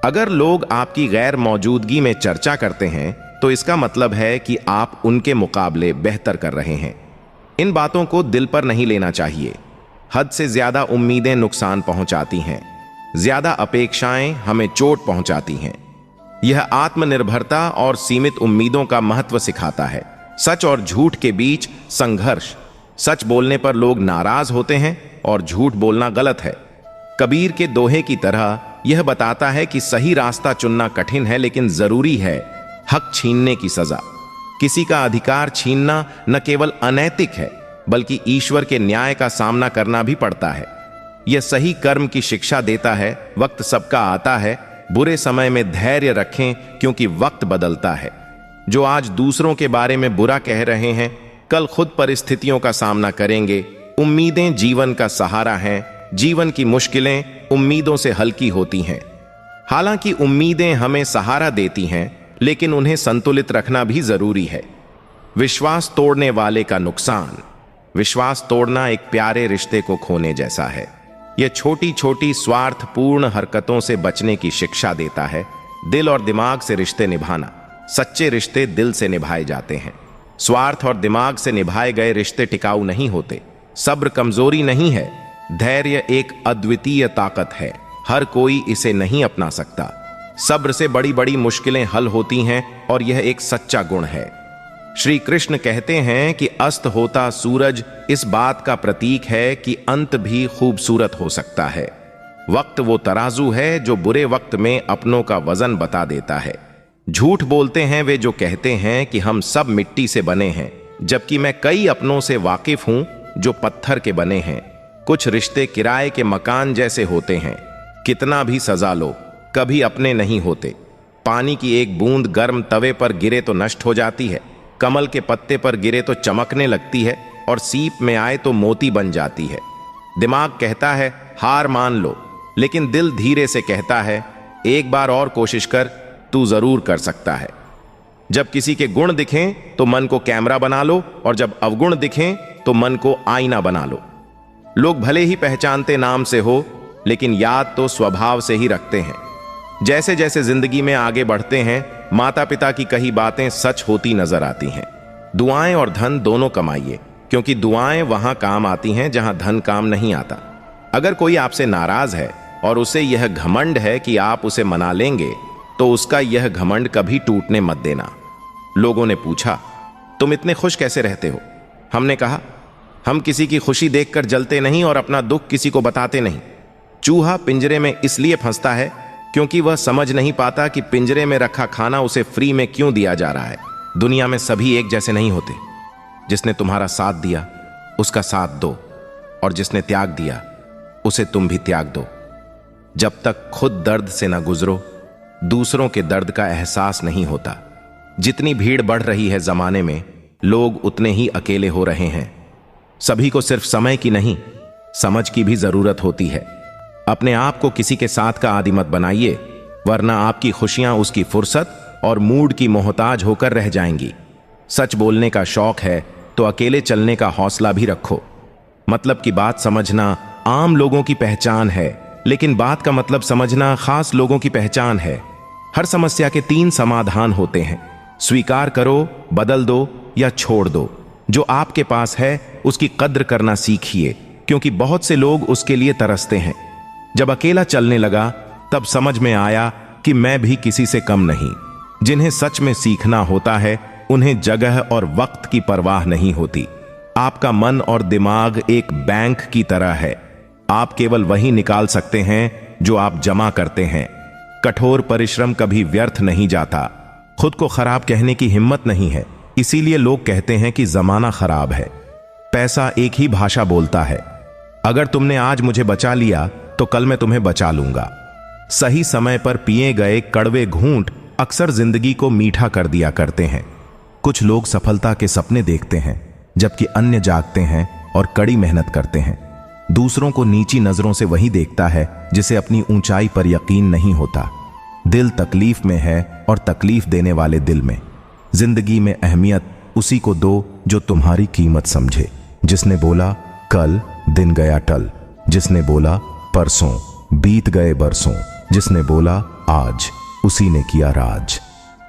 अगर लोग आपकी गैर मौजूदगी में चर्चा करते हैं तो इसका मतलब है कि आप उनके मुकाबले बेहतर कर रहे हैं। इन बातों को दिल पर नहीं लेना चाहिए। हद से ज्यादा उम्मीदें नुकसान पहुंचाती हैं। ज्यादा अपेक्षाएं हमें चोट पहुंचाती हैं। यह आत्मनिर्भरता और सीमित उम्मीदों का महत्व सिखाता है। सच और झूठ के बीच संघर्ष। सच बोलने पर लोग नाराज होते हैं और झूठ बोलना गलत है। कबीर के दोहे की तरह यह बताता है कि सही रास्ता चुनना कठिन है, लेकिन जरूरी है। हक छीनने की सजा। किसी का अधिकार छीनना न केवल अनैतिक है, बल्कि ईश्वर के न्याय का सामना करना भी पड़ता है। यह सही कर्म की शिक्षा देता है। वक्त सबका आता है। बुरे समय में धैर्य रखें, क्योंकि वक्त बदलता है। जो आज दूसरों के बारे में बुरा कह रहे हैं, कल खुद परिस्थितियों का सामना करेंगे। उम्मीदें जीवन का सहारा हैं। जीवन की मुश्किलें उम्मीदों से हल्की होती हैं। हालांकि उम्मीदें हमें सहारा देती हैं, लेकिन उन्हें संतुलित रखना भी जरूरी है। विश्वास तोड़ने वाले का नुकसान। विश्वास तोड़ना एक प्यारे रिश्ते को खोने जैसा है। यह छोटी छोटी स्वार्थपूर्ण हरकतों से बचने की शिक्षा देता है। दिल और दिमाग से रिश्ते निभाना। सच्चे रिश्ते दिल से निभाए जाते हैं। स्वार्थ और दिमाग से निभाए गए रिश्ते टिकाऊ नहीं होते। सब्र कमजोरी नहीं है। धैर्य एक अद्वितीय ताकत है। हर कोई इसे नहीं अपना सकता। सब्र से बड़ी बड़ी मुश्किलें हल होती हैं और यह एक सच्चा गुण है। श्री कृष्ण कहते हैं कि अस्त होता सूरज इस बात का प्रतीक है कि अंत भी खूबसूरत हो सकता है। वक्त वो तराजू है जो बुरे वक्त में अपनों का वजन बता देता है। झूठ बोलते हैं वे जो कहते हैं कि हम सब मिट्टी से बने हैं, जबकि मैं कई अपनों से वाकिफ हूं जो पत्थर के बने हैं। कुछ रिश्ते किराए के मकान जैसे होते हैं। कितना भी सजा लो, कभी अपने नहीं होते। पानी की एक बूंद गर्म तवे पर गिरे तो नष्ट हो जाती है। कमल के पत्ते पर गिरे तो चमकने लगती है, और सीप में आए तो मोती बन जाती है। दिमाग कहता है हार मान लो, लेकिन दिल धीरे से कहता है एक बार और कोशिश कर, तू जरूर कर सकता है। जब किसी के गुण दिखें तो मन को कैमरा बना लो, और जब अवगुण दिखें तो मन को आईना बना लो। लोग भले ही पहचानते नाम से हो, लेकिन याद तो स्वभाव से ही रखते हैं। जैसे जैसे जिंदगी में आगे बढ़ते हैं, माता पिता की कही बातें सच होती नजर आती हैं। दुआएं और धन दोनों कमाइए, क्योंकि दुआएं वहां काम आती हैं जहां धन काम नहीं आता। अगर कोई आपसे नाराज है और उसे यह घमंड है कि आप उसे मना लेंगे, तो उसका यह घमंड कभी टूटने मत देना। लोगों ने पूछा, तुम इतने खुश कैसे रहते हो? हमने कहा, हम किसी की खुशी देखकर जलते नहीं और अपना दुख किसी को बताते नहीं। चूहा पिंजरे में इसलिए फंसता है क्योंकि वह समझ नहीं पाता कि पिंजरे में रखा खाना उसे फ्री में क्यों दिया जा रहा है। दुनिया में सभी एक जैसे नहीं होते। जिसने तुम्हारा साथ दिया उसका साथ दो, और जिसने त्याग दिया उसे तुम भी त्याग दो। जब तक खुद दर्द से न गुजरो, दूसरों के दर्द का एहसास नहीं होता। जितनी भीड़ बढ़ रही है जमाने में, लोग उतने ही अकेले हो रहे हैं। सभी को सिर्फ समय की नहीं, समझ की भी जरूरत होती है। अपने आप को किसी के साथ का आदी मत बनाइए, वरना आपकी खुशियां उसकी फुर्सत और मूड की मोहताज होकर रह जाएंगी। सच बोलने का शौक है तो अकेले चलने का हौसला भी रखो। मतलब की बात समझना आम लोगों की पहचान है, लेकिन बात का मतलब समझना खास लोगों की पहचान है। हर समस्या के 3 समाधान होते हैं। स्वीकार करो, बदल दो या छोड़ दो। जो आपके पास है उसकी कद्र करना सीखिए, क्योंकि बहुत से लोग उसके लिए तरसते हैं। जब अकेला चलने लगा तब समझ में आया कि मैं भी किसी से कम नहीं। जिन्हें सच में सीखना होता है उन्हें जगह और वक्त की परवाह नहीं होती। आपका मन और दिमाग एक बैंक की तरह है। आप केवल वही निकाल सकते हैं जो आप जमा करते हैं। कठोर परिश्रम कभी व्यर्थ नहीं जाता। खुद को खराब कहने की हिम्मत नहीं है, इसीलिए लोग कहते हैं कि जमाना खराब है। पैसा एक ही भाषा बोलता है। अगर तुमने आज मुझे बचा लिया तो कल मैं तुम्हें बचा लूंगा। सही समय पर पिए गए कड़वे घूंट अक्सर जिंदगी को मीठा कर दिया करते हैं। कुछ लोग सफलता के सपने देखते हैं, जबकि अन्य जागते हैं और कड़ी मेहनत करते हैं। दूसरों को नीची नजरों से वही देखता है जिसे अपनी ऊंचाई पर यकीन नहीं होता। दिल तकलीफ में है और तकलीफ देने वाले दिल में। जिंदगी में अहमियत उसी को दो जो तुम्हारी कीमत समझे। जिसने बोला कल, दिन गया टल। जिसने बोला परसों, बीत गए बरसों। जिसने बोला आज, उसी ने किया राज।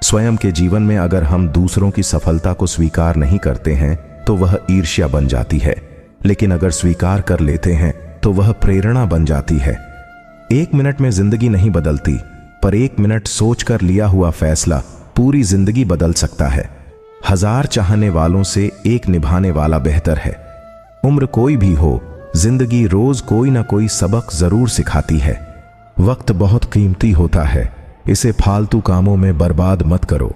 स्वयं के जीवन में अगर हम दूसरों की सफलता को स्वीकार नहीं करते हैं तो वह ईर्ष्या बन जाती है, लेकिन अगर स्वीकार कर लेते हैं तो वह प्रेरणा बन जाती है। 1 मिनट में जिंदगी नहीं बदलती, पर 1 मिनट सोचकर लिया हुआ फैसला पूरी जिंदगी बदल सकता है। 1000 चाहने वालों से 1 निभाने वाला बेहतर है। उम्र कोई भी हो, जिंदगी रोज कोई ना कोई सबक जरूर सिखाती है। वक्त बहुत कीमती होता है, इसे फालतू कामों में बर्बाद मत करो।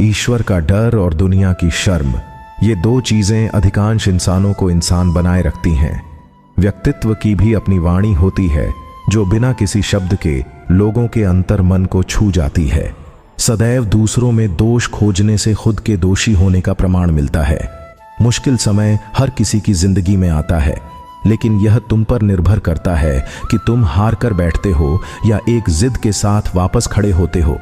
ईश्वर का डर और दुनिया की शर्म, ये 2 चीजें अधिकांश इंसानों को इंसान बनाए रखती हैं। व्यक्तित्व की भी अपनी वाणी होती है, जो बिना किसी शब्द के लोगों के अंतर मन को छू जाती है। सदैव दूसरों में दोष खोजने से खुद के दोषी होने का प्रमाण मिलता है। मुश्किल समय हर किसी की जिंदगी में आता है, लेकिन यह तुम पर निर्भर करता है कि तुम हार कर बैठते हो या एक जिद के साथ वापस खड़े होते हो।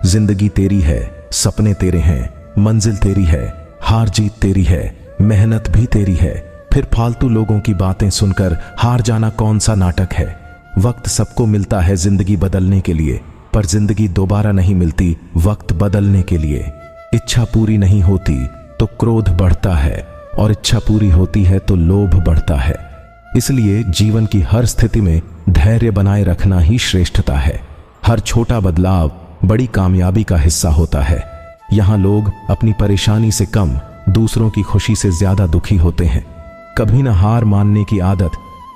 जिंदगी तेरी है, सपने तेरे हैं, मंजिल तेरी है, हार जीत तेरी है, मेहनत भी तेरी है। फिर फालतू लोगों की बातें सुनकर हार जाना कौन सा नाटक है। वक्त सबको मिलता है जिंदगी बदलने के लिए, पर जिंदगी दोबारा नहीं मिलती वक्त बदलने के लिए। इच्छा पूरी नहीं होती तो क्रोध बढ़ता है, और इच्छा पूरी होती है तो लोभ बढ़ता है। इसलिए जीवन की हर स्थिति में धैर्य बनाए रखना ही श्रेष्ठता है। हर छोटा बदलाव बड़ी कामयाबी का हिस्सा होता है। यहाँ लोग अपनी परेशानी से कम दूसरों की खुशी से ज्यादा दुखी होते हैं। कभी न हार मानने की आदत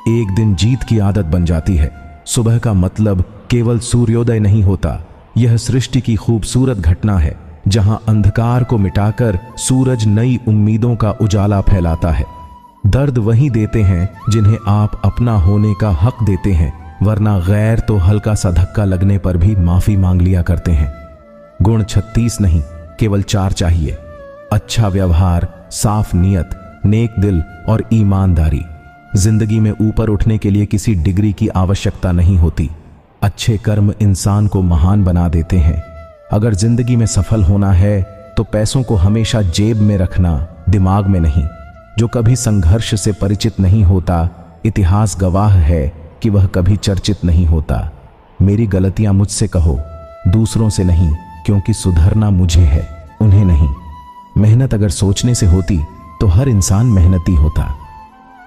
एक दिन जीत की आदत बन जाती है। सुबह का मतलब केवल सूर्योदय नहीं होता, यह सृष्टि की खूबसूरत घटना है जहां अंधकार को मिटाकर सूरज नई उम्मीदों का उजाला फैलाता है। दर्द वही देते हैं जिन्हें आप अपना होने का हक देते हैं, वरना गैर तो हल्का सा धक्का लगने पर भी माफी मांग लिया करते हैं। गुण 36 नहीं, केवल 4 चाहिए। अच्छा व्यवहार, साफ नियत, नेक दिल और ईमानदारी। जिंदगी में ऊपर उठने के लिए किसी डिग्री की आवश्यकता नहीं होती। अच्छे कर्म इंसान को महान बना देते हैं। अगर जिंदगी में सफल होना है तो पैसों को हमेशा जेब में रखना, दिमाग में नहीं। जो कभी संघर्ष से परिचित नहीं होता, इतिहास गवाह है कि वह कभी चर्चित नहीं होता। मेरी गलतियां मुझसे कहो, दूसरों से नहीं, क्योंकि सुधरना मुझे है, उन्हें नहीं। मेहनत अगर सोचने से होती तो हर इंसान मेहनती होता।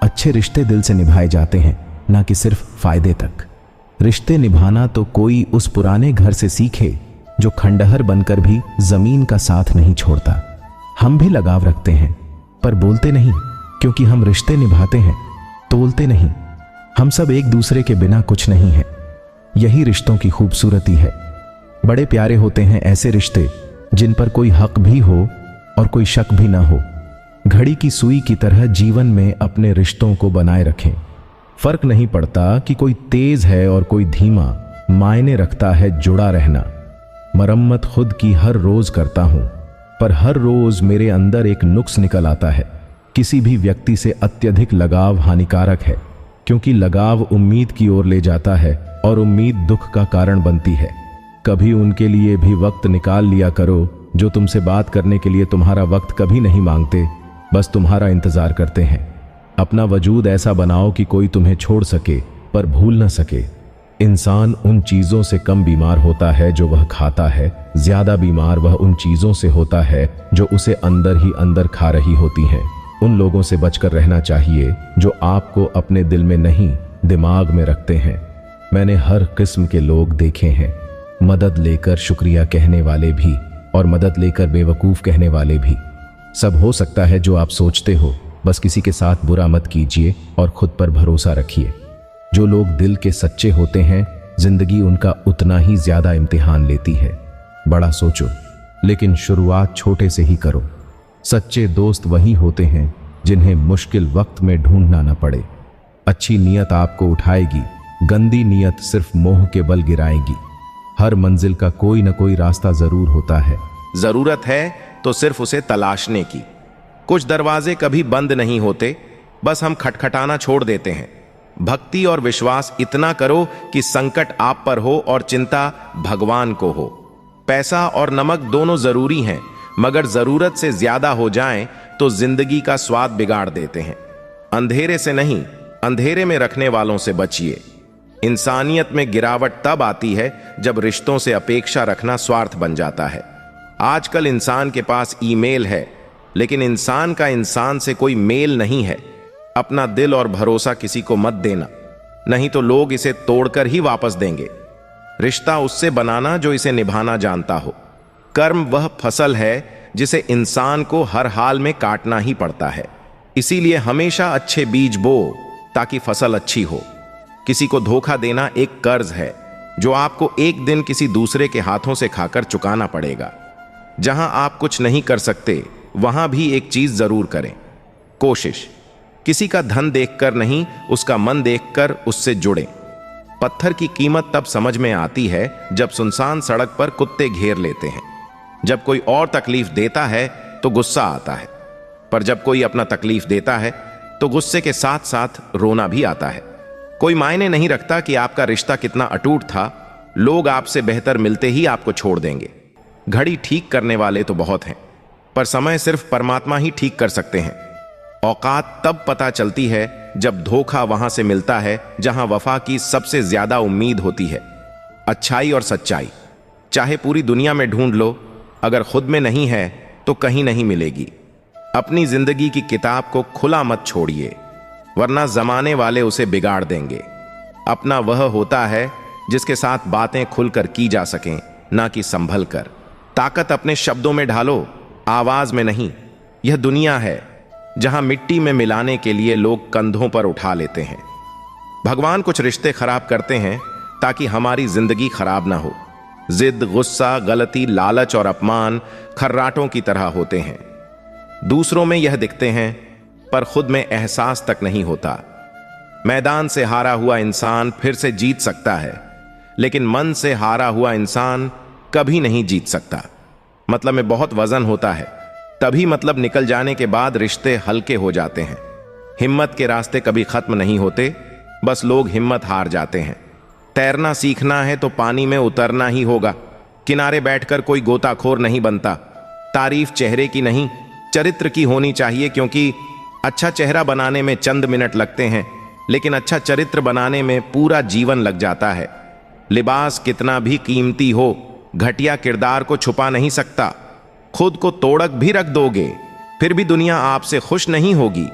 अच्छे रिश्ते दिल से निभाए जाते हैं, ना कि सिर्फ फायदे तक। रिश्ते निभाना तो कोई उस पुराने घर से सीखे जो खंडहर बनकर भी जमीन का साथ नहीं छोड़ता। हम भी लगाव रखते हैं, पर बोलते नहीं, क्योंकि हम रिश्ते निभाते हैं, तोलते नहीं। हम सब एक दूसरे के बिना कुछ नहीं है। यही रिश्तों की खूबसूरती है। बड़े प्यारे होते हैं ऐसे रिश्ते जिन पर कोई हक भी हो और कोई शक भी ना हो। घड़ी की सुई की तरह जीवन में अपने रिश्तों को बनाए रखें। फर्क नहीं पड़ता कि कोई तेज है और कोई धीमा, मायने रखता है जुड़ा रहना। मरम्मत खुद की हर रोज करता हूं, पर हर रोज मेरे अंदर एक नुक्स निकल आता है। किसी भी व्यक्ति से अत्यधिक लगाव हानिकारक है, क्योंकि लगाव उम्मीद की ओर ले जाता है और उम्मीद दुख का कारण बनती है। कभी उनके लिए भी वक्त निकाल लिया करो जो तुमसे बात करने के लिए तुम्हारा वक्त कभी नहीं मांगते, बस तुम्हारा इंतजार करते हैं। अपना वजूद ऐसा बनाओ कि कोई तुम्हें छोड़ सके पर भूल न सके। इंसान उन चीजों से कम बीमार होता है जो वह खाता है, ज्यादा बीमार वह उन चीजों से होता है जो उसे अंदर ही अंदर खा रही होती हैं। उन लोगों से बचकर रहना चाहिए जो आपको अपने दिल में नहीं, दिमाग में रखते हैं। मैंने हर किस्म के लोग देखे हैं, मदद लेकर शुक्रिया कहने वाले भी और मदद लेकर बेवकूफ कहने वाले भी। सब हो सकता है जो आप सोचते हो, बस किसी के साथ बुरा मत कीजिए और खुद पर भरोसा रखिए। जो लोग दिल के सच्चे होते हैं, जिंदगी उनका उतना ही ज्यादा इम्तिहान लेती है। बड़ा सोचो, लेकिन शुरुआत छोटे से ही करो। सच्चे दोस्त वही होते हैं जिन्हें मुश्किल वक्त में ढूंढना न पड़े। अच्छी नीयत आपको उठाएगी, गंदी नीयत सिर्फ मोह के बल गिराएगी। हर मंजिल का कोई न कोई रास्ता जरूर होता है, जरूरत है तो सिर्फ उसे तलाशने की। कुछ दरवाजे कभी बंद नहीं होते, बस हम खटखटाना छोड़ देते हैं। भक्ति और विश्वास इतना करो कि संकट आप पर हो और चिंता भगवान को हो। पैसा और नमक दोनों जरूरी हैं, मगर जरूरत से ज्यादा हो जाएं तो जिंदगी का स्वाद बिगाड़ देते हैं। अंधेरे से नहीं, अंधेरे में रखने वालों से बचिए। इंसानियत में गिरावट तब आती है जब रिश्तों से अपेक्षा रखना स्वार्थ बन जाता है। आजकल इंसान के पास ईमेल है, लेकिन इंसान का इंसान से कोई मेल नहीं है। अपना दिल और भरोसा किसी को मत देना, नहीं तो लोग इसे तोड़कर ही वापस देंगे। रिश्ता उससे बनाना जो इसे निभाना जानता हो। कर्म वह फसल है जिसे इंसान को हर हाल में काटना ही पड़ता है। इसीलिए हमेशा अच्छे बीज बो ताकि फसल अच्छी हो। किसी को धोखा देना एक कर्ज है जो आपको एक दिन किसी दूसरे के हाथों से खाकर चुकाना पड़ेगा। जहां आप कुछ नहीं कर सकते वहां भी एक चीज जरूर करें, कोशिश। किसी का धन देखकर नहीं, उसका मन देखकर उससे जुड़ें। पत्थर की कीमत तब समझ में आती है जब सुनसान सड़क पर कुत्ते घेर लेते हैं। जब कोई और तकलीफ देता है तो गुस्सा आता है, पर जब कोई अपना तकलीफ देता है तो गुस्से के साथ साथ रोना भी आता है। कोई मायने नहीं रखता कि आपका रिश्ता कितना अटूट था, लोग आपसे बेहतर मिलते ही आपको छोड़ देंगे। घड़ी ठीक करने वाले तो बहुत हैं, पर समय सिर्फ परमात्मा ही ठीक कर सकते हैं। औकात तब पता चलती है जब धोखा वहां से मिलता है जहां वफा की सबसे ज्यादा उम्मीद होती है। अच्छाई और सच्चाई चाहे पूरी दुनिया में ढूंढ लो, अगर खुद में नहीं है तो कहीं नहीं मिलेगी। अपनी जिंदगी की किताब को खुला मत छोड़िए, वरना जमाने वाले उसे बिगाड़ देंगे। अपना वह होता है जिसके साथ बातें खुलकर की जा सकें, ना कि संभल कर। ताकत अपने शब्दों में ढालो, आवाज में नहीं। यह दुनिया है जहां मिट्टी में मिलाने के लिए लोग कंधों पर उठा लेते हैं। भगवान कुछ रिश्ते खराब करते हैं ताकि हमारी जिंदगी खराब ना हो। जिद, गुस्सा, गलती, लालच और अपमान खर्राटों की तरह होते हैं। दूसरों में यह दिखते हैं पर खुद में एहसास तक नहीं होता। मैदान से हारा हुआ इंसान फिर से जीत सकता है, लेकिन मन से हारा हुआ इंसान कभी नहीं जीत सकता। मतलब में बहुत वजन होता है, तभी मतलब निकल जाने के बाद रिश्ते हल्के हो जाते हैं। हिम्मत के रास्ते कभी खत्म नहीं होते, बस लोग हिम्मत हार जाते हैं। तैरना सीखना है तो पानी में उतरना ही होगा। किनारे बैठकर कोई गोताखोर नहीं बनता। तारीफ चेहरे की नहीं, चरित्र की होनी चाहिए, क्योंकि अच्छा चेहरा बनाने में चंद मिनट लगते हैं, लेकिन अच्छा चरित्र बनाने में पूरा जीवन लग जाता है। लिबास कितना भी कीमती हो, घटिया किरदार को छुपा नहीं सकता। खुद को तोड़क भी रख दोगे, फिर भी दुनिया आपसे खुश नहीं होगी।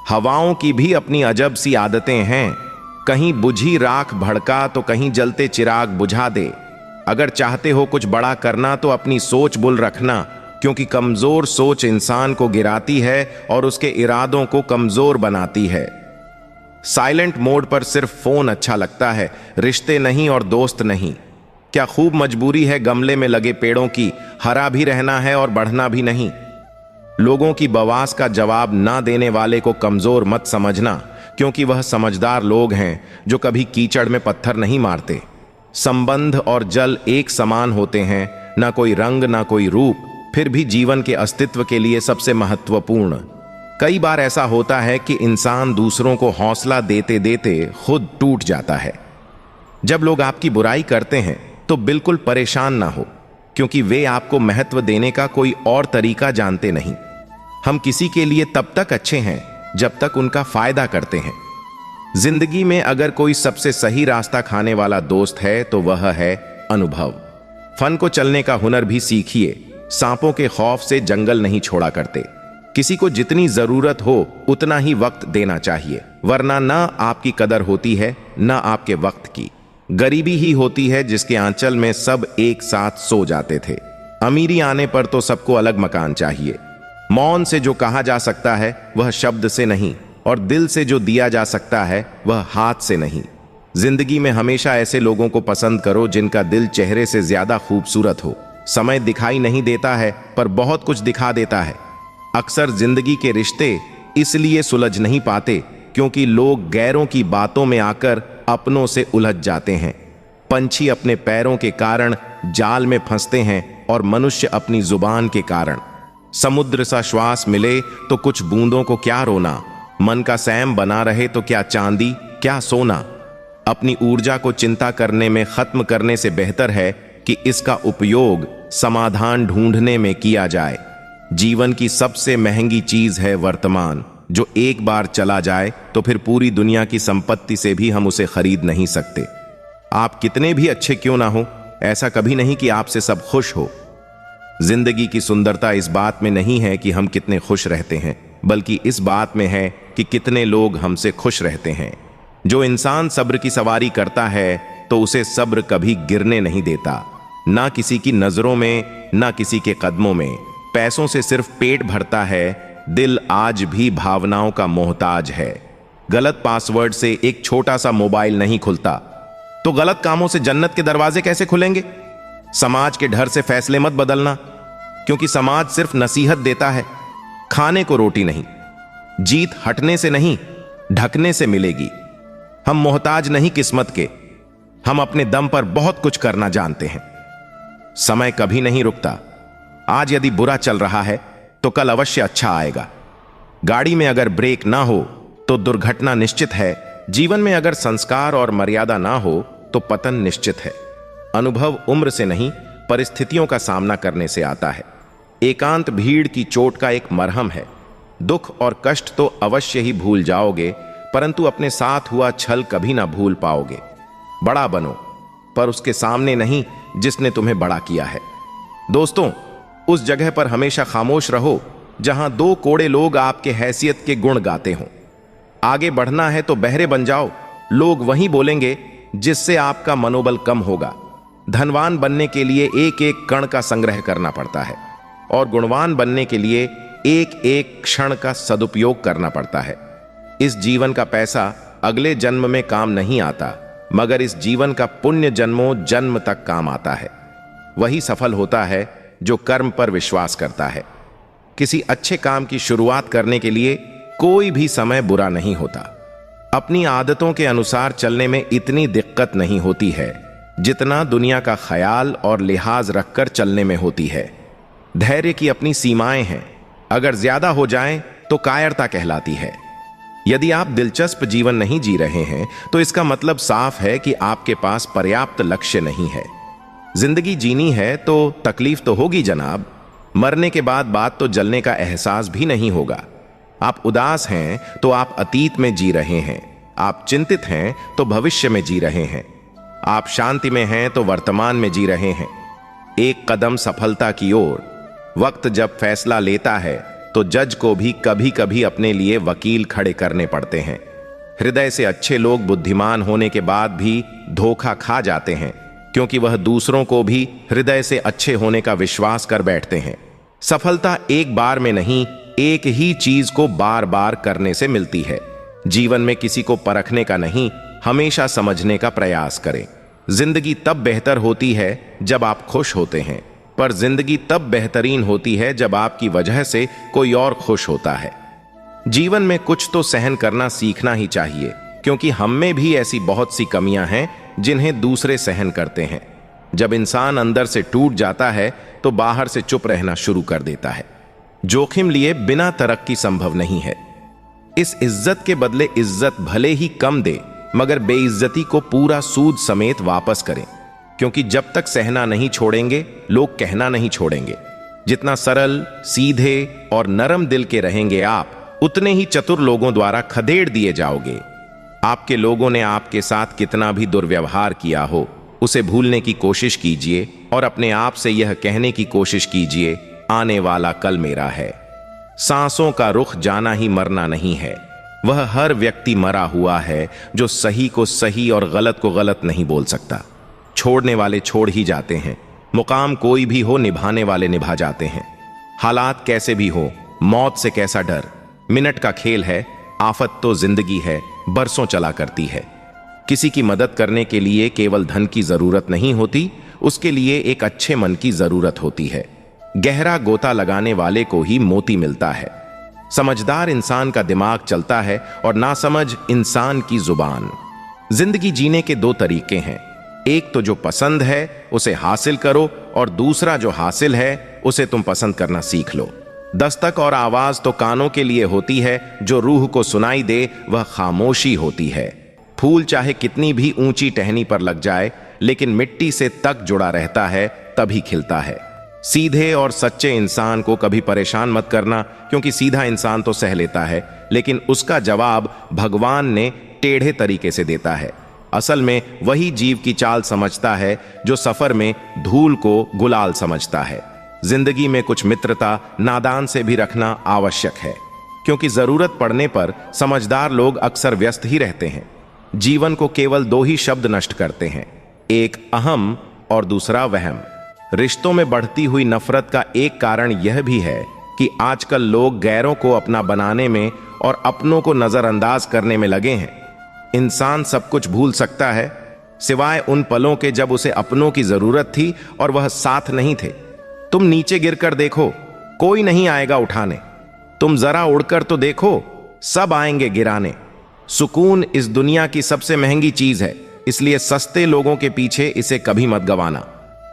हवाओं की भी अपनी अजब सी आदतें हैं, कहीं बुझी राख भड़का तो कहीं जलते चिराग बुझा दे। अगर चाहते हो कुछ बड़ा करना तो अपनी सोच बुल रखना, क्योंकि कमजोर सोच इंसान को गिराती है और उसके इरादों को कमजोर बनाती है। साइलेंट मोड पर सिर्फ फोन अच्छा लगता है, रिश्ते नहीं और दोस्त नहीं। क्या खूब मजबूरी है गमले में लगे पेड़ों की, हरा भी रहना है और बढ़ना भी नहीं। लोगों की बवास का जवाब ना देने वाले को कमजोर मत समझना, क्योंकि वह समझदार लोग हैं जो कभी कीचड़ में पत्थर नहीं मारते। संबंध और जल एक समान होते हैं, ना कोई रंग ना कोई रूप, फिर भी जीवन के अस्तित्व के लिए सबसे महत्वपूर्ण। कई बार ऐसा होता है कि इंसान दूसरों को हौसला देते देते खुद टूट जाता है। जब लोग आपकी बुराई करते हैं तो बिल्कुल परेशान ना हो, क्योंकि वे आपको महत्व देने का कोई और तरीका जानते नहीं। हम किसी के लिए तब तक अच्छे हैं जब तक उनका फायदा करते हैं। जिंदगी में अगर कोई सबसे सही रास्ता खाने वाला दोस्त है तो वह है अनुभव। फन को चलने का हुनर भी सीखिए। सांपों के खौफ से जंगल नहीं छोड़ा करते। किसी को जितनी जरूरत हो उतना ही वक्त देना चाहिए, वरना ना आपकी कदर होती है ना आपके वक्त की। गरीबी ही होती है जिसके आंचल में सब एक साथ सो जाते थे। अमीरी आने पर तो सबको अलग मकान चाहिए। मौन से जो कहा जा सकता है वह शब्द से नहीं, और दिल से जो दिया जा सकता है वह हाथ से नहीं। जिंदगी में हमेशा ऐसे लोगों को पसंद करो जिनका दिल चेहरे से ज्यादा खूबसूरत हो। समय दिखाई नहीं देता है पर बहुत कुछ दिखा देता है। अक्सर जिंदगी के रिश्ते इसलिए सुलझ नहीं पाते क्योंकि लोग गैरों की बातों में आकर अपनों से उलझ जाते हैं। पंछी अपने पैरों के कारण जाल में फंसते हैं और मनुष्य अपनी जुबान के कारण। समुद्र सा श्वास मिले तो कुछ बूंदों को क्या रोना, मन का सैम बना रहे तो क्या चांदी क्या सोना। अपनी ऊर्जा को चिंता करने में खत्म करने से बेहतर है कि इसका उपयोग समाधान ढूंढने में किया जाए। जीवन की सबसे महंगी चीज है वर्तमान, जो एक बार चला जाए तो फिर पूरी दुनिया की संपत्ति से भी हम उसे खरीद नहीं सकते। आप कितने भी अच्छे क्यों ना हो, ऐसा कभी नहीं कि आपसे सब खुश हो। जिंदगी की सुंदरता इस बात में नहीं है कि हम कितने खुश रहते हैं, बल्कि इस बात में है कि कितने लोग हमसे खुश रहते हैं। जो इंसान सब्र की सवारी करता है तो उसे सब्र कभी गिरने नहीं देता, ना किसी की नजरों में, ना किसी के कदमों में। पैसों से सिर्फ पेट भरता है, दिल आज भी भावनाओं का मोहताज है। गलत पासवर्ड से एक छोटा सा मोबाइल नहीं खुलता, तो गलत कामों से जन्नत के दरवाजे कैसे खुलेंगे। समाज के डर से फैसले मत बदलना, क्योंकि समाज सिर्फ नसीहत देता है। खाने को रोटी नहीं, जीत हटने से नहीं ढकने से मिलेगी। हम मोहताज नहीं किस्मत के, हम अपने दम पर बहुत कुछ करना जानते हैं। समय कभी नहीं रुकता। आज यदि बुरा चल रहा है तो कल अवश्य अच्छा आएगा। गाड़ी में अगर ब्रेक ना हो तो दुर्घटना निश्चित है। जीवन में अगर संस्कार और मर्यादा ना हो तो पतन निश्चित है। अनुभव उम्र से नहीं, परिस्थितियों का सामना करने से आता है। एकांत भीड़ की चोट का एक मरहम है। दुख और कष्ट तो अवश्य ही भूल जाओगे, परंतु अपने साथ हुआ छल कभी ना भूल पाओगे। बड़ा बनो, पर उसके सामने नहीं जिसने तुम्हें बड़ा किया है। दोस्तों, उस जगह पर हमेशा खामोश रहो जहां दो कोड़े लोग आपके हैसियत के गुण गाते हों। आगे बढ़ना है तो बहरे बन जाओ, लोग वहीं बोलेंगे जिससे आपका मनोबल कम होगा। धनवान बनने के लिए एक एक कण का संग्रह करना पड़ता है, और गुणवान बनने के लिए एक एक क्षण का सदुपयोग करना पड़ता है। इस जीवन का पैसा अगले जन्म में काम नहीं आता, मगर इस जीवन का पुण्य जन्मों जन्म तक काम आता है। वही सफल होता है जो कर्म पर विश्वास करता है। किसी अच्छे काम की शुरुआत करने के लिए कोई भी समय बुरा नहीं होता। अपनी आदतों के अनुसार चलने में इतनी दिक्कत नहीं होती है जितना दुनिया का ख्याल और लिहाज रखकर चलने में होती है। धैर्य की अपनी सीमाएं हैं, अगर ज्यादा हो जाएं तो कायरता कहलाती है। यदि आप दिलचस्प जीवन नहीं जी रहे हैं तो इसका मतलब साफ है कि आपके पास पर्याप्त लक्ष्य नहीं है। जिंदगी जीनी है तो तकलीफ तो होगी जनाब। मरने के बाद बात तो जलने का एहसास भी नहीं होगा। आप उदास हैं तो आप अतीत में जी रहे हैं, आप चिंतित हैं तो भविष्य में जी रहे हैं, आप शांति में हैं तो वर्तमान में जी रहे हैं। एक कदम सफलता की ओर। वक्त जब फैसला लेता है तो जज को भी कभी कभी अपने लिए वकील खड़े करने पड़ते हैं। हृदय से अच्छे लोग बुद्धिमान होने के बाद भी धोखा खा जाते हैं, क्योंकि वह दूसरों को भी हृदय से अच्छे होने का विश्वास कर बैठते हैं। सफलता एक बार में नहीं, एक ही चीज को बार बार करने से मिलती है। जीवन में किसी को परखने का नहीं, हमेशा समझने का प्रयास करें। जिंदगी तब बेहतर होती है जब आप खुश होते हैं, पर जिंदगी तब बेहतरीन होती है जब आपकी वजह से कोई और खुश होता है। जीवन में कुछ तो सहन करना सीखना ही चाहिए, क्योंकि हम में भी ऐसी बहुत सी कमियां हैं जिन्हें दूसरे सहन करते हैं। जब इंसान अंदर से टूट जाता है तो बाहर से चुप रहना शुरू कर देता है। जोखिम लिए बिना तरक्की संभव नहीं है। इस इज्जत के बदले इज्जत भले ही कम दे, मगर बेइज्जती को पूरा सूद समेत वापस करें, क्योंकि जब तक सहना नहीं छोड़ेंगे, लोग कहना नहीं छोड़ेंगे। जितना सरल, सीधे और नरम दिल के रहेंगे आप, उतने ही चतुर लोगों द्वारा खदेड़ दिए जाओगे। आपके लोगों ने आपके साथ कितना भी दुर्व्यवहार किया हो, उसे भूलने की कोशिश कीजिए और अपने आप से यह कहने की कोशिश कीजिए, आने वाला कल मेरा है। सांसों का रुख जाना ही मरना नहीं है। वह हर व्यक्ति मरा हुआ है जो सही को सही और गलत को गलत नहीं बोल सकता। छोड़ने वाले छोड़ ही जाते हैं। मुकाम कोई भी हो, निभाने वाले निभा जाते हैं। हालात कैसे भी हो, मौत से कैसा डर, मिनट का खेल है। आफत तो जिंदगी है, बरसों चला करती है। किसी की मदद करने के लिए केवल धन की जरूरत नहीं होती, उसके लिए एक अच्छे मन की जरूरत होती है। गहरा गोता लगाने वाले को ही मोती मिलता है। समझदार इंसान का दिमाग चलता है और नासमझ इंसान की जुबान। जिंदगी जीने के दो तरीके हैं, एक तो जो पसंद है उसे हासिल करो, और दूसरा जो हासिल है उसे तुम पसंद करना सीख लो। दस्तक और आवाज तो कानों के लिए होती है, जो रूह को सुनाई दे वह खामोशी होती है। फूल चाहे कितनी भी ऊंची टहनी पर लग जाए, लेकिन मिट्टी से तक जुड़ा रहता है तभी खिलता है। सीधे और सच्चे इंसान को कभी परेशान मत करना, क्योंकि सीधा इंसान तो सह लेता है, लेकिन उसका जवाब भगवान ने टेढ़े तरीके से देता है। असल में वही जीव की चाल समझता है जो सफर में धूल को गुलाल समझता है। जिंदगी में कुछ मित्रता नादान से भी रखना आवश्यक है, क्योंकि जरूरत पड़ने पर समझदार लोग अक्सर व्यस्त ही रहते हैं। जीवन को केवल दो ही शब्द नष्ट करते हैं, एक अहम और दूसरा वहम। रिश्तों में बढ़ती हुई नफरत का एक कारण यह भी है कि आजकल लोग गैरों को अपना बनाने में और अपनों को नजरअंदाज करने में लगे हैं। इंसान सब कुछ भूल सकता है सिवाय उन पलों के जब उसे अपनों की जरूरत थी और वह साथ नहीं थे। तुम नीचे गिरकर देखो, कोई नहीं आएगा उठाने। तुम जरा उड़कर तो देखो, सब आएंगे गिराने। सुकून इस दुनिया की सबसे महंगी चीज है, इसलिए सस्ते लोगों के पीछे इसे कभी मत गंवाना।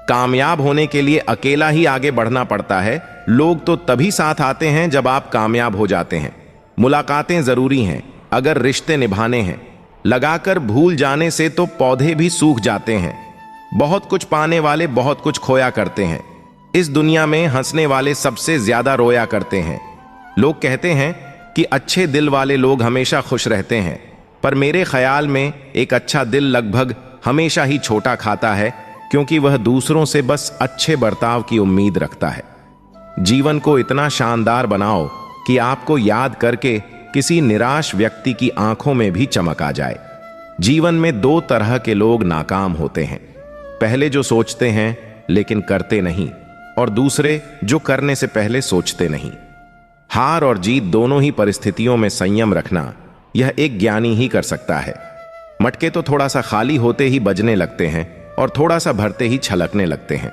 कामयाब होने के लिए अकेला ही आगे बढ़ना पड़ता है। लोग तो तभी साथ आते हैं जब आप कामयाब हो जाते हैं। मुलाकातें जरूरी हैं अगर रिश्ते निभाने हैं। लगाकर भूल जाने से तो पौधे भी सूख जाते हैं। बहुत कुछ पाने वाले बहुत कुछ खोया करते हैं। इस दुनिया में हंसने वाले सबसे ज्यादा रोया करते हैं। लोग कहते हैं कि अच्छे दिल वाले लोग हमेशा खुश रहते हैं, पर मेरे ख्याल में एक अच्छा दिल लगभग हमेशा ही छोटा खाता है, क्योंकि वह दूसरों से बस अच्छे बर्ताव की उम्मीद रखता है। जीवन को इतना शानदार बनाओ कि आपको याद करके किसी निराश व्यक्ति की आंखों में भी चमक आ जाए। जीवन में दो तरह के लोग नाकाम होते हैं, पहले जो सोचते हैं लेकिन करते नहीं, और दूसरे जो करने से पहले सोचते नहीं। हार और जीत दोनों ही परिस्थितियों में संयम रखना यह एक ज्ञानी ही कर सकता है। मटके तो थोड़ा सा खाली होते ही बजने लगते हैं और थोड़ा सा भरते ही छलकने लगते हैं।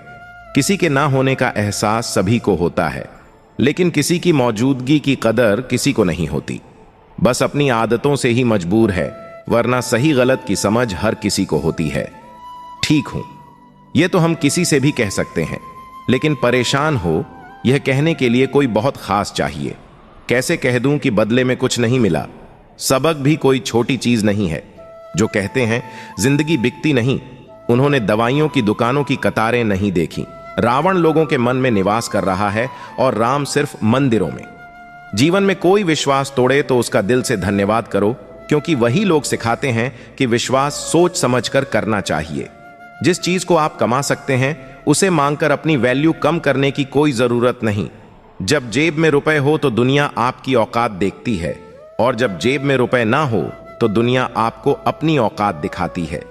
किसी के ना होने का एहसास सभी को होता है, लेकिन किसी की मौजूदगी की कदर किसी को नहीं होती। बस अपनी आदतों से ही मजबूर है, वरना सही गलत की समझ हर किसी को होती है। ठीक हूं, यह तो हम किसी से भी कह सकते हैं, लेकिन परेशान हो यह कहने के लिए कोई बहुत खास चाहिए। कैसे कह दूं कि बदले में कुछ नहीं मिला? सबक भी कोई छोटी चीज नहीं है। जो कहते हैं जिंदगी बिकती नहीं, उन्होंने दवाइयों की दुकानों की कतारें नहीं देखी। रावण लोगों के मन में निवास कर रहा है और राम सिर्फ मंदिरों में। जीवन में कोई विश्वास तोड़े तो उसका दिल से धन्यवाद करो, क्योंकि वही लोग सिखाते हैं कि विश्वास सोच समझकर करना चाहिए। जिस चीज को आप कमा सकते हैं उसे मांगकर अपनी वैल्यू कम करने की कोई जरूरत नहीं। जब जेब में रुपए हो तो दुनिया आपकी औकात देखती है, और जब जेब में रुपए ना हो तो दुनिया आपको अपनी औकात दिखाती है।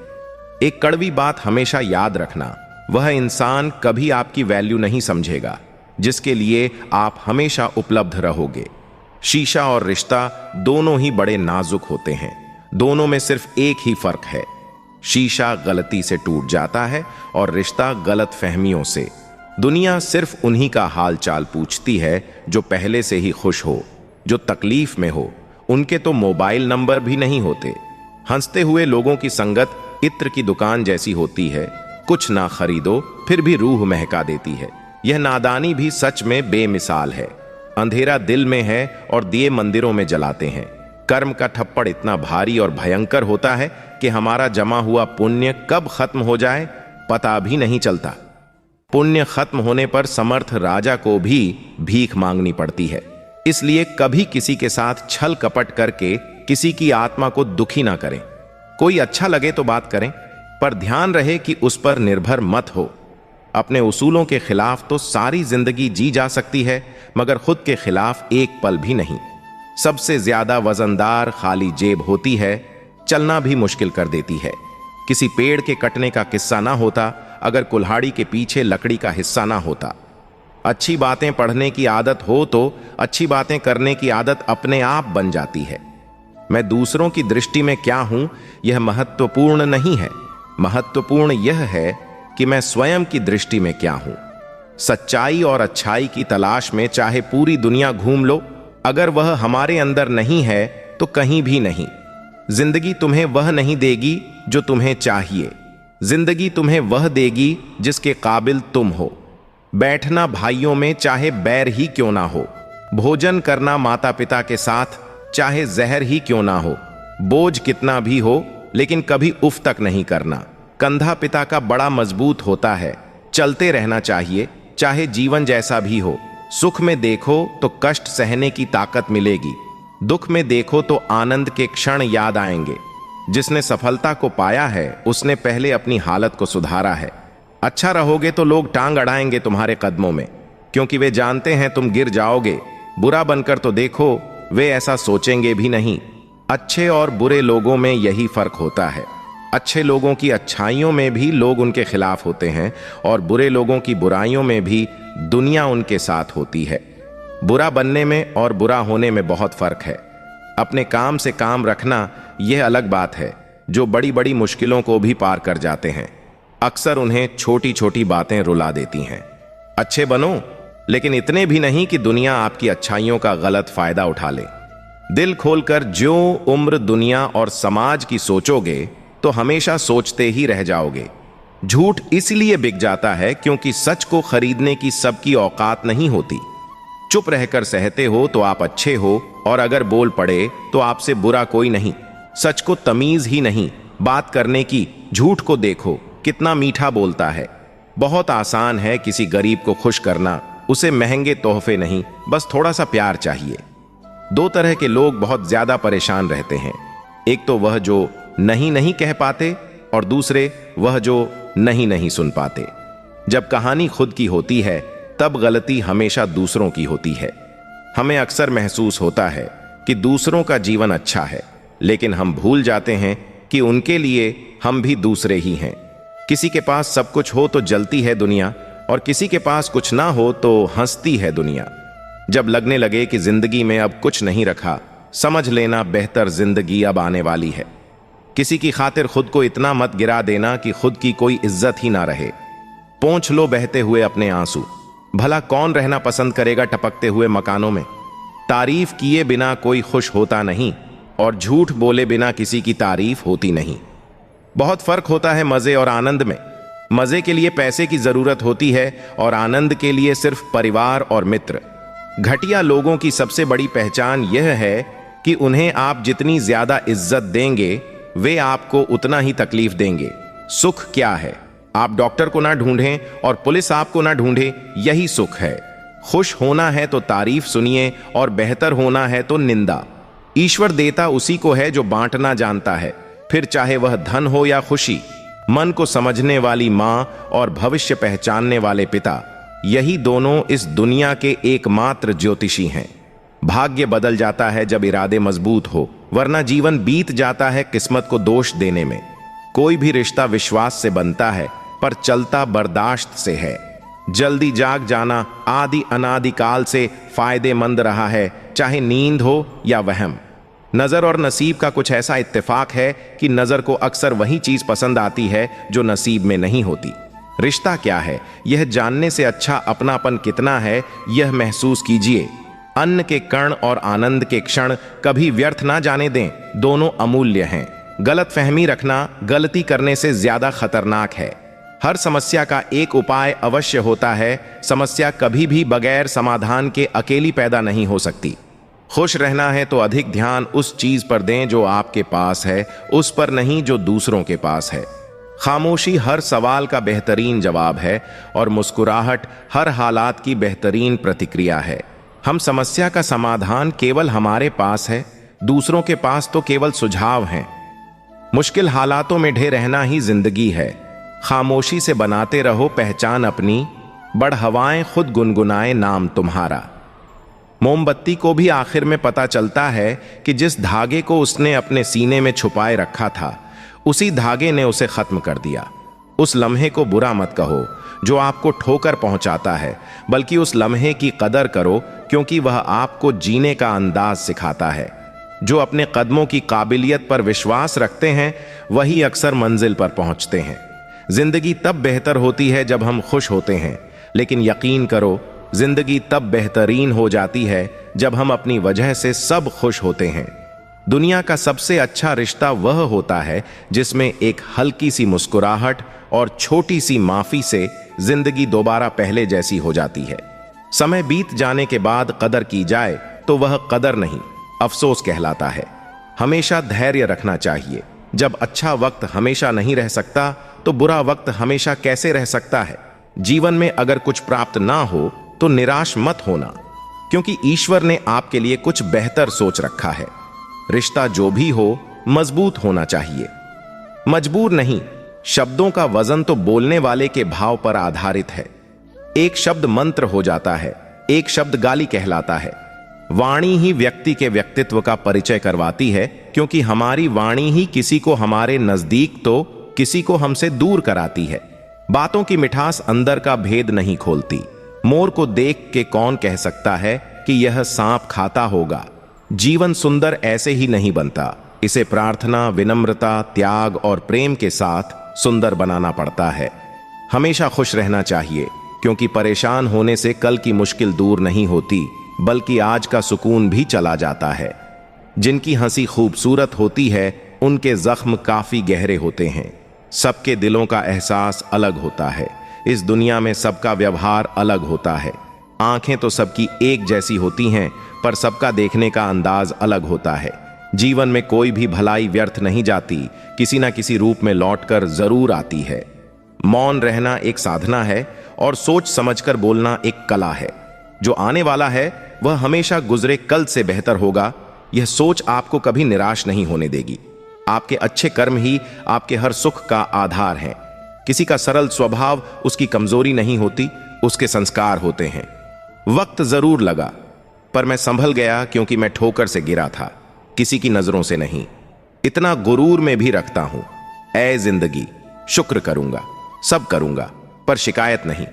एक कड़वी बात हमेशा याद रखना, वह इंसान कभी आपकी वैल्यू नहीं समझेगा जिसके लिए आप हमेशा उपलब्ध रहोगे। शीशा और रिश्ता दोनों ही बड़े नाजुक होते हैं। दोनों में सिर्फ एक ही फर्क है, शीशा गलती से टूट जाता है और रिश्ता गलत फहमियों से। दुनिया सिर्फ उन्हीं का हाल चाल पूछती है जो पहले से ही खुश हो, जो तकलीफ में हो। उनके तो मोबाइल नंबर भी नहीं होते। हंसते हुए लोगों की संगत इत्र की दुकान जैसी होती है, कुछ ना खरीदो फिर भी रूह महका देती है। यह नादानी भी सच में बेमिसाल है। अंधेरा दिल में है और दिए मंदिरों में जलाते हैं। कर्म का ठप्पड़ इतना भारी और भयंकर होता है कि हमारा जमा हुआ पुण्य कब खत्म हो जाए पता भी नहीं चलता। पुण्य खत्म होने पर समर्थ राजा को भी भीख मांगनी पड़ती है। इसलिए कभी किसी के साथ छल कपट करके किसी की आत्मा को दुखी ना करें। कोई अच्छा लगे तो बात करें, पर ध्यान रहे कि उस पर निर्भर मत हो। अपने उसूलों के खिलाफ तो सारी जिंदगी जी जा सकती है, मगर खुद के खिलाफ एक पल भी नहीं। सबसे ज्यादा वजनदार खाली जेब होती है, चलना भी मुश्किल कर देती है। किसी पेड़ के कटने का किस्सा ना होता अगर कुल्हाड़ी के पीछे लकड़ी का हिस्सा ना होता। अच्छी बातें पढ़ने की आदत हो तो अच्छी बातें करने की आदत अपने आप बन जाती है। मैं दूसरों की दृष्टि में क्या हूं यह महत्वपूर्ण नहीं है, महत्वपूर्ण यह है कि मैं स्वयं की दृष्टि में क्या हूं। सच्चाई और अच्छाई की तलाश में चाहे पूरी दुनिया घूम लो, अगर वह हमारे अंदर नहीं है तो कहीं भी नहीं। जिंदगी तुम्हें वह नहीं देगी जो तुम्हें चाहिए, जिंदगी तुम्हें वह देगी जिसके काबिल तुम हो। बैठना भाइयों में चाहे बैर ही क्यों ना हो, भोजन करना माता पिता के साथ चाहे जहर ही क्यों ना हो, बोझ कितना भी हो लेकिन कभी उफ तक नहीं करना। कंधा पिता का बड़ा मजबूत होता है, चलते रहना चाहिए, चाहे जीवन जैसा भी हो। सुख में देखो तो कष्ट सहने की ताकत मिलेगी, दुख में देखो तो आनंद के क्षण याद आएंगे। जिसने सफलता को पाया है उसने पहले अपनी हालत को सुधारा है। अच्छा रहोगे तो लोग टांग अड़ाएंगे तुम्हारे कदमों में, क्योंकि वे जानते हैं तुम गिर जाओगे। बुरा बनकर तो देखो, वे ऐसा सोचेंगे भी नहीं। अच्छे और बुरे लोगों में यही फर्क होता है। अच्छे लोगों की अच्छाइयों में भी लोग उनके खिलाफ होते हैं और बुरे लोगों की बुराइयों में भी दुनिया उनके साथ होती है। बुरा बनने में और बुरा होने में बहुत फर्क है। अपने काम से काम रखना यह अलग बात है, जो बड़ी बड़ी मुश्किलों को भी पार कर जाते हैं। अक्सर उन्हें छोटी छोटी बातें रुला देती हैं। अच्छे बनो, लेकिन इतने भी नहीं कि दुनिया आपकी अच्छाइयों का गलत फायदा उठा ले। दिल खोलकर जो उम्र दुनिया और समाज की सोचोगे तो हमेशा सोचते ही रह जाओगे। झूठ इसलिए बिक जाता है क्योंकि सच को खरीदने की सबकी औकात नहीं होती। चुप रहकर सहते हो तो आप अच्छे हो, और अगर बोल पड़े तो आपसे बुरा कोई नहीं। सच को तमीज ही नहीं बात करने की। झूठ को देखो कितना मीठा बोलता है। बहुत आसान है किसी गरीब को खुश करना। उसे महंगे तोहफे नहीं, बस थोड़ा सा प्यार चाहिए। दो तरह के लोग बहुत ज्यादा परेशान रहते हैं। एक तो वह जो नहीं नहीं कह पाते, और दूसरे वह जो नहीं नहीं सुन पाते। जब कहानी खुद की होती है तब गलती हमेशा दूसरों की होती है। हमें अक्सर महसूस होता है कि दूसरों का जीवन अच्छा है, लेकिन हम भूल जाते हैं कि उनके लिए हम भी दूसरे ही हैं। किसी के पास सब कुछ हो तो जलती है दुनिया, और किसी के पास कुछ ना हो तो हंसती है दुनिया। जब लगने लगे कि जिंदगी में अब कुछ नहीं रखा, समझ लेना बेहतर जिंदगी अब आने वाली है। किसी की खातिर खुद को इतना मत गिरा देना कि खुद की कोई इज्जत ही ना रहे। पोंछ लो बहते हुए अपने आंसू। भला कौन रहना पसंद करेगा टपकते हुए मकानों में। तारीफ किए बिना कोई खुश होता नहीं, और झूठ बोले बिना किसी की तारीफ होती नहीं। बहुत फर्क होता है मजे और आनंद में। मजे के लिए पैसे की जरूरत होती है, और आनंद के लिए सिर्फ परिवार और मित्र। घटिया लोगों की सबसे बड़ी पहचान यह है कि उन्हें आप जितनी ज्यादा इज्जत देंगे, वे आपको उतना ही तकलीफ देंगे। सुख क्या है? आप डॉक्टर को ना ढूंढें और पुलिस आपको ना ढूंढे, यही सुख है। खुश होना है तो तारीफ सुनिए, और बेहतर होना है तो निंदा। ईश्वर देता उसी को है जो बांटना जानता है, फिर चाहे वह धन हो या खुशी। मन को समझने वाली मां और भविष्य पहचानने वाले पिता, यही दोनों इस दुनिया के एकमात्र ज्योतिषी हैं। भाग्य बदल जाता है जब इरादे मजबूत हो, वरना जीवन बीत जाता है किस्मत को दोष देने में। कोई भी रिश्ता विश्वास से बनता है, पर चलता बर्दाश्त से है। जल्दी जाग जाना आदि अनादि काल से फायदेमंद रहा है, चाहे नींद हो या वहम। नजर और नसीब का कुछ ऐसा इत्तेफाक है कि नजर को अक्सर वही चीज पसंद आती है जो नसीब में नहीं होती। रिश्ता क्या है, यह जानने से अच्छा अपनापन कितना है, यह महसूस कीजिए। अन्न के कण और आनंद के क्षण कभी व्यर्थ ना जाने दें, दोनों अमूल्य हैं। गलत फहमी रखना गलती करने से ज्यादा खतरनाक है। हर समस्या का एक उपाय अवश्य होता है। समस्या कभी भी बगैर समाधान के अकेली पैदा नहीं हो सकती। खुश रहना है तो अधिक ध्यान उस चीज पर दें जो आपके पास है, उस पर नहीं जो दूसरों के पास है। खामोशी हर सवाल का बेहतरीन जवाब है, और मुस्कुराहट हर हालात की बेहतरीन प्रतिक्रिया है। हम समस्या का समाधान केवल हमारे पास है, दूसरों के पास तो केवल सुझाव हैं। मुश्किल हालातों में ढे रहना ही जिंदगी है। खामोशी से बनाते रहो पहचान अपनी, बढ़ हवाएं खुद गुनगुनाए नाम तुम्हारा। मोमबत्ती को भी आखिर में पता चलता है कि जिस धागे को उसने अपने सीने में छुपाए रखा था, उसी धागे ने उसे खत्म कर दिया। उस लम्हे को बुरा मत कहो जो आपको ठोकर पहुंचाता है, बल्कि उस लम्हे की कदर करो, क्योंकि वह आपको जीने का अंदाज सिखाता है। जो अपने कदमों की काबिलियत पर विश्वास रखते हैं, वही अक्सर मंजिल पर पहुंचते हैं। जिंदगी तब बेहतर होती है जब हम खुश होते हैं, लेकिन यकीन करो जिंदगी तब बेहतरीन हो जाती है जब हम अपनी वजह से सब खुश होते हैं। दुनिया का सबसे अच्छा रिश्ता वह होता है जिसमें एक हल्की सी मुस्कुराहट और छोटी सी माफी से जिंदगी दोबारा पहले जैसी हो जाती है। समय बीत जाने के बाद कदर की जाए तो वह कदर नहीं, अफसोस कहलाता है। हमेशा धैर्य रखना चाहिए। जब अच्छा वक्त हमेशा नहीं रह सकता, तो बुरा वक्त हमेशा कैसे रह सकता है। जीवन में अगर कुछ प्राप्त ना हो तो निराश मत होना, क्योंकि ईश्वर ने आपके लिए कुछ बेहतर सोच रखा है। रिश्ता जो भी हो मजबूत होना चाहिए, मजबूर नहीं। शब्दों का वजन तो बोलने वाले के भाव पर आधारित है। एक शब्द मंत्र हो जाता है, एक शब्द गाली कहलाता है। वाणी ही व्यक्ति के व्यक्तित्व का परिचय करवाती है, क्योंकि हमारी वाणी ही किसी को हमारे नजदीक तो किसी को हमसे दूर कराती है। बातों की मिठास अंदर का भेद नहीं खोलती। मोर को देख के कौन कह सकता है कि यह सांप खाता होगा। जीवन सुंदर ऐसे ही नहीं बनता, इसे प्रार्थना, विनम्रता, त्याग और प्रेम के साथ सुंदर बनाना पड़ता है। हमेशा खुश रहना चाहिए, क्योंकि परेशान होने से कल की मुश्किल दूर नहीं होती, बल्कि आज का सुकून भी चला जाता है। जिनकी हंसी खूबसूरत होती है, उनके जख्म काफी गहरे होते हैं। सबके दिलों का एहसास अलग होता है। इस दुनिया में सबका व्यवहार अलग होता है। आंखें तो सबकी एक जैसी होती हैं, पर सबका देखने का अंदाज अलग होता है। जीवन में कोई भी भलाई व्यर्थ नहीं जाती, किसी ना किसी रूप में लौटकर जरूर आती है। मौन रहना एक साधना है और सोच समझकर बोलना एक कला है। जो आने वाला है वह हमेशा गुजरे कल से बेहतर होगा। यह सोच आपको कभी निराश नहीं होने देगी। आपके अच्छे कर्म ही आपके हर सुख का आधार हैं। किसी का सरल स्वभाव उसकी कमजोरी नहीं होती, उसके संस्कार होते हैं। वक्त जरूर लगा, पर मैं संभल गया, क्योंकि मैं ठोकर से गिरा था, किसी की नजरों से नहीं। इतना गुरूर में भी रखता हूं, ऐ जिंदगी शुक्र करूंगा, सब करूंगा, पर शिकायत नहीं।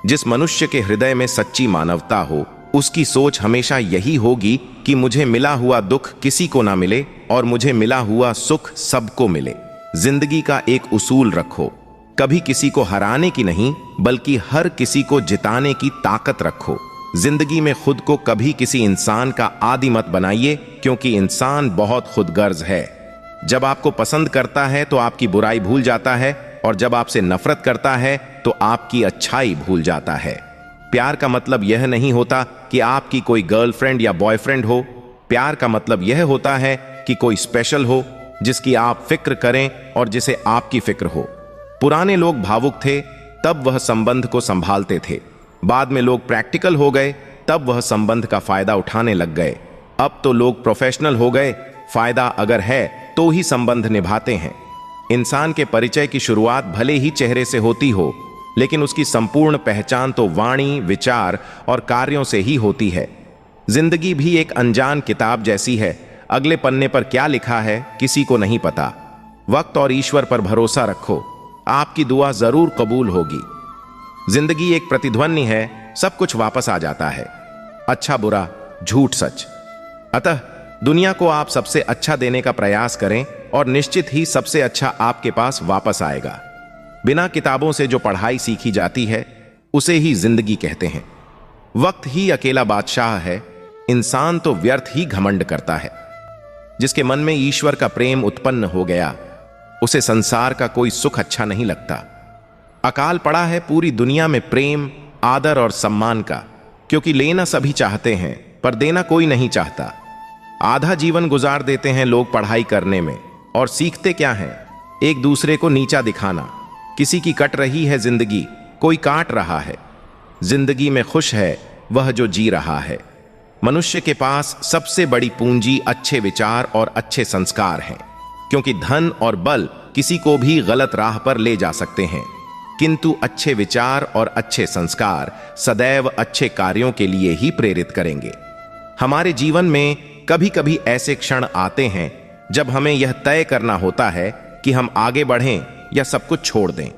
जिस मनुष्य के हृदय में सच्ची मानवता हो, उसकी सोच हमेशा यही होगी कि मुझे मिला हुआ दुख किसी को ना मिले और मुझे मिला हुआ सुख सबको मिले। जिंदगी का एक उसूल रखो, कभी किसी को हराने की नहीं, बल्कि हर किसी को जिताने की ताकत रखो। जिंदगी में खुद को कभी किसी इंसान का आदी मत बनाइए, क्योंकि इंसान बहुत खुदगर्ज है। जब आपको पसंद करता है तो आपकी बुराई भूल जाता है, और जब आपसे नफरत करता है तो आपकी अच्छाई भूल जाता है। प्यार का मतलब यह नहीं होता कि आपकी कोई गर्लफ्रेंड या बॉयफ्रेंड हो। प्यार का मतलब यह होता है कि कोई स्पेशल हो, जिसकी आप फिक्र करें और जिसे आपकी फिक्र हो। पुराने लोग भावुक थे, तब वह संबंध को संभालते थे। बाद में लोग प्रैक्टिकल हो गए, तब वह संबंध का फायदा उठाने लग गए। अब तो लोग प्रोफेशनल हो गए, फायदा अगर है तो ही संबंध निभाते हैं। इंसान के परिचय की शुरुआत भले ही चेहरे से होती हो, लेकिन उसकी संपूर्ण पहचान तो वाणी, विचार और कार्यों से ही होती है। जिंदगी भी एक अनजान किताब जैसी है। अगले पन्ने पर क्या लिखा है किसी को नहीं पता। वक्त और ईश्वर पर भरोसा रखो, आपकी दुआ जरूर कबूल होगी। जिंदगी एक प्रतिध्वनि है, सब कुछ वापस आ जाता है, अच्छा बुरा, झूठ सच। अतः दुनिया को आप सबसे अच्छा देने का प्रयास करें और निश्चित ही सबसे अच्छा आपके पास वापस आएगा। बिना किताबों से जो पढ़ाई सीखी जाती है, उसे ही जिंदगी कहते हैं। वक्त ही अकेला बादशाह है, इंसान तो व्यर्थ ही घमंड करता है। जिसके मन में ईश्वर का प्रेम उत्पन्न हो गया, उसे संसार का कोई सुख अच्छा नहीं लगता। अकाल पड़ा है पूरी दुनिया में प्रेम, आदर और सम्मान का, क्योंकि लेना सभी चाहते हैं पर देना कोई नहीं चाहता। आधा जीवन गुजार देते हैं लोग पढ़ाई करने में, और सीखते क्या हैं? एक दूसरे को नीचा दिखाना। किसी की कट रही है जिंदगी, कोई काट रहा है। जिंदगी में खुश है वह जो जी रहा है। मनुष्य के पास सबसे बड़ी पूंजी अच्छे विचार और अच्छे संस्कार हैं, क्योंकि धन और बल किसी को भी गलत राह पर ले जा सकते हैं, किंतु अच्छे विचार और अच्छे संस्कार सदैव अच्छे कार्यों के लिए ही प्रेरित करेंगे। हमारे जीवन में कभी कभी ऐसे क्षण आते हैं जब हमें यह तय करना होता है कि हम आगे बढ़ें या सब कुछ छोड़ दें।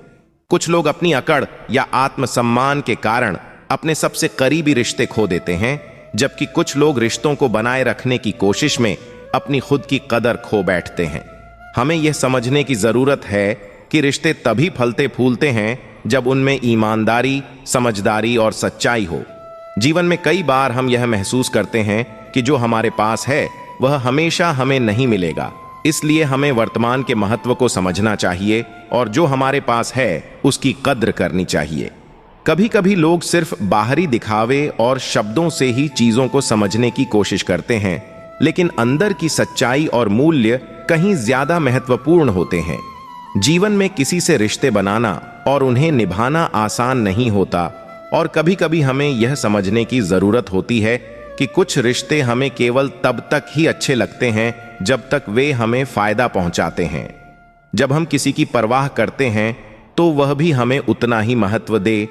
कुछ लोग अपनी अकड़ या आत्मसम्मान के कारण अपने सबसे करीबी रिश्ते खो देते हैं, जबकि कुछ लोग रिश्तों को बनाए रखने की कोशिश में अपनी खुद की कदर खो बैठते हैं। हमें यह समझने की जरूरत है कि रिश्ते तभी फलते फूलते हैं जब उनमें ईमानदारी, समझदारी और सच्चाई हो। जीवन में कई बार हम यह महसूस करते हैं कि जो हमारे पास है वह हमेशा हमें नहीं मिलेगा, इसलिए हमें वर्तमान के महत्व को समझना चाहिए और जो हमारे पास है उसकी कद्र करनी चाहिए। कभी कभी लोग सिर्फ बाहरी दिखावे और शब्दों से ही चीजों को समझने की कोशिश करते हैं, लेकिन अंदर की सच्चाई और मूल्य कहीं ज्यादा महत्वपूर्ण होते हैं। जीवन में किसी से रिश्ते बनाना और उन्हें निभाना आसान नहीं होता, और कभी कभी हमें यह समझने की जरूरत होती है कि कुछ रिश्ते हमें केवल तब तक ही अच्छे लगते हैं जब तक वे हमें फायदा पहुंचाते हैं। जब हम किसी की परवाह करते हैं तो वह भी हमें उतना ही महत्व दे